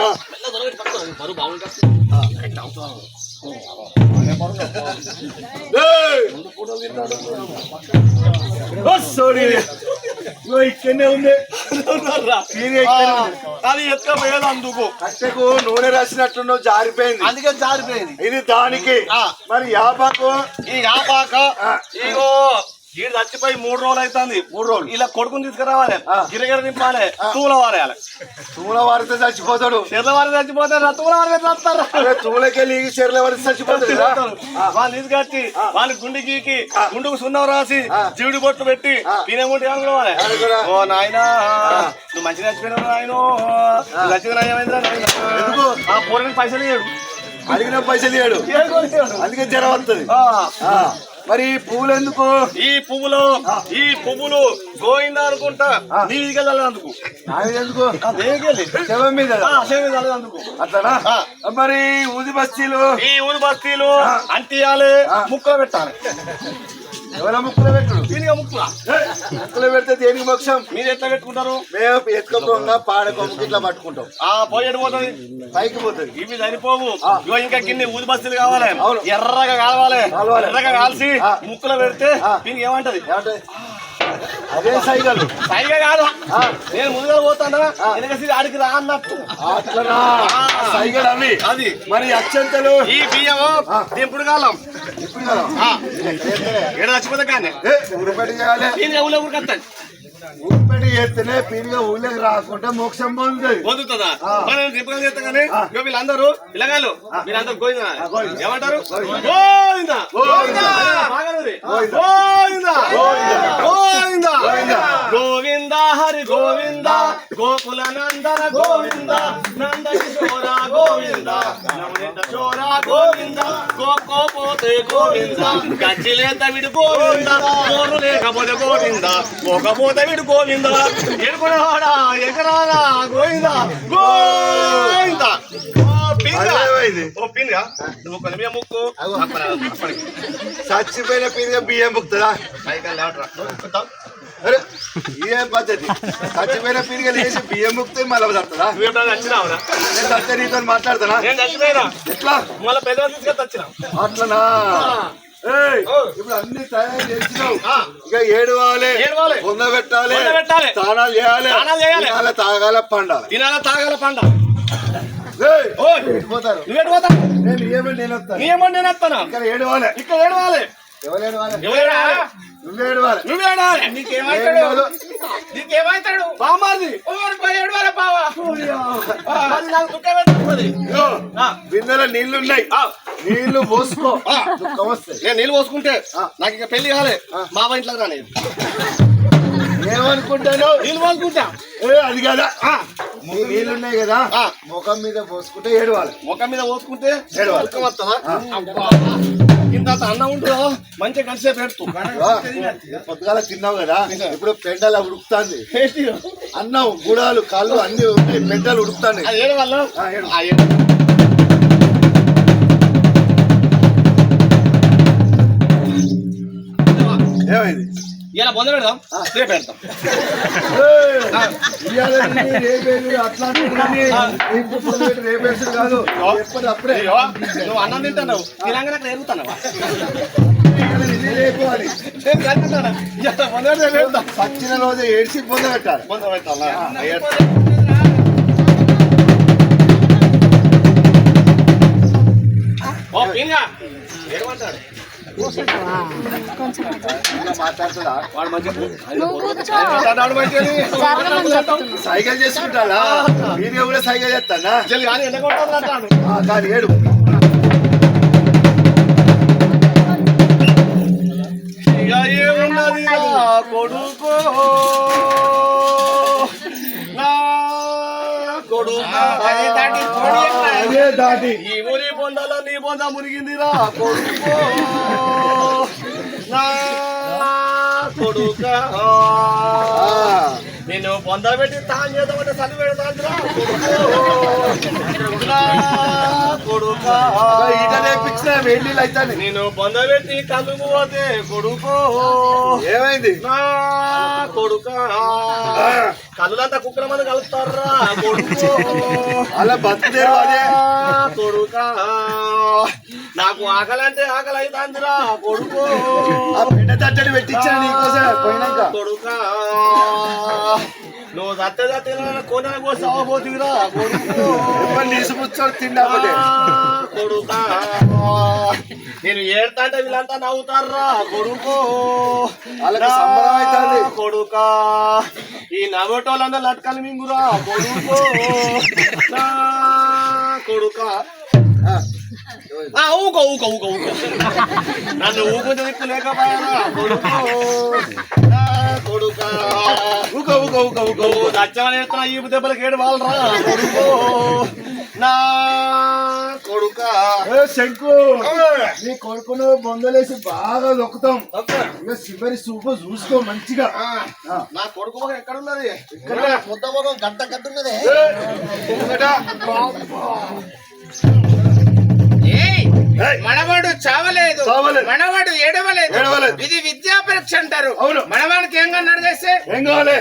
ఇక్కడనే ఉంది అది ఎత్తుకపోయేది అందుకు కట్టెకు నూనె రాసినట్టు జారిపోయింది, అందుకే జారిపోయింది. ఇది దానికి. మరి యాపాకు ఈ యాపాక ఇగో ఈ చచ్చిపోయి 3 రోజులు అవుతుంది. 3 రోజులు ఇలా కొడుకుని తీసుకురావాలి, గిరగిర నింపాలి, తూల వారేయాలి. తూల వారితే చచ్చిపోతాడు, చెర్ల వారి చచ్చిపోతారు, తూల వారి వస్తారు. తూలకెళ్ళి చెర్ల వారితే చచ్చిపోతాడు. వాళ్ళు తీసుకొచ్చి వాళ్ళు గుండె గీకి గుండుకు సున్నం రాసి జీవుడి బొట్టు పెట్టి తినేముంటే అనుకోవాలి. ఓ నాయనా నువ్వు మంచిగా చచ్చిపోయినావు నాయన, చచ్చిపోయినా ఆ పూర్వకి పైసలు ఇయ్యడు, అడిగిన పైసలు ఇయ్యడు, అందుకే జ్వరం వస్తుంది. మరి ఈ పువ్వులు ఎందుకు? ఈ పువ్వులు గోయిందా అనుకుంటా నీకెళ్ళాలి అందుకు. ఎందుకు? శవం మీద అందుకు అట్లనా? మరి ఊది బస్తీలు బస్తీలు అంటియాలి, ముక్కలు పెట్టాలి. ఎవరా ముక్కులు పెట్టుడు? ముక్కులు పెడితే దేనికి మోక్షం? మీరు ఎట్లా పెట్టుకుంటారు? మేము ఎత్తుకోకుండా పాడకొమ్మకి ఇట్లా పట్టుకుంటాం, పోయేటి పోతుంది, పైకి పోతుంది. ఇవి సరిపోవు, ఇగో ఇంకా గిన్నె ఊది బస్తీలు కావాలి, ఎర్రగా కావాలి, ఎర్రగా కాల్చి ముక్కులో పెడితే దీనికి ఏమంటది? అదే సైగలు. సైగా కాదు, నేను ముందుగా పోతానా వెనకసి ఆడికి రా అన్నట్టు. అట్లనా సైగలు అవి. అది మరి అక్షంతలు ఈ బియ్యము దింపుడు కాలం ఏడ చచ్చిపోతే కానీ ఊరిపెట్టి చేయాలి. ఊరికత్తాను ఊరిపెట్టి చేస్తేనే పీరిగా ఊళ్ళకి రాకుంటే మోక్షం పొందుతుంది. పొందుతుందా? మనం దింపుగా చేస్తాం కానీ వీళ్ళందరూ పిల్లగాళ్ళు మీరందరూ గోవిందా ఏమంటారు? గోవిందా గోవిందా గోవిందా గోవింద హరి గోవింద గోకుల నందన గోవింద నంద కిశోర గోవింద నవనీత చోర గోవింద గోపోతే గోవింద గచ్చిలేత విడు గోవింద గోరు లేకపోతే గోవింద గోకపోతే విడు గోవింద ఎడుకునేవాడా ఎగరాడా గోవింద గోవింద. చచ్చిపోయిన పీరిగా బియ్యం ముక్తుందా? అరే ఏం పద్ధతి? చచ్చిపోయిన పీరిగా లేచి బియ్యం ముక్తే మళ్ళీ వస్తుందా? నేను చచ్చే నీతో మాట్లాడతానా? ఎట్లా? మళ్ళీ పెద్ద తీసుకొచ్చిన అట్లనా? ఇప్పుడు అన్ని తయారు చేసినావు, ఇక ఏడవాలి, పొంద పెట్టాలి, స్నానాలు చేయాలి, తాగాల పండాలి, తినాల తాగాల పండ. పోతారు నేను నేను వస్తాను ఇక్కడ ఏడవాలి, ఇక్కడ ఏడవాలి. ఎవరు ఏడవాలి? నువ్వే ఏడవాలి. నీకేమైతాడు? నీకేమైతాడు? బామాది ఏడవాలి బావా. నాకు దుఃఖం పెట్టుకోది. బిందెలో నీళ్లున్నాయి, నీళ్లు పోసుకో. నేను నీళ్ళు పోసుకుంటే నాకు ఇక పెళ్లి కాలే, మావ ఇంట్లోకి రాలేదు. ఏమనుకుంటాను? నీళ్ళు పోసుకుంటా. అది కదా, నీళ్లున్నాయి కదా, ముఖం మీద పోసుకుంటే ఏడవాలి. ముఖం మీద పోసుకుంటే ఏడవాలి. ఇంత అన్నం ఉంటుందో మంచిగా కలిసే పెడుతూ పొద్దుగాల తిన్నావు కదా, ఇప్పుడు పెండలా ఉడుకుతాంది. అన్నం గుడాలు కాళ్ళు అన్ని ఉంటాయి, పెండలు ఉడుకుతాయి. ఏడు వల్ల ఏమైంది? ఇలా పొంద పెడదాం, రేపు పెడతాం. రేపేసుడు కాదు, అప్పుడే నువ్వు అన్నం తింటున్నావు, తినంగా నాకు ఎరుగుతున్నావా? పచ్చిన రోజు ఏడ్చి పొంద పెట్టాలి. పొంద పెట్టాలా? ఏమంటాడు? మాట్లాడుతుందా? వాడు మంచిగా సైకిల్ చేసుకుంటాడా? మీరు కూడా సైకిల్ చేస్తానా? కానీ ఎండగొట్టాడు. కానీ ఏడు ఇక ఏమున్నది నా కొడుకో నా కొడుకా అదే దాటి కోడి ఎట్లా? అదే దాటి ఈ మురి బొందలో నీ బొంద మురిగిందిరా కొడుకో నా కొడుకా నేను బొంద పెట్టి తాను చేద్దామంటే చదువు పెడతాంటిరా కొడుకో నా కొడుకా ఈట నేర్పించిన వేడి అయితే నేను బొంద పెట్టి కలుగు పోతే కొడుకో ఏమైంది నా కొడుకా కళ్ళంతా కుక్కల మంది కలుపుతారా కొడుకో అలా బతుకుదేరు అదే కొడుకా నాకు ఆకలి అంటే ఆకలి అవుతాందిరా కొడుకో ఆ పెద్ద తట్టడి పెట్టించాను నీకోసం పోయినాక కొడుకా నువ్వు సత్తే సత్తే కోన కోసి అవ్వబోతురా కొడుకో ఎప్పుడు నీసుపుచ్చాడు తిండాపటే కొడుకా నేను ఏడుతా అంటే వీళ్ళంతా నవ్వుతారా కొడుకో వాళ్ళకి సంబరం అవుతుంది కొడుకా ఈ నవ్వేటోళ్ళందరూ లట్కలు మింగురా కొడుకో నా కొడుకా ఊకో ఊకో ఊకో ఊకో నన్ను ఊకుంటే దిక్కు లేకపోయారా కొడుకో నా కొడుకా ఊకో ఊకో ఊకో ఊకో నువ్వు దచ్చమని ఎత్తున్నా ఈపు దెబ్బలకి ఏడు వాళ్ళరా కొడుకో నా కొడుకా ఏ శంకు నీ కొడుకును బొందలేసి బాగా దొక్కుతాం ఇంకా చివరి సూపు చూసుకో మంచిగా నా కొడుకు మొగం ఎక్కడున్నది ఇక్కడ పొద్దు మొగం గంట గంట ఉన్నది ఏయ్, మనవాడు చావలేదు చావలేదు. మనవాడు ఏడవలేదు ఏడవలేదు. ఇది విద్యా పరీక్ష అంటారు. అవును. మనవాడికి ఏం కన్నా అడిగేస్తే ఏం కావాలి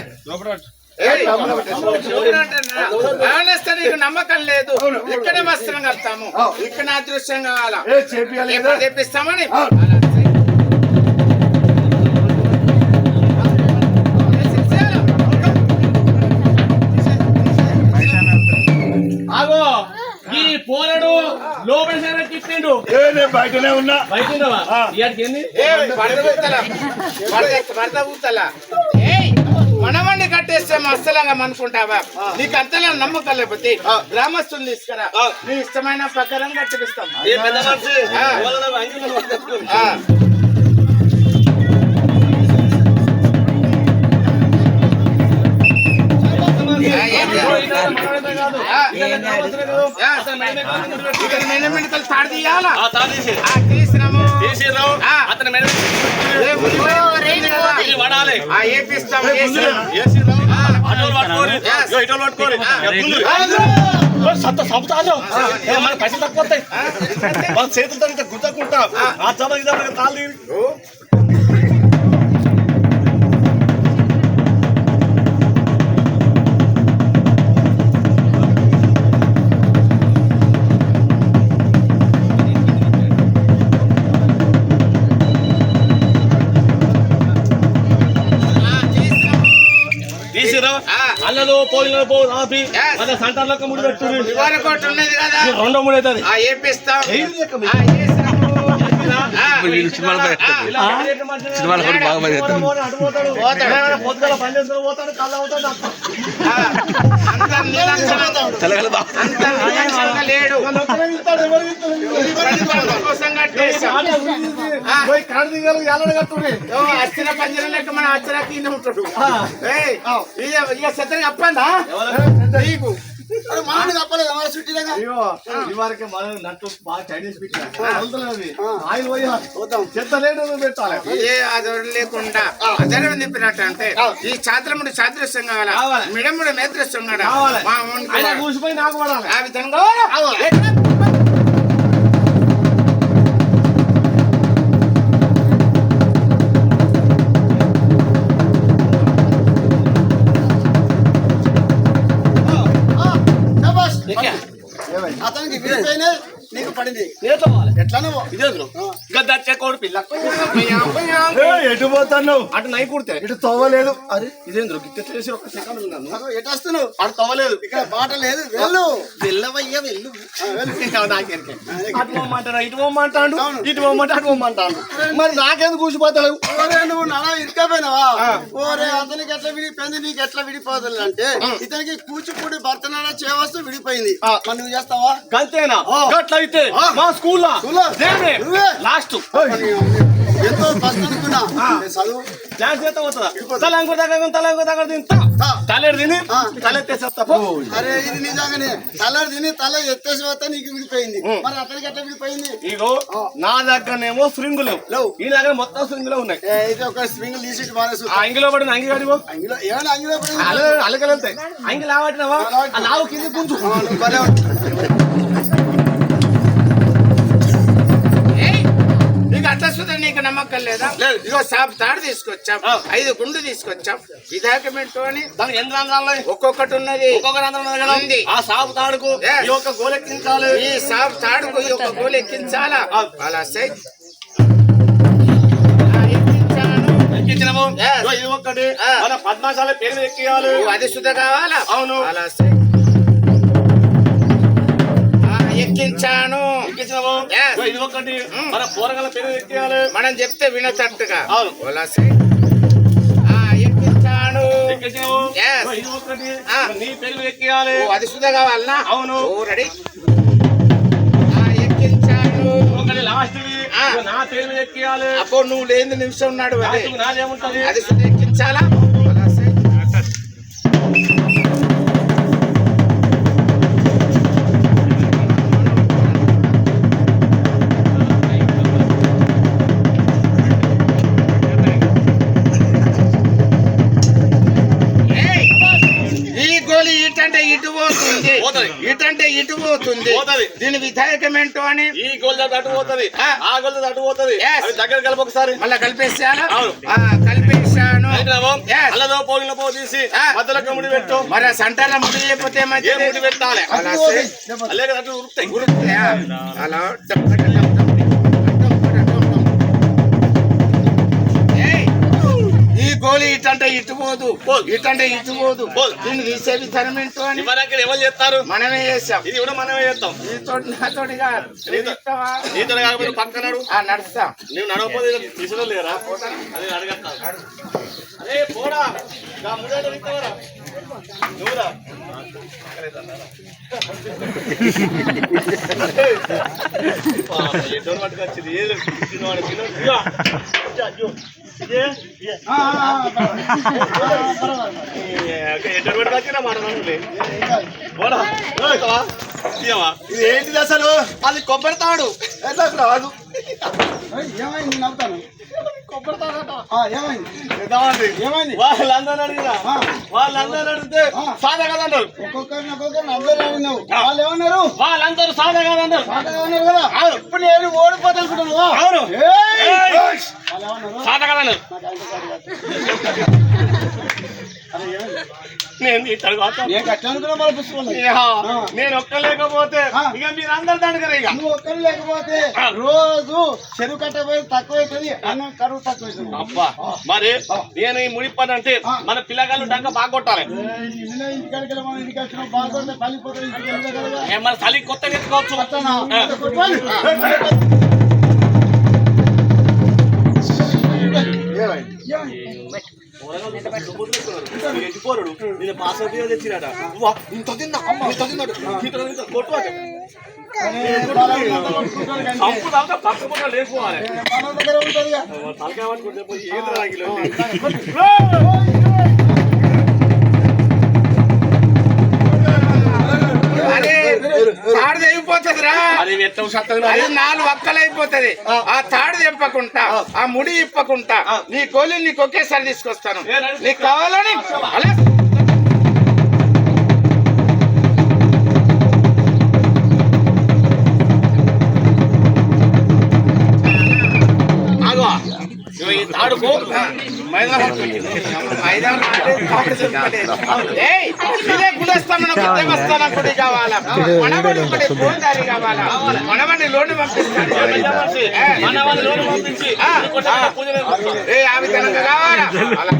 నీకు నమ్మకం లేదు. అవును. ఇక్కడే వస్త్రం కడతాము, అవును. ఇక్కడ అదృశ్యం కావాలా ఏ చేపియాలి కదా? ఎప్పుడు తెప్పిస్తామని అవును. ఆగో ఈ పోరడు లోపల తిప్పిండు ఏ నేను బయటనే ఉన్నా బయట ఉండవా ఆ. ఇక్కడికి ఏంది భర్త ఊతలా. ఏయ్, మనవాడిని కట్టేస్తే మస్తలంగా అనుకుంటావా? నీకు అంతలా నమ్మకం లేకపోతే గ్రామస్తులు తీసుకురా, నీ ఇష్టమైన ప్రకారం కట్టిపిస్తాం. ఏ పెద్ద మనిషి ఆ. వాళ్ళ అంగిలో పట్టుకొని. ఆ. ఇక్కడ మెనమెనకలు తాడు తీయాలా? ఆ తాడు తీసి. తీసినాము. తీసిర్రావు. ఆ. అతని మెడ ఏ ముందు ఇది వాడాలి. ఏపిస్తాం, చేసినాం. వేసిర్రావు. అటోలు పట్టుకోరి. ఇగో ఇటోలు పట్టుకోరి. ఇగో గుండ్రు. ఓ సత్త సంపుతాను. ఏ మన పైసలు తక్కువ వస్తాయి. మన చేతులతో ఇంత గుద్దకుంటా. ఆ చదువు ఇదే తాళ్ళు తీరి. తీసిర్రావు. అన్నదో పోయిన పో ఆపి Yes. మన సెంటర్లకు ముడి పెట్టుర్రి. ఇవరకోటి ఉన్నది కదా, రెండో ముడి అవుతుంది. ఏపిస్తాం. సినిమాలు బాగా పని చేస్తాను. పొద్దుగల పని చేసుకుని పోతాడు, కళ్ళు అవుతాడు. అంత నిరాశగా లేడు. కోసం కట్టేస్తాం. కరెంట్ దిగాలి ఎల్లడ కట్టుర్రి. అచ్చిన పంజరం లెక్క మన అచ్చిన కింద ఉంటాడు. ఏయ్, ఇక చెత్తని అప్పందా నీకు? అయ్యో ఇవరకే మనం నట్టు బాగా చైనీస్ ఆయిల్ పోయి చెత్త లేదు పెట్టాలి. ఏ అదొడు లేకుండా అదనం నింపినట్టు అంటే ఈ చాత్రముడు చాతురస్యం కావాలా, మిడముడు మేత్రస్యం కావాలి. ఆయన కూసిపోయి నాకు పడాలి. ఆ విధంగా అతనికి విడిపోయినా నీకు పడింది ఎట్లానో ఇదే గద్దచ్చే కోడి పిల్ల ఎటు పోతున్నావు అటు నై కుడితే ఇటు తవ్వలేదు అరే ఇదేంద్ర గిట్ట చేసి ఒక సెకండ్ ఉన్నాను ఎటు వస్తున్నావు అటు తవ్వలేదు ఇక్కడ మాట లేదు వెళ్ళు వెళ్ళవయ్యా వెళ్ళు నాకెరికే అటు పోమ్మంటారా ఇటు పోమ్మంటాడు ఇటు పోమ్మంటే అటు పోమ్మంటాడు మరి నాకెందుకు కూసిపోతాడు ఓరే నువ్వు నాన్న ఇరుకపోయినావా ఓరే అతనికి ఎట్లా విడిపోయింది నీకు ఎట్లా విడిపోతుంది అంటే ఇతనికి కూచిపూడి భరతనాట్యం చేయవస్తూ విడిపోయింది మరి నువ్వు చేస్తావా అంతేనా అట్లయితే మా స్కూల్లో లాస్ట్ ఫస్ట్ అనుకున్నా చదువు డాన్స్ చేస్తా పోతుందా తలంకు దగ్గర తింటా తలేడు తిని తలెత్తేసేస్తా అరే ఇది నిజంగానే తల తిని తల ఎత్తేసి పోతే నీకు విడిపోయింది మరి అతనికి ఎట్లా విడిపోయింది ఇగో నా దగ్గరనేమో స్ప్రింగులు లేవు ఈ దగ్గర మొత్తం స్ప్రింగులు ఉన్నాయి ఇది ఒక స్ప్రింగ్ తీసి మానేసు అంగిలో పడిన అంగి గడిపో అంగిలో ఏమైనా అంగిలో అలగలుగుతాయి అంగి లావట్టినవా లావు కింద గుంజు నీకు అట్టసుదా నీకు నమ్మకం లేదా ఇగో సాపు తాడు తీసుకొచ్చాం 5 గుండు తీసుకొచ్చాం ఈ డాక్యుమెంట్ అని దానికి ఎన్ని రంధ్రాలు ఒక్కొక్కటి ఉన్నది ఒక్కొక్క రంధ్రం ఉన్నది కదా ఉంది. ఆ సాపు తాడుకు ఈ యొక్క గోలెక్కించాలి ఈ సాపు తాడుకు ఈ ఒక గోలు ఎక్కించాలా అలా సైజ్ ఎక్కించినము ఇది ఒక్కటి మన పద్మశాల పేరు ఎక్కియాలి అది సుధ కావాలా అవును అలా సైజ్ ఎక్కించాను ఎక్కించినము ఇది ఒక్కటి మన పోరగల పేరు ఎక్కియాలి మనం చెప్తే వినతట్టుగా అవును అలా సైజ్ ఎక్కించాను ఎక్కించినము ఇది ఒక్కటి నీ పేరు ఎక్కియాలి అది సుధ కావాలనా అవును రెడీ ఎక్కించాను ఒకటి లాస్ట్ నా పేరు ఎక్కియాలి అప్పుడు నువ్వు లేని నిమిషం ఉన్నాడు నాదేముంటది అది సుధ ఎక్కించాలా అలా సైజ్ ఇటంటే ఇటు పోతుంది దీని విధాయకమేంటో అని ఈ గోల్ అటు పోతుంది ఆ గోల్ అటు పోతుంది దగ్గర కలిపి ఒకసారి మళ్ళా కలిపేసాను కలిపేసాను అల్లదో పోగిన పో తీసి మధ్యలో ముడి పెట్టు మరి సెంటర్ లో ముడి అయిపోతే ముడి పెట్టాలి అలా అలాగే అటు ఉరుకుతాయి ఉరుకుతాయా అలా ఈ గోలి ఇటంటే ఇటు పోదు ఇటంటే ఇటు పోదు దీన్ని తీసే విధానం ఏంటో అని ఎవరు చేస్తారు మనమే చేస్తాం ఇది కూడా మనమే చేస్తాం నాతోటి కాదు నీతో కాకపోతే పక్కన నడుస్తా నువ్వు నడవపోతే తీసుకుని లేరా అది అడగస్తా అరే పోరా నువ్వురా ఎన్నో పట్టుకొచ్చింది ఏదో ఎన్నో పట్టుకొచ్చినా మాట ఇది ఏంటిది అసలు అది కొబ్బరి తాడు రాదు ఏమైంది నవ్వుతాను ఏమైంది వాళ్ళందరూ అడిగినా వాళ్ళందరూ అడిగితే సాదా కదన్నారు ఒక్కొక్కరిని అందరూ అడిగినావు వాళ్ళు ఏమన్నారు వాళ్ళందరూ సాదా కదన్నారు కదా ఇప్పుడు నేను ఓడిపోతా అనుకుంటున్నావా అవును వాళ్ళు సాదా కదన్నారు నేను ఈ తర్వాత నేను ఒక్కలేకపోతే ఇక మీరు అందరు దండగరు ఇక నువ్వు ఒక్కరు లేకపోతే రోజు చెరువు కట్టబోయి తక్కువైతుంది అన్నం కరువు తక్కువైతుంది అబ్బా మరి నేను ఈ ముడిపని అంటే మన పిల్లగాళ్ళు డంక బాగా కొట్టాలి ఇంటికాడికి మన ఇంటికి వచ్చిన బాగా పలిపోతుంది మన చలి కొత్తగా ఎత్తుకోవచ్చు ఎట్టిపోరుడు నేను పాస్ అవుతుంది తెచ్చిరాట ఇంత తిన్నా ఇంత తిన్నాడు కొట్టు పక్కకుండా లేకపోవాలి తలకాయ పట్టుకుంటే పోయి ఏది రాగిలో తాడు తెగిపోతుందిరా అది 4 వక్కలు అయిపోతుంది ఆ తాడు తెంపకుంటా ఆ ముడి ఇప్పకుంటా నీ కోలి నీకు ఒకేసారి తీసుకొస్తాను నీకు కావాలని అలా ఈ తాడుకు గుడి కావాలా మనబడి కావాలా మనబడి లోన్ పంపిస్తాను అవి కనుక కావాలా అలా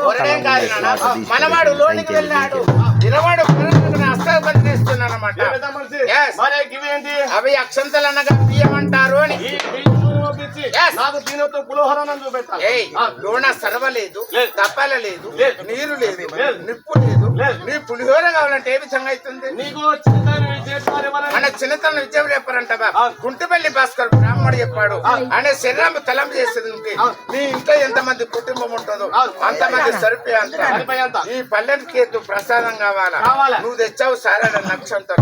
ఒరడేం కాదు నాన్న. మనవాడు లోనికి వెళ్ళాడు, ఇరవాడు అస్తపత్రిస్తున్నాను అన్నమాట. Yes. అవి అక్షంతలు అనగా బియ్యం అంటారు అని. Yes. నాకు దీనితో పులిహోర చూపెట్టాలి. ఏయ్, లోన సర్వ లేదు, తప్పల లేదు, నీరు లేదు, నిప్పు లేదు. నీ పులిహోర కావాలంటే ఏ విధంగా అవుతుంది? నీకు చిన్న మన చిన్నతనం విద్య చెప్పారంట గుంటుపల్లి భాస్కర్ బ్రాహ్మడు చెప్పాడు. ఆయన శరీరం తలం చేస్తుంది. నీ ఇంట్లో ఎంతమంది కుటుంబం ఉంటుందో అంతమంది సరిపోయేంత ఈ పల్లెకి ప్రసాదం కావాలా? నువ్వు తెచ్చావు సారాడ నక్షంతో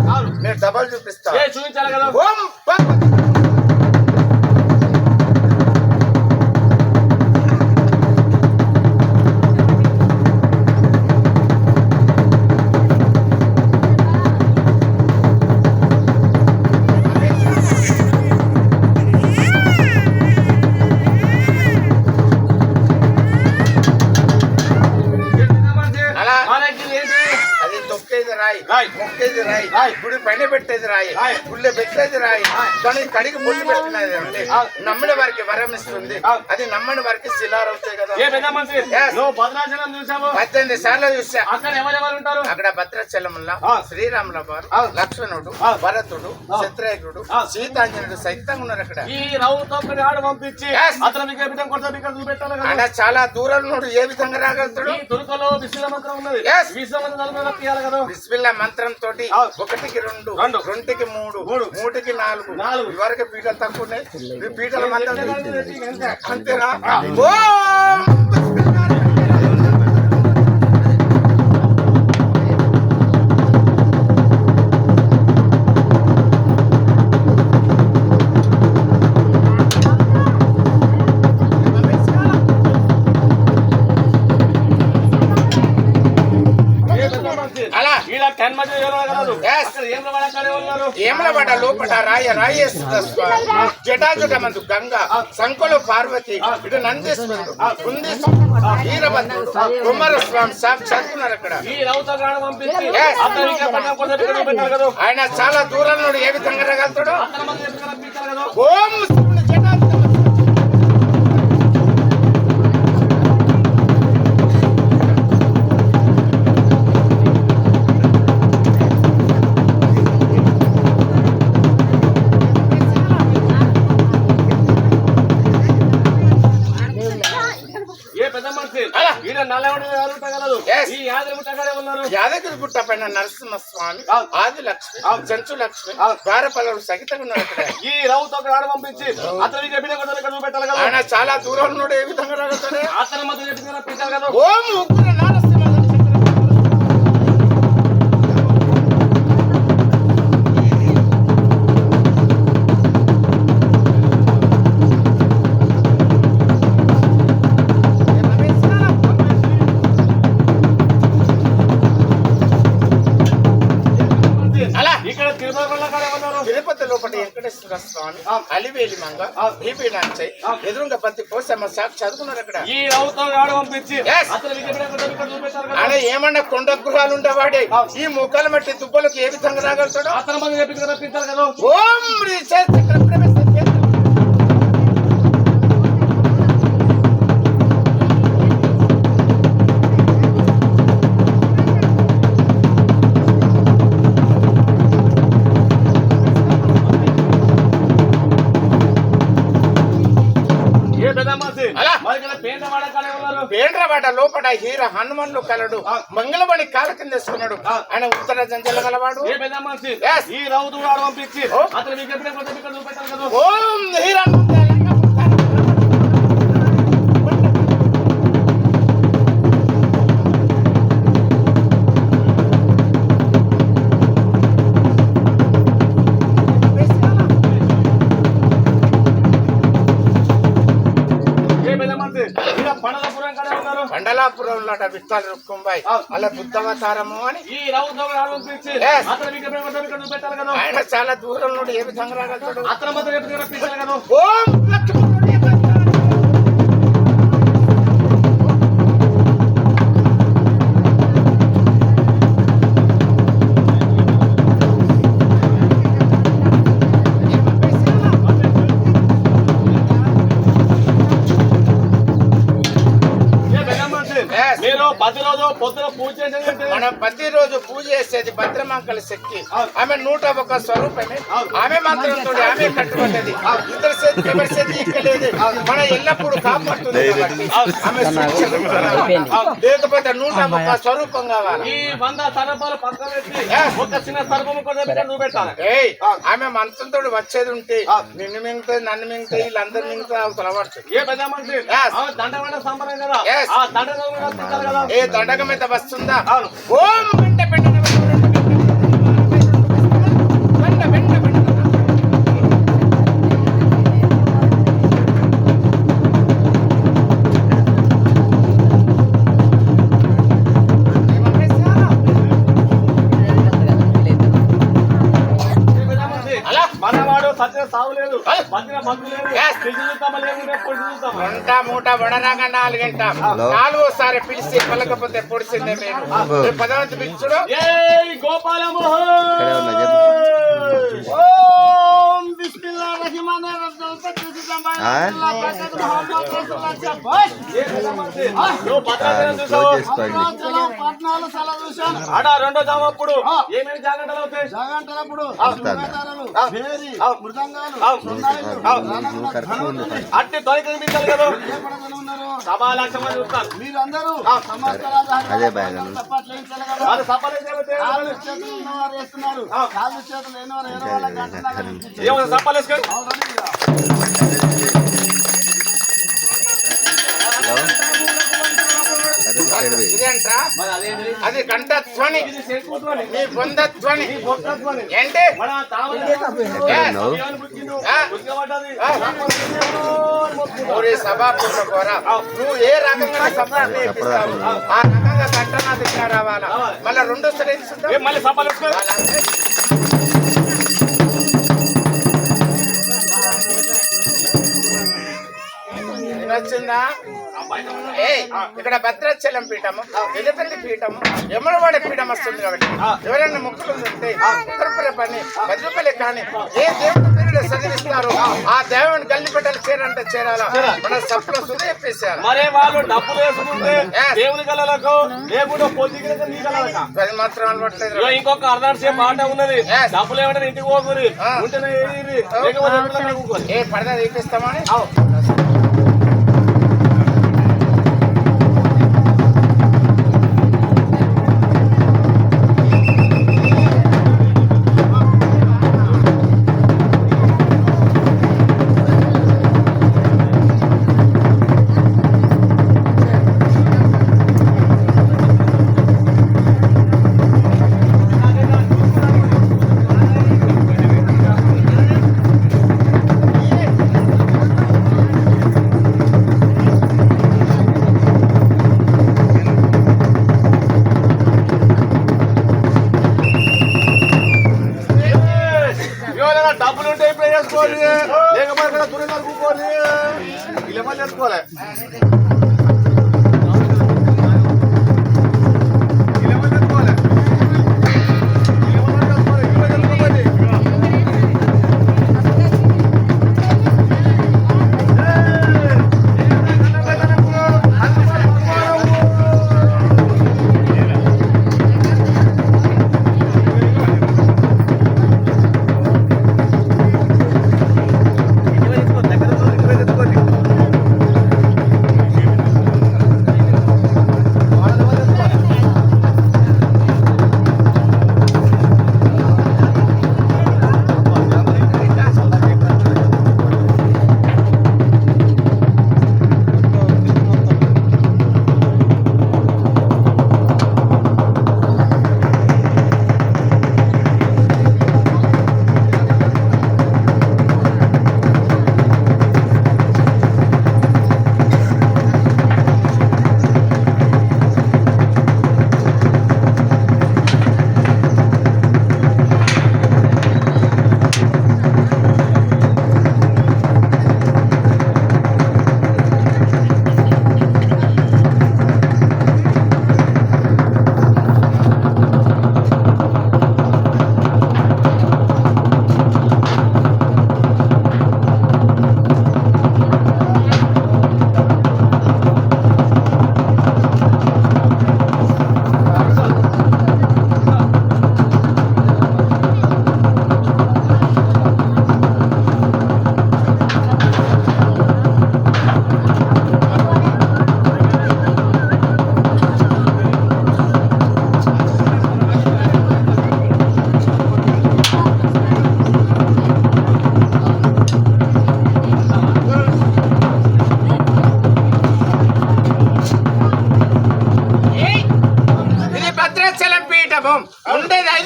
నేను డబల్ చూపిస్తా. చూపించాలి కదా. ఓం భగవతి. మొక్కేది రాయి, గుడి పైన పెట్టేది రాయి, గుళ్ళో పెట్టేది రాయి, కానీ కడిగి ముళ్ళు పెట్టినది అంటే నమ్మిన వారికి వరం ఇస్తుంది. అది నమ్మని వారికి శిలారు అవుతాయి కదా. Yes. నువ్వు భద్రాచలం చూసావు? 18 సార్లు చూసా. అక్కడ ఎవరెవరు ఉంటారు? అక్కడ భద్రాచలంలో శ్రీరాముల వారు, లక్ష్మణుడు, భరతుడు, శత్రుఘ్నుడు, సీతాంజనుడు సైతంగా ఉన్నారు అక్కడ. ఈ రౌతో ఆడు పంపించి Yes. అతను మీకు ఏ విధంగా కొడతా మీకు చూపెట్టాలి కదా. ఆయన చాలా దూరం నుండి ఏ విధంగా రాగలుగుతాడు? ఈ తురుకలో బిస్మిల్ల మంత్రం ఉన్నది. Yes. బిస్మిల్ల మంత్రం తీయాలి కదా. బిస్మిల్లా మంత్రం తోటి 1కి 2, 2కి 3, 3కి 4 ఇవరకు పీటలు తక్కువ ఉన్నాయి. ఈ పీటల మంత్రం అంతేనా? ఓం అలా ఈడ 10 మంది ఎవరు? Yes. అక్కడ ఏం వాడకాలే ఉన్నారు? ఏమలవాడ లోపల రాయేశ్వర స్వామి, జటాజుట మందు గంగ, సంకులు పార్వతి, ఇటు నందీశ్వరుడు, కుందీశ్వరుడు, వీరభద్రుడు, కుమారస్వామి సాక్షాత్తున్నారు అక్కడ. ఈ రౌతో ఆడు పంపించి Yes. అతను మీకు ఏ విధంగా కొడతా మీకు చూపెట్టాలి కదా. ఆయన చాలా దూరం నుండి ఏ విధంగా రాగలుగుతాడు? అతను మనకి ఏ విధంగా పీకాలి కదా. ఓం శివుని జటాజుట ఏ పెద్ద మనిషి అలా. ఈడ నల్లవడి అరుగుతగలదు. Yes. ఈ యాదగిరి ముట్టగానే ఉన్నారు. యాదగిరి గుట్ట పైన నరసింహస్వామి, ఆది లక్ష్మి, చెంచు లక్ష్మి, ద్వారపాలకులు సహితంగా ఉన్నారు అక్కడ. ఈ రౌతో ఆడు పంపించి అతను మీకు ఏ విధంగా కొడతా మీకు చూపెట్టాలి కదా. ఆయన చాలా దూరం నుండి ఏ విధంగా రాగలుగుతాడు? అతను మాత్రం ఏ విధంగా పీకాలి కదా. ఓం ఉగ్ర నరసింహ అలా ఇక్కడ తిరుమల కాడ ఉన్నారు. తిరుపతి లోపల వెంకటేశ్వర స్వామి, అలివేలి మంగ, భీపీనాంచై, ఎదురుగా పత్తి పోసమ్మ చదువుకున్నారు అక్కడ. ఈ రౌతో ఆడు పంపించి Yes. అతను మీకు ఏ విధంగా కొడతా మీకు చూపెట్టాలి కదా. ఆయన ఏమన్నా కొండ గృహాలు ఉండేవాడే ఈ ముఖాలు మట్టి దుబ్బలకు ఏ విధంగా రాగలుగుతాడు? అతను మనకి ఏ విధంగా రప్పించాలి కదా. ఓం శ్రీ చక్ర ప్రవేశ ఏ పెద్ద మనిషి అలా. మరి ఇక్కడ పేద వాడకాలే ఉన్నారు. పేండ్రవాడ లోపల హీర హనుమన్లు కలడు, మంగళమణి కాల కింద వేసుకున్నాడు. ఆయన ఉత్తర జంజల గలవాడు. ఏ పెద్ద మనిషి Yes. ఈ రౌతు ఆడు పంపించి ఓ. అతను మీకు ఏ విధంగా కొడతా మీకు చూపెట్టాలి కదా. ఓం హీర ఏ పెద్ద మనిషి ఇక్కడ పండలపురం కాడ ఉన్నారు. మండలాపురంలో విఠల రుక్కుంబాయి అలా బుద్ధవతారము అని ఈ రౌతు ఆడు పంపించి Yes. అతను మీకు ఏ విధంగా కొడతా మీకు చూపెట్టాలి కదా. ఆయన చాలా దూరం నుండి ఏ విధంగా రాగలుగుతాడు? అతను మాత్రం ఏ విధంగా రప్పించాలి కదా. ఓం లక్ష్మణుడి ఏ పెద్ద ప్రతిరోజు పొద్దున పూజ చేసేది మనం ప్రతిరోజు పూజ చేసేది భద్రమంకల శక్తి. ఆమె 101 స్వరూపమే. ఆమె మంత్రంతో ఆమె కట్టుబడ్డది. ఇద్దరు చేతి ఎవరి చేతి ఇక్కలేదు. మన ఎల్లప్పుడూ కాపాడుతుంది కాబట్టి ఆమె లేకపోతే 101 స్వరూపం కావాలి. ఈ 100 సర్పాలు పక్కన పెట్టి ఒక చిన్న సర్పం కూడా నువ్వు పెట్టాలి. ఆమె మంత్రంతో వచ్చేది ఉంటే నిన్ను మింగుతుంది, నన్ను మింగుతాయి, వీళ్ళందరూ మింగుతాయి. అవతల పడుతుంది. ఏ పెద్ద మనిషి దండమైన సంప్రదాయం కదా. ఆ దండగం కదా. ఏ దండగం మీద వస్తుందా? ఓం వెంట పెట్ట మనవాడు సత్య సాగు లేదు, బతిన బంధు లేదు, గంట మూట వడరాగా 4 గంట 4వసారి పిలిచి పలకపోతే పొడిచిందే మీరు. 10వ పిలుచుడు. గోపాల ఆడ 2వ జామప్పుడు ఏమేమి జాగ్రత్తలు అవుతాయి? అట్టి తొలి కనిపించాలి కదా. సభా లక్ష మంది చూస్తారు. మీరందరూ వాళ్ళు సభలు వేస్తున్నారు. కాళ్ళు చేతులు లేనివారు ఏమో సభలు వేసుకొని ఇదేంట్రా? అది కంఠధ్వని, నీ బొందధ్వని ఏంటి? సభాపూర్వ కోరా నువ్వు ఏ రకంగా సభాన్ని ఆ రకంగా కంఠనాథ రావాలా. మళ్ళీ 2 స్టేజ్ మళ్ళీ సభలు వేసుకొని వచ్చిందా? ఇక్కడ భద్రాచలం పీఠము, వెలుపల్లి పీఠము, యమునవాడ పీఠం వస్తుంది కాబట్టి ఎవరైనా ముక్కులు ఉంటే ఉత్తరపుర పని భద్రపల్లి కానీ ఏ దేవుడి పేరులో చదివిస్తారు ఆ దేవుని గల్లిపెట్టలు చేరంటే చేరాలా. మన సప్ల సుదేపేసారు. మరే వాళ్ళు డబ్బులు వేసుకుంటే దేవుని కళలకు లేకుండా పొద్దు అది మాత్రం అలవట్లేదు. ఇంకొక అర్ధాంశం మాట ఉన్నది. డబ్బులు ఏమంటే ఇంటికి పోకూరి ఉంటేనే ఏ పడదా తీపిస్తామని డబ్బులు ఉంటే ఇప్పుడు చేసుకోవాలి, లేకపోతే తురిగా కూకోవాలి, ఇలా పని చేసుకోవాలి.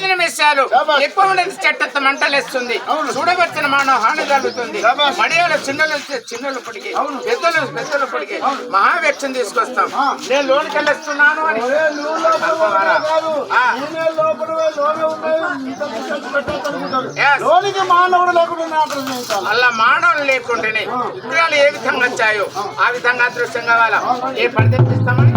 భోజనం వేశాలు ఎక్కువ ఉండేది చెట్టెత్త మంటలేస్తుంది చూడవచ్చిన మానవ హాని కలుగుతుంది మడియాల చిన్నలు పొడిగి పెద్దలు పొడిగి మహావ్యక్తం తీసుకొస్తాం నేను లోనికి వెళ్ళొస్తున్నాను అని మానవుడు లేకుండా అలా మానవులు లేకుండానే విగ్రహాలు ఏ విధంగా వచ్చాయో ఆ విధంగా అదృశ్యం కావాలా ఏ పని తెప్పిస్తామని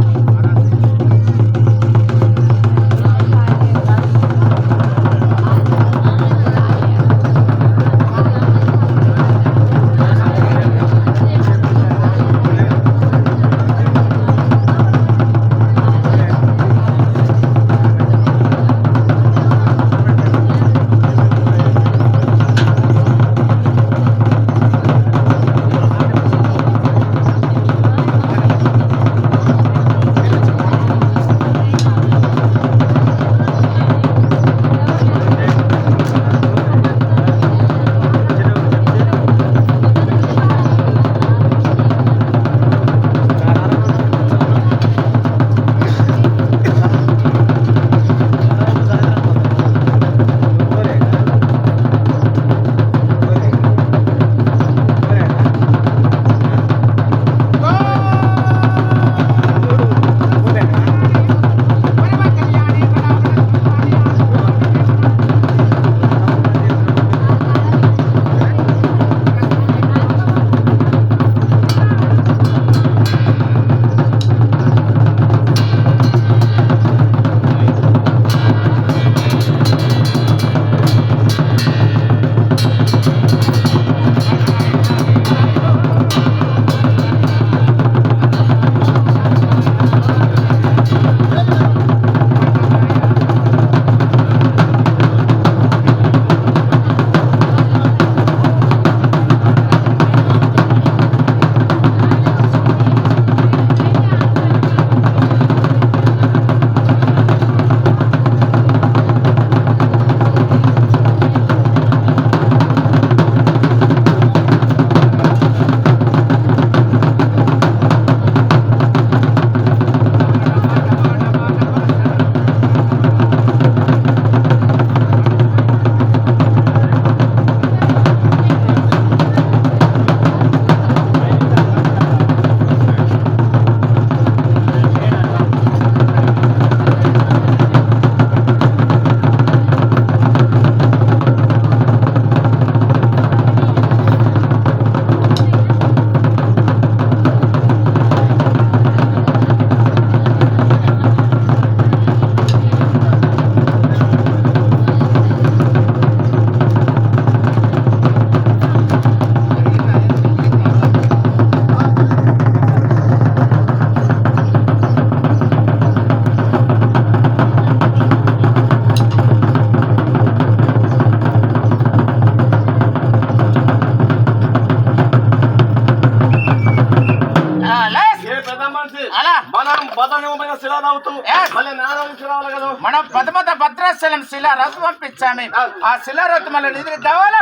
మనం పదమత భద్రాచలం శిలారథం పంపించాము ఆ శిలారథం మళ్ళీ నిధులు కావాలా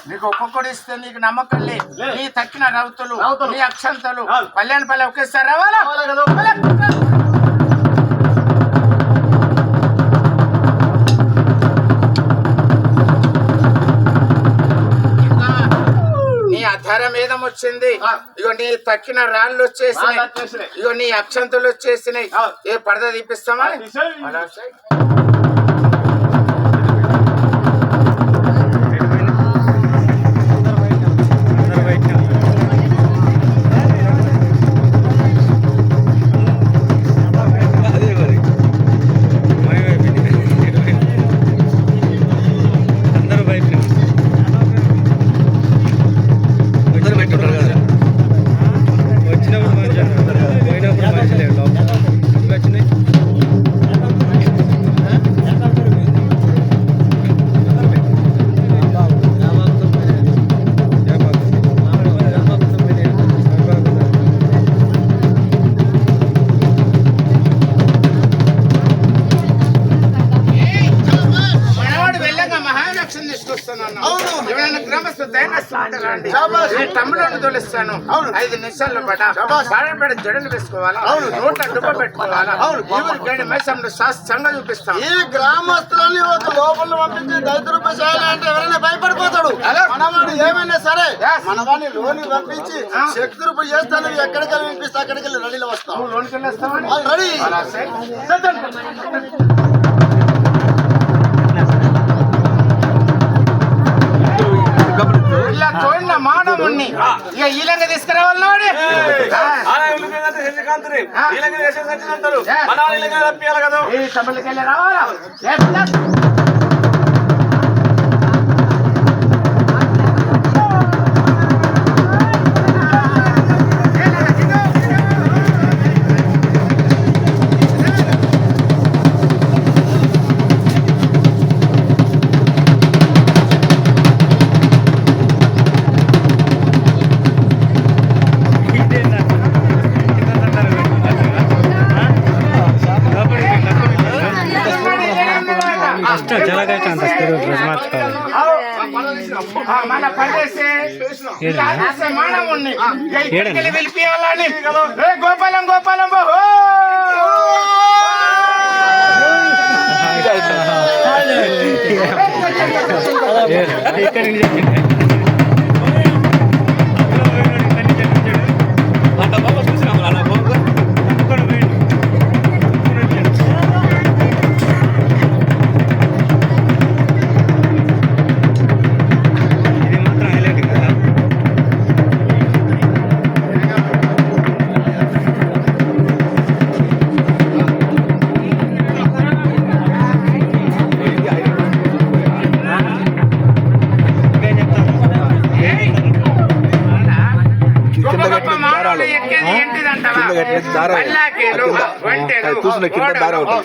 నీకు ఒక్కొక్కటి ఇస్తే నీకు నమ్మకం లేదు నీ తక్కిన రౌతులు నీ అక్షంతలు పల్లెని పల్లె ఒకేసారి రావాలా నీ అధర మీదం వచ్చింది ఇగో నీ తక్కిన రాళ్ళు వచ్చేసినాయి ఇగో నీ అక్షంతలు వచ్చేసినాయి ఏ పరద తీపిస్తామా సాక్ష్యం తీసుకొస్తాను. ఎవరైనా గ్రామస్తులు ధైర్యస్తుంటారా అండి? నేను తమ్ముడు తోలిస్తాను. 5 నిమిషాల్లో పడ బాడపడ జడలు వేసుకోవాలా, నోట్ల డుబ్బ పెట్టుకోవాలా, గడి మైసంలో శాస్త్రంగా చూపిస్తాం. ఈ గ్రామస్తులని ఒక లోపల పంపించి దళిత రూపాయలు చేయాలంటే ఎవరైనా భయపడిపోతాడు. మనవాడు ఏమైనా సరే మనవాడిని లోని పంపించి శక్తి రూపాయలు చేస్తాను. ఎక్కడికి వెళ్ళి పంపిస్తే అక్కడికి వెళ్ళి రెడీలో వస్తాం. లోనికి వెళ్ళేస్తావా? రెడీ. ఇలా తోడిన మానవుణ్ణి ఇక ఈలంగా తీసుకురావాలి. ఈ సభలకి వెళ్ళి రావాలా? మన పడేసి మానవుణ్ణి వెళ్ళిపోయాలని గోపాలం గోపాలం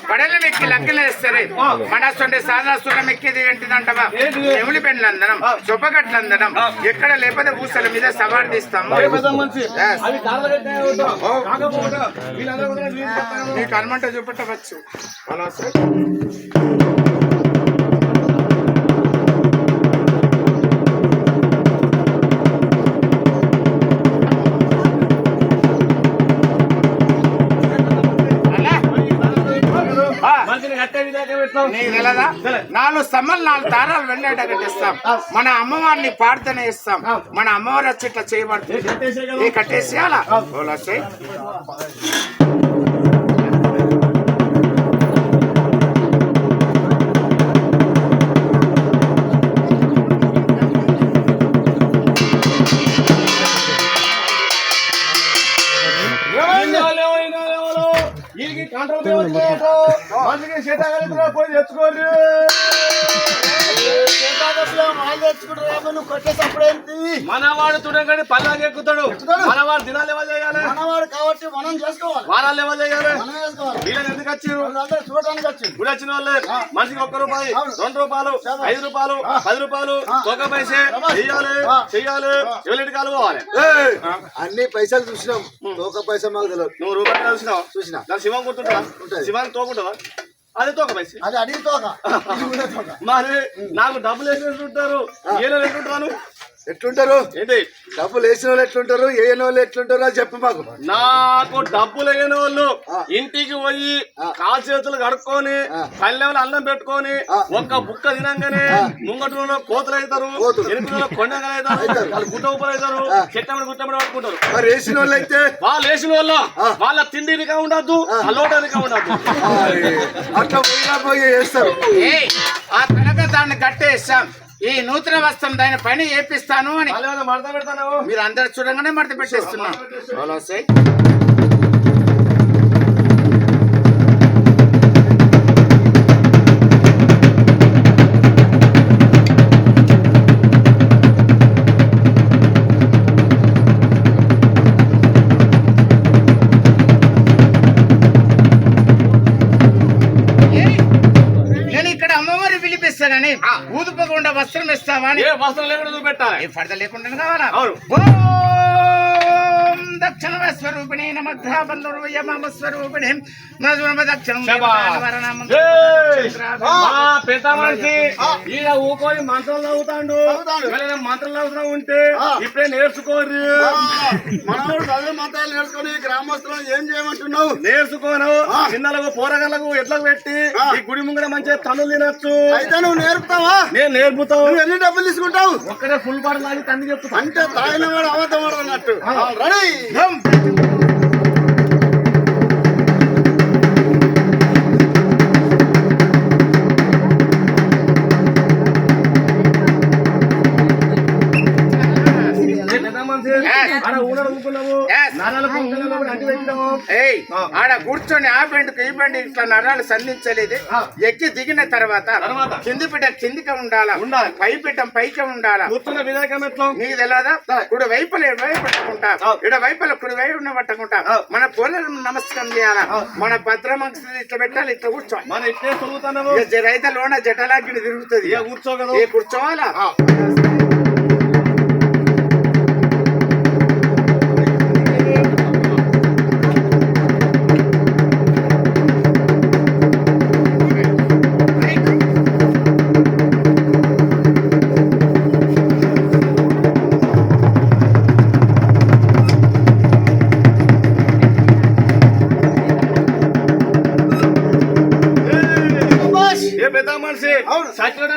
పడలు మెక్కి లెక్కలేస్తారు. మనస్తుండే సాధాస్తులం ఎక్కేది ఏంటిదంటవా? ఎములి పెండ్లందనం, చొప్పగట్లందనం, ఎక్కడ లేకపోతే ఊసల మీద సవారు తీస్తాము. నీకు హనుమంట చూపెట్టవచ్చు. నీకు 4 స్తంభాలు 4 దారాలు వెండాట కట్టిస్తాం. మన అమ్మవారిని ప్రార్థన ఇస్తాం. మన అమ్మవారి వచ్చి ఇట్లా చేయబడుతుంది. కట్టేసేయాలా? పోయి తెచ్చుకోండి. మనవాడు చూడండి పల్లాకి ఎక్కుతాడు. మనవాడు దినాలు ఎవరు చేయాలి? మనవాడు కాబట్టి మనం చేసుకోవాలి. వారాలు ఎవరు చేయాలి? మనం చేసుకోవాలి. వీళ్ళని ఎందుకు వచ్చారు? చూడడానికి వచ్చి గుడి వచ్చిన వాళ్ళే మనిషికి 1 రూపాయి, 2 రూపాయలు, 5 రూపాయలు, 10 రూపాయలు ఒక పైసే చెయ్యాలి. చెయ్యాలి ఎవరింటి కాలు పోవాలి. అన్ని పైసలు చూసినాం. ఒక పైసా మాకు తెలియదు. నువ్వు రూపాయలు చూసినావు? చూసినా. దాని శివం గుర్తుంటా? శివాన్ని తోకుంటుందా? అది తోక పైసే. అది అడిగి తోక. మరి నాకు డబ్బులు వేసినట్టుంటారు. ఏదో వేసుకుంటాను. ఎట్లుంటారు? ఏంటి డబ్బులు వేసిన వాళ్ళు ఎట్లుంటారు, వేయని వాళ్ళు ఎట్లుంటారు అని చెప్పు మాకు. నాకు డబ్బులు వేయని వాళ్ళు ఇంటికి పోయి కాలు చేతులు కడుక్కొని పల్లెలు అన్నం పెట్టుకొని ఒక్క బుక్క తినంగానే ముంగటూరులో కోతులు అవుతారు, ఎనుకలో కొండగా అవుతారు, వాళ్ళు గుట్టవుపలు అవుతారు, చెట్టమడి గుట్టమడి పట్టుకుంటారు. మరి వేసిన వాళ్ళు అయితే వాళ్ళు వేసిన వాళ్ళు వాళ్ళ తిండినిగా ఉండద్దు, అల్లోటానిగా ఉండద్దు. అట్లా పోయినా పోయి వేస్తారు. ఆ కనుక దాన్ని కట్టేస్తాం. ఈ నూతన వస్త్రం దాని పైన ఏపిస్తాను అని మడత పెడతాను. మీరు అందరు చూడంగానే మడత పెట్టేస్తున్నాం. పిలిపిస్తానని ఊదుపకుండా వస్త్రం ఇస్తావా? వస్త్రం లేకుండా చూపెట్టాలి. పడత లేకుండా కావాలా? అవును. దక్షిణ స్వరూపిణి నమః బంధుర్వయమ స్వరూపిణి నమ దక్షిణం పెద్ద మనిషి ఈయన ఊకొని మంత్రం చదువుతాడు. మంత్రం చదువుతా ఉంటే ఇప్పుడే నేర్చుకోరు. మనవాడు చదివే మంత్రాలు నేర్చుకొని గ్రామస్తులను ఏం చేయమంటున్నావు? నేర్చుకోను చిన్నలకు పోరగాళ్ళకు ఎట్లా పెట్టి ఈ గుడి ముంగడ మంచిగా తనులు తినొచ్చు. అయితే నువ్వు నేర్పుతావా? నేను నేర్పుతావు. నువ్వు ఎన్ని డబ్బులు తీసుకుంటావు? ఒక్కడే ఫుల్ బాటిల్ తాగి తండ్రి చెప్తా. అంటే తాగిన వాడు అవతవాడు అన్నట్టు. రెడీ? ఆడ కూర్చొని ఆ బెండ్కు ఈ బెండ్ ఇట్లా నరాలు సంధించలేదు. ఎక్కి దిగిన తర్వాత కింది పిట్ట కిందికి ఉండాలా, పై పిట్టం పైకి ఉండాలా. నీకు తెలియదా? కుడి వైపులు వైపు పట్టుకుంటా, ఇడ వైపుల కుడి వైపు పట్టుకుంటా. మన పొలం నమస్కారం చేయాలా, మన భద్రమంక్ష ఇట్లా పెట్టాలి, ఇట్లా కూర్చోవాలి. మన ఇట్లే చదువుతాను. రైతులోన జటలాగి తిరుగుతుంది. కూర్చోవాలా.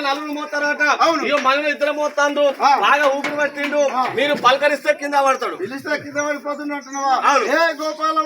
నలుగురు మోస్తారట. ఇక మనం ఇద్దరు మోస్తాడు. బాగా ఊపిరి పట్టిండు. మీరు పలకరిస్తే కింద పడతాడు. పిలిస్తే కింద పడిపోతున్నట్టున్నావా? ఏ గోపాల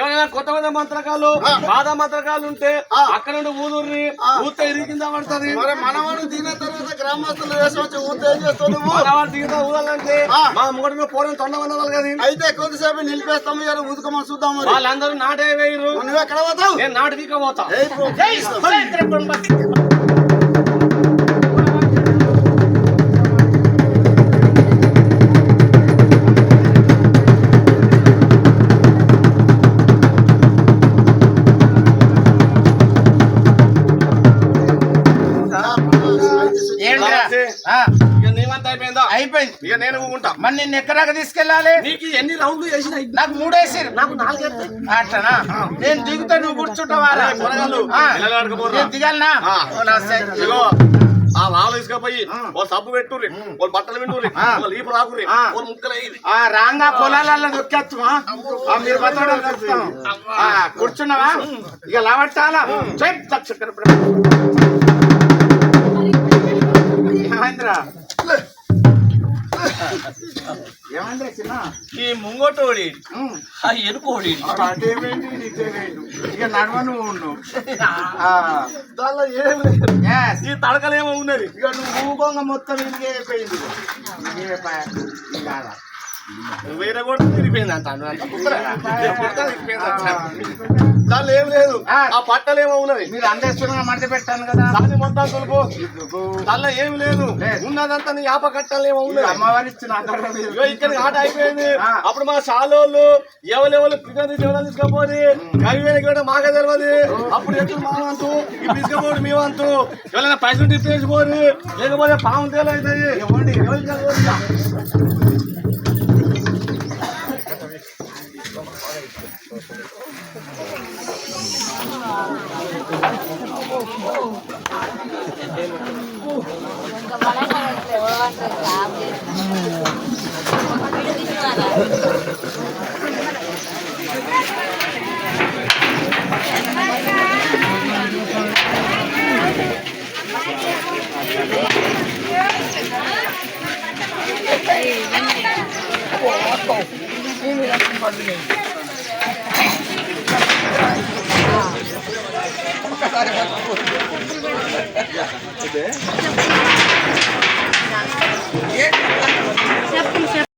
ఏమైనా కొత్త కొత్త మంత్రకాలు బాధ మంత్రకాలు ఉంటే అక్కడ నుండి ఊదుర్రి ఊతే ఇరి కింద పడుతుంది. మనవాడు దిగిన తర్వాత గ్రామస్తులు వేసి వచ్చి ఊతే ఏం చేస్తావు? మనవాడు దిగిన ఊదాలంటే మా ముంగడిలో పోరం తొండవన్నారు కదా. అయితే కొద్దిసేపు నిలిపేస్తాము కదా, ఊదుకోమని చూద్దాం. వాళ్ళందరూ నాటే వేయరు. నువ్వు ఎక్కడ పోతావు? నేను నాటు దిగ పోతా. అయిపోయింది. ఇక నేను ఉంటా. మరి నిన్ను ఎక్కడాక తీసుకెళ్ళాలి? నీకు ఎన్ని రౌండ్లు చేసిన? నాకు 3 వేసారు. నాకు 4 అట్లనా? నేను దిగుతా, నువ్వు కూర్చుంటావా? దిగాలనా? ఆ వాళ్ళు తీసుకపోయి ఓ సబ్బు పెట్టుర్రి, ఓ బట్టలు వింటుర్రి, లీపు రాకుర్రి, ఓ ముక్కలు రాంగా పొలాలలో దొక్కేస్తావా? మీరు కూర్చున్నావా? ఇక లావట్టాలా? ఏమైందిరా చిన్న? ఈ ముంగోటోడి ఎనుకోడి ఇక నడవ నువ్వు ఉండు. దానిలో ఏం లేదు. ఈ తడకలేమో ఉన్నది. ఇక నువ్వు ఊగోంగా మొత్తం ఇంకే అయిపోయింది. వేరే కూడా తిరిగిపోయింది అంట. దానిలో ఏం లేదు. ఆ పట్టలేమో ఉన్నది. మీరు అందేశ్వరంగా మధ్య పెట్టాను కదా, దాన్ని మొత్తం కొలుపు. దానిలో ఏం లేదు. ఉన్నదంతా నీ యాప కట్టాలేమో ఉన్నది. అమ్మవారి ఇచ్చిన ఇక్కడ ఆట అయిపోయింది. అప్పుడు మా సాలోళ్ళు ఎవరెవరు పిల్లలు జీవనాలు తీసుకపోయి కవివేనికి కూడా మాకే తెలియదు. అప్పుడు ఎట్లు మా వంతు, ఇప్పుడు తీసుకపోడు మీ వంతు. ఎవరైనా పైసలు తిప్పేసిపోరు, లేకపోతే పాము తేలు అవుతాయి. ఎవరి ఒకసారి